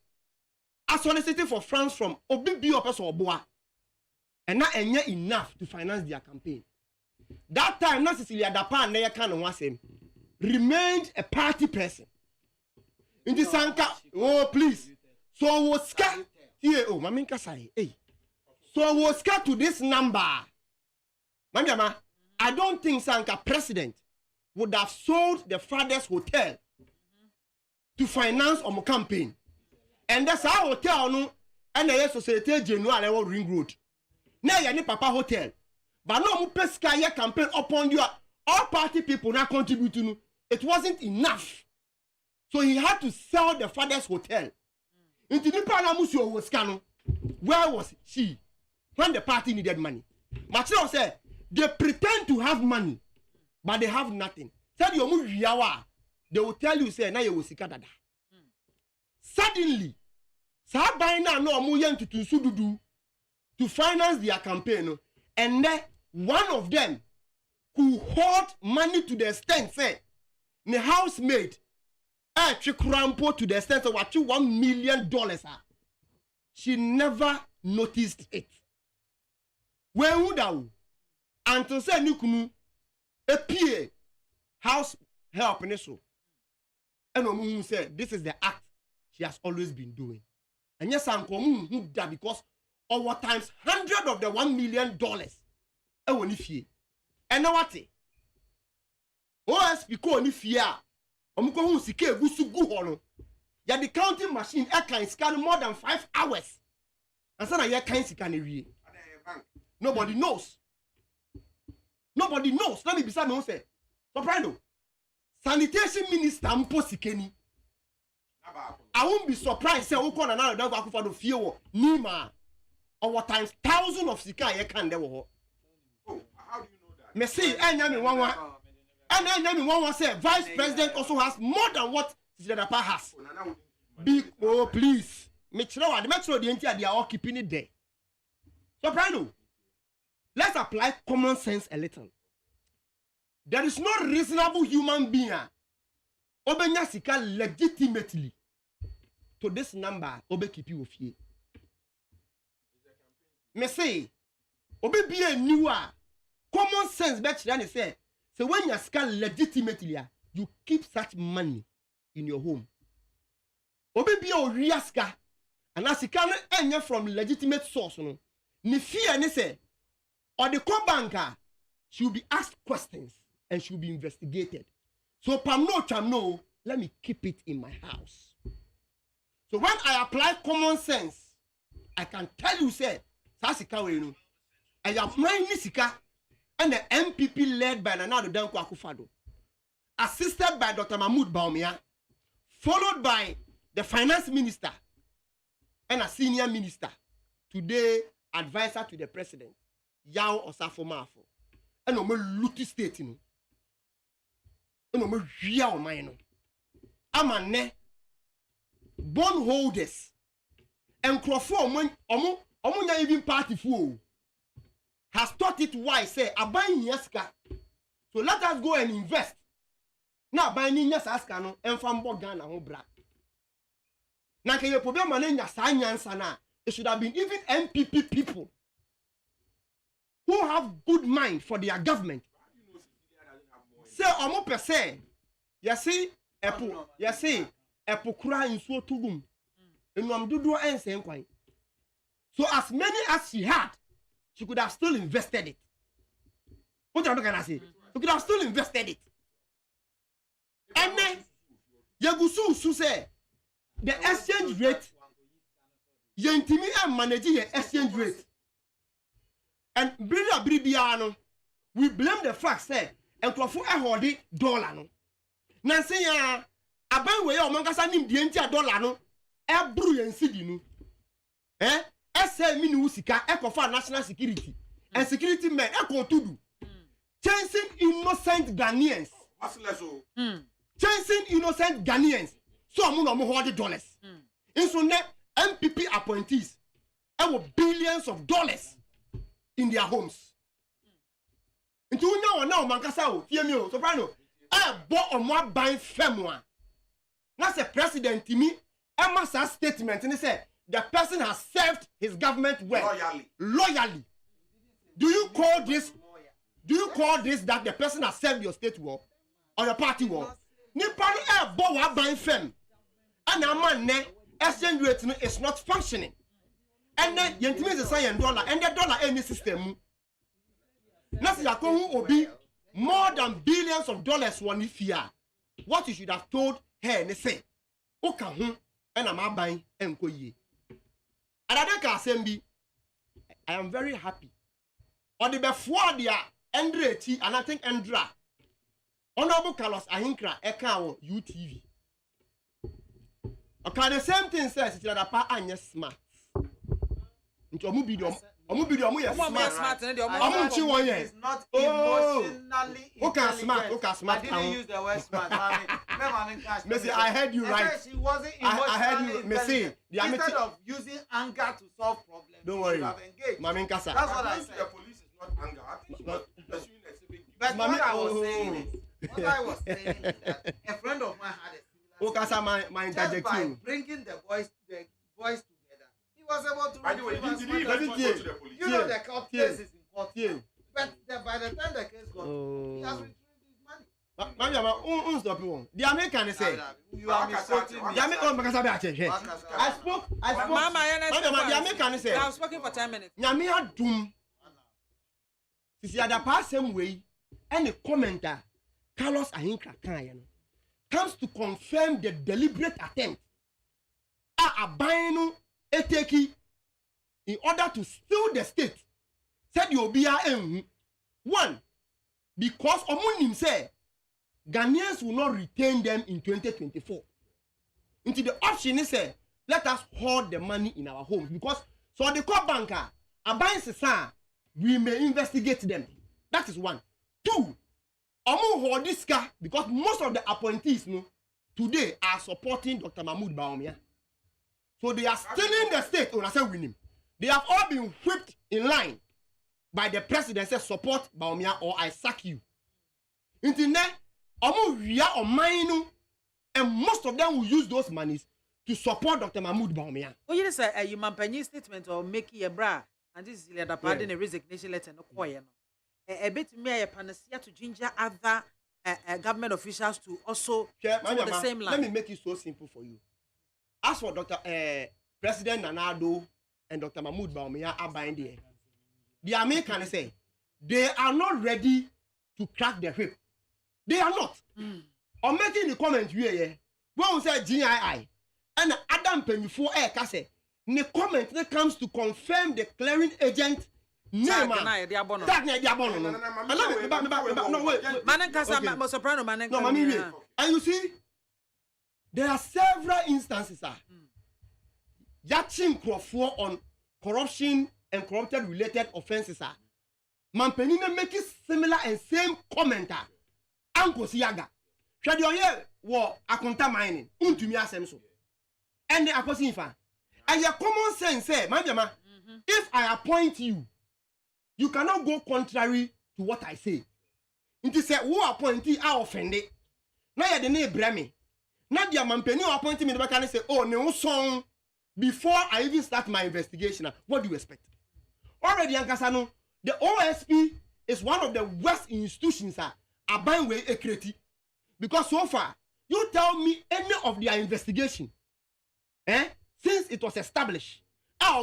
a solicited for funds from obibi opeso oboa and na enye enough to finance their campaign. That time na Cecilia Dapan na yeka no wasem remained a party person. In the sanka, oh please. So was scat here. Oh, maminka say, hey. So was scat to this number. Mama, I don't think Sanka president would have sold the father's hotel to finance on campaign. And that's our hotel no and the society general ring road. Now you need papa hotel. But no mu pesca your campaign upon you all party people not contribute to. It wasn't enough. So he had to sell the father's hotel. Into the Panamusio was canon. Where was she when the party needed money? Machino said they pretend to have money, but they have nothing. Said you move yawa, they will tell you say na you will sikadada. Suddenly, Sabaina no amuyan to sududu to finance their campaign, and then one of them who hold money to the extent say the housemaid to the extent of $1 million. She never noticed it. When would I? And to say Nukunu a PA house help in so. And Omu said this is the act she has always been doing. And yes, I'm coming that because over times 100 of the $1 million. And now what? OSP ko ni fear. Omuko hu sike egusu gu ho no ya the counting machine can scan more than 5 hours and say na ya kan sika na wie nobody knows let me be say no say soprano sanitation minister mpo sikeni I won't be surprised say who na na akufo do fie wo nima over times thousands of sika ya kan de wo ho. Oh, how do you know that? Me say enya me wanwa. And then one say vice president also has more than what the Dapa has. Big please. The metro they are all keeping it there. So Brando, let's apply common sense a little. There is no reasonable human being obenya sika legitimately to this number obe keep you ofie. Me say obe be a newer common sense bet than say. So when you scan legitimately, you keep such money in your home. Obi be o riaska, and as you can enya from legitimate source, no. Ni fear ni say, or the core banker, she will be asked questions and she will be investigated. So pam no, let me keep it in my house. So when I apply common sense, I can tell you say, sasika we no, I have my nisika. And the MPP led by Nana Danko Akufado, assisted by Dr. Mahmoud Baumia, followed by the finance minister and a senior minister, today advisor to the president, Yao Osafo Mafo. And no more luty state, and no more Yao Mino. Amane, bondholders, and Crawford, Omunya even party fool. Has taught it why say abang yaska. So let us go and invest. Now buying yaska no and from Ghana ho bra. Na ke ye problem anya saa nyansa na. It should have been even MPP people who have good mind for their government. Say omo pese. You see epo kura nsuo tugum. Enwam dodo ense nkwan. So as many as she had, she could have still invested it. What am I gonna say? She could have still invested it. And then Yagusu say the exchange rate. Yentimi and manage the exchange rate. And Bribiano, we blame the fact that and Kwafo hold the dollar no. Nancy ya aban we o mankasa nim die ntia dollar no e bru yen sidi no. Ese mi ni usika e kofa national security. And security men e ko tudu. Chasing innocent Ghanaians. Chasing innocent Ghanaians. So amu no mo hold the dollars. In so ne MPP appointees have billions of dollars in their homes. Into now mankasa hear me soprano. Bought on one buying femwa. That's a president to me. Emma's statement and he said the person has served his government well. Loyally. Do you call this that the person has served your state well or your party well? Nipani bought one buying fem. And a man exchange rate is not functioning. And then yentimi is a dollar and the dollar any system. Nasi yakohu obi more than billions of dollars one if year. What you should have told her and say, Okahu and I'm buying and go ye. And I think assembly, I am very happy. On the before dia Andre T and I think Andra Honorable Carlos Ahinkra Eka UTV. Okay, the same thing says it's that part and smart. Into omu smart. Is not emotionally smart. I didn't use the word smart. Messi, I heard you right. She wasn't emotionally I heard you, Messi. Instead of using anger to solve problems, don't worry. have engaged. Mami Nkasa. That's what I said. The police is not anger. I think she was pursuing a civic. But what I was saying is that a friend of mine had a similar my just by bringing the boys together, he was able to. By the way, did he even go to the police? You know the court case is in court. But by the time the case got, he has retrieved his money. Mami, stop you. The American say you are misquoting me. I spoke. Mama, the American say I've spoken for 10 minutes. Nyame adum. Sisi adapa same way. Any commenter Carlos Ahinkra kan comes to confirm the deliberate attempt Abainu eteki in order to steal the state. Said you be one because Omunim say Ghanaians will not retain them in 2024. Into the option is say let us hold the money in our homes because so the core banker Abain Sesa we may investigate them. That is one. Two, Omu hold this car because most of the appointees today are supporting Dr. Mahmoud Bawumia. So they are stealing the state. When I say winning, they have all been whipped in line by the president says support Bawumia or I sack you. Internet, Omu ria or mine, and most of them will use those monies to support Dr. Mahmoud Bawumia. Oh, you say you man statement or make a bra and this is the pardon a resignation letter no koye no. A bit me a panacea to ginger other government officials to also do the same line. Let me make it so simple for you. As for Dr. President Nanado and Dr. Mahmoud Bawumia are buying there. The Americans say they are not ready to crack the whip. They are not. I'm making the comment here. When we say GII and Adam Penny 4 say the comment that comes to confirm the clearing agent. No, wait. And you see, there are several instances. Yaching Crawford on corruption and corrupted related offenses. Mampenina making similar and same commenter. Uncle Siaga. Should you hear what Akonta mining? Untumi asemso. And the Akosinfa. And your common sense say, Manjama, if I appoint you, you cannot go contrary to what I say. It is a who appointee are offended. Now you're the name Bremy. Nadia Mampeni appointed me the back and say, oh, no song. Before I even start my investigation, what do you expect? Already, Ankasano, the OSP is one of the worst institutions buying with a creative. Because so far, you tell me any of their investigation, since it was established, I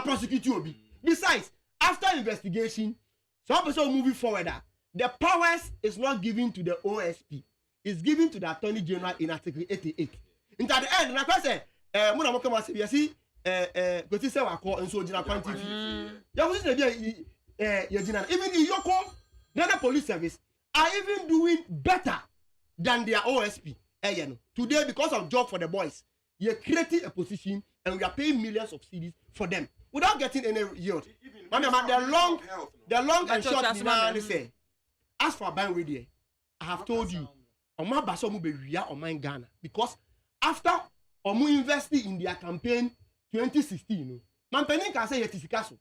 prosecute you. Besides, after investigation, some person moving forward, the powers is not given to the OSP, it's given to the Attorney General in Article 88. And at the end, like I said, muna mo kama se si go ti se wa ko nso gina quantity ya go se dia ya gina even the Yoko the police service are even doing better than their OSP today because of job for the boys you creating a position and we are paying millions of cedis for them without getting any yield. The long and short they say as for ban radio I have told you Oma Baso mu be wia o man Ghana because after Omu invested in their campaign 2016. Mampeni can say yetisikaso.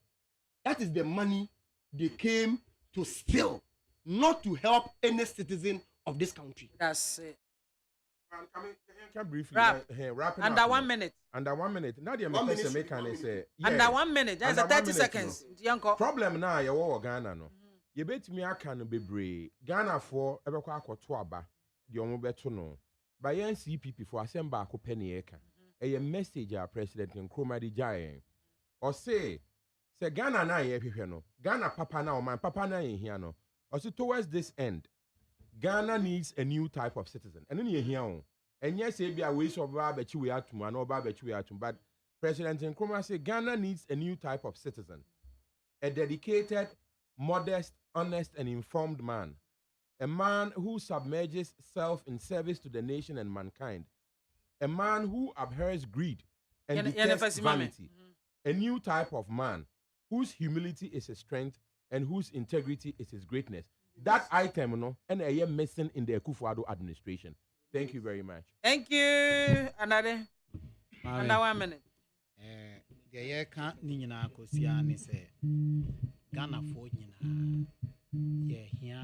That is the money they came to steal, not to help any citizen of this country. That's it. Can briefly wrap under up, 1 minute. Under 1 minute. Now the American say under 1 minute. There's a 30 seconds. Problem now you wo Ghana no. You bet me aka no bebre. Ghana for ebekwa akoto aba. The omo beto no. By NCPP for assemble ako penny eka. A message our president in Nkrumah di Jai. Or say Ghana na ye no. Ghana papa na o man papa na ye here no. Or say towards this end, Ghana needs a new type of citizen. And then you hear and yes, be a waste of barbechu we atum and no barbechu we atum. But President Nkrumah say Ghana needs a new type of citizen. A dedicated, modest, honest, and informed man. A man who submerges self in service to the nation and mankind. A man who abhors greed and detests vanity. A new type of man whose humility is his strength and whose integrity is his greatness. That item, no, and I am missing in the Akufo-Addo administration. Thank you very much. Thank you. Another. Under 1 minute. The year can't nina kosiani say Ghana for yeah, here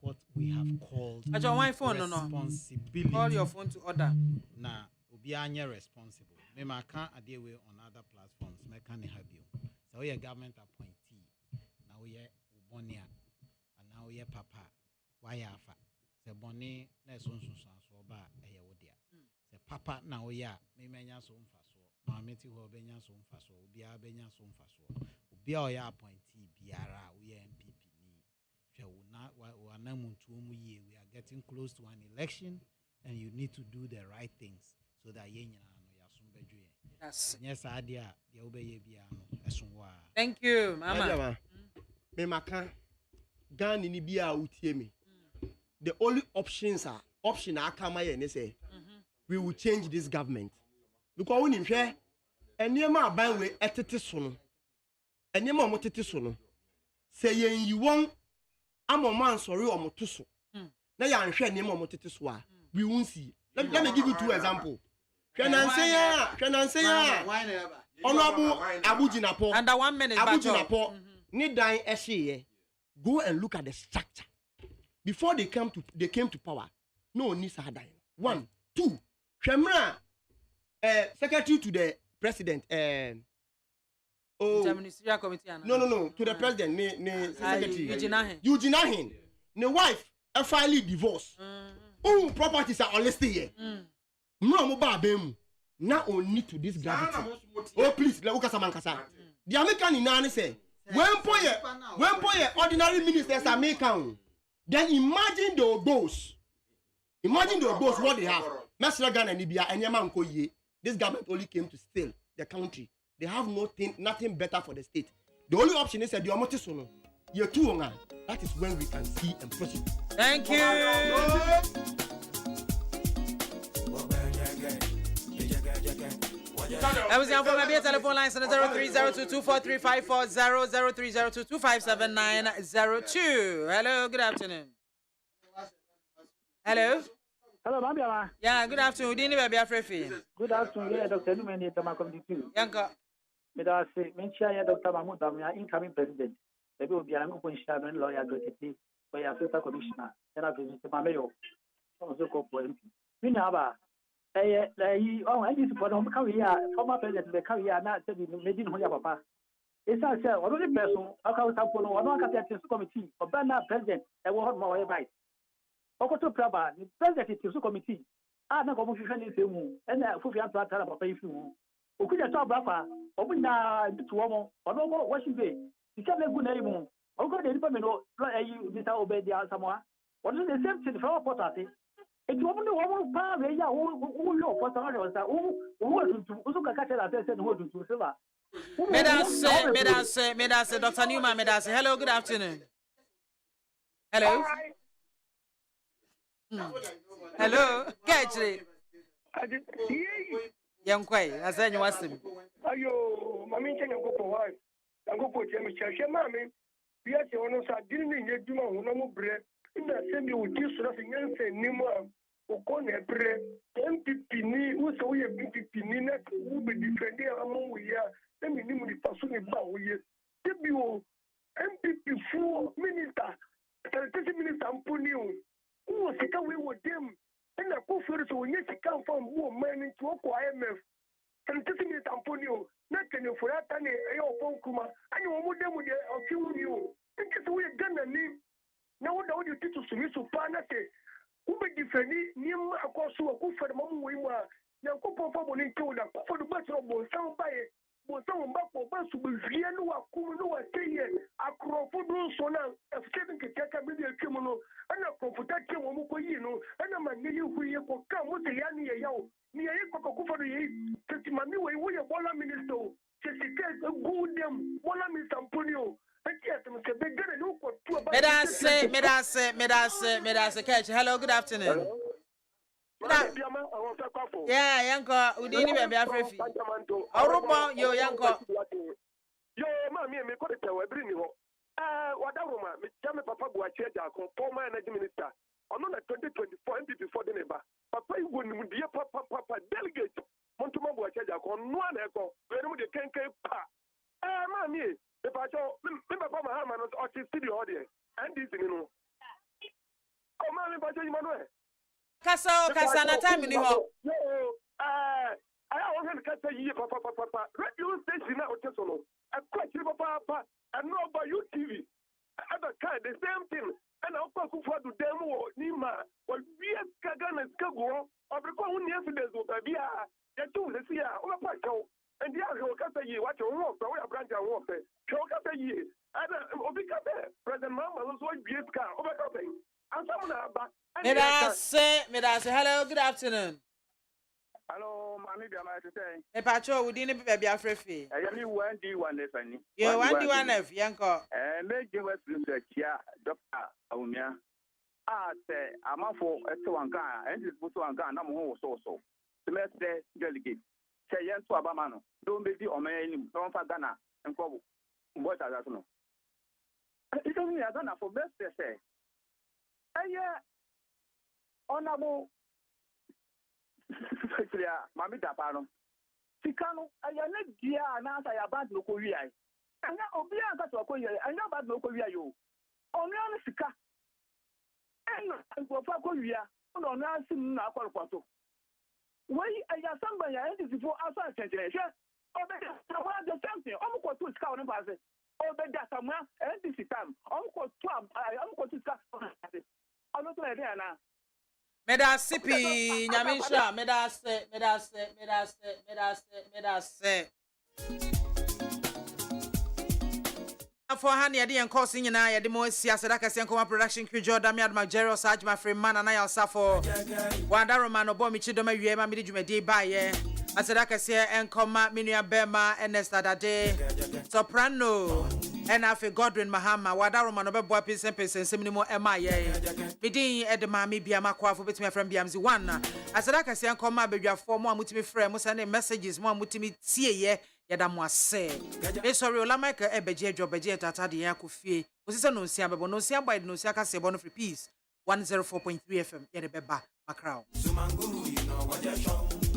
what we have called responsibility. Call your phone to order. Now, Obianya responsible. Maybe I can't adhere on other platforms. I can't have you. So we are government appointee. Now we are Bonia, and now we are Papa. Why afa? The Bonnie, there's one so bad. The Papa now we are. Menya so faso. Mameti ho benya so faso. Ubia benya so faso. Ubia ya appointee. Biara we are MPP. We are getting close to an election, and you need to do the right things so that yes, idea. Thank you, Mama. The only options are we will change this government because when you share and near my band with etiquette, and near my motivational saying you won't. I'm a man sorry or motuso. Now you are sharing name or motitiswa. We won't see. Let me give you two examples. Can I say Honorable Abu Jinapo. Under 1 minute. Abu Jinapo. Need dying SCA. Go and look at the structure. Before they came to power, no needs are dying. 1, 2. Shemra, secretary to the president. Oh, ministerial committee. No. To the president, secretary. Eugene Ahin. The wife, a finally divorce. Oh, properties are listed here. No mobile bem. Now only to this gravity. Oh, please, let us kasa. The American in Nani say, when ordinary ministers are making, then imagine the boss. Imagine the boss what they have. Mesra Ghana and Libya and Yamanko ye. This government only came to steal the country. They have nothing better for the state. The only option is that the Omotisono. You're too young. That is when we can see and prosecute. Thank you. I was on my telephone lines on 0302243540 0302257902. Hello, good afternoon. Hello. Hello, Mama. Yeah, good afternoon. Dini baby Afrefi. Good afternoon. Yeah, Dr. Numeni Tama Committee 2. Yanka. Medase, Menchia, Dr. Mahmoud, incoming president. Maybe will be an open shadow lawyer, Dr. T, by Assistant Commissioner, and I visit Mameo, also called for MP. Minaba. I used to put on career, former president, the career, not to be made in Papa. It's not say, or only person, I can't support one committee, or banner president, I will have more advice. Okoto Praba, the president is committee. I know what you can do, and I fully answer about pay you. Who could talk Bapa, open now to woman, or no what she be. You can't make good name. Or go to the department, you Mr. Obedia Samoa. What is the same thing for our party? It's woman who power, who know what who also catch that and who to silver. Medase, Dr. Newman, Medase. Hello, good afternoon. Hello. Hello, catch it. Young Quay, I said you was him. Ayo, Mammy, can you go for one? And go for Jimmy Church, Mammy. Yes, you want to didn't you do no bread? In the same you would use nothing else and no more. Okone bread, MPP, who saw your MPP, who be defending among we are. Let me name the person about we are. MPP 4 minister, 30 minister, Ampunio. Who was it away with them? And I go for it, so we need to come from woman into IMF. And 30 minutes, Ampunio, not can you for that, and a phone kuma, and you want them with a few new. And just we have done a name. Now, what do you teach us to me to Panate? Who be defending near a course who are good for the moment we were. Now, go for one into the for the battle of Bonsound by it. Bonsound back for Bass will be Viano, Akuno, a say, AKWAFO, so now, a second can take a million kimono, and a comfortable Momokoino, and a man who you come with the Yanni Yao, near Coco for the testimony way, we are Bola Minister, Jessica, a good them, Bola Minister Ampunio. Medase, catch. Hello, good afternoon. Yeah, Yanko, we didn't even be afraid. How yo, Yanko? Yo, mammy, me call it a bring you. Whatever, Mr. Papa Guache, former energy minister. I'm not 2024 MP before the neighbor. Papa, you wouldn't be a papa delegate. Montuma Guache, on one echo, where would you can pa? Mammy. If I show, remember my hammer or studio audience, and this, you know. Oh, man, if I show you, Manuel. Casana time in the hall. I want to catch a year, Papa. Radio station now, Tesoro. I quite Papa, and no about you TV. Other kind, the same thing. And I'll go for the demo, Nima, or be a Kagan and Skago, or the one yesterday, Bia, the two, the Sia, or a pacho. And the other year, what you want, so we are branching warfare. Shokata year. And Obikabe, President Mama was one BS car, overcoming. And someone about. Medase, hello, good afternoon. Hello, Mammy, BIAMAH to say. A patro, we didn't be afraid. I only 1D1 if any. Yeah, 1D1F, Yanko. And make you West research, yeah, Doctor Aumia. Say, I'm up for one car, and this was one car, no more so. The next day, delegate. Say yes to Abamano. Don't be the Omen, don't for Ghana, and Kobo. What I don't know. It's only a Ghana for best, they say. Honorable Mammy Tapano. Sikano, I am not dear and answer a bad local VI. And now, Obia got to acquire, I know about local VI. Only on Sika. And for Facoria, on answering Aquapato. Why I have somebody I had before outside generation. Oh, the something. I'm going to scout and pass it. Oh, but that's somewhere, and this is time. I'm going to scout. I'm not ready now. Medasipi, Nyamisha, Medase. For Honey, I didn't call singing. I the most Siasadaka Sankoma production crew, Jordan Magero, Sarge, my friend man, and I also for Wanda Romano, Bomichi, Doma, Yema, Midjume, day by ye. I said, I can say, and Coma, Minia Bema, and Nesta day. Soprano, and I feel Godwin Mahama, Wanda Romano, boy, piece and piece, and similar more MIA. Midin at the MAAME BIAMAH AKWAFO with my friend BMZ 1. I said, I can say, and come baby, you have 4 more with me, friend, must send messages, one with me, see ye. Yadamwa say, sorry, Olamaka Ebeje job Beje Tata de Yakufi. Was this no Siaba, no Siaba, no Siaka Sebon for peace. 104.3 FM, Yadabeba, Macrow.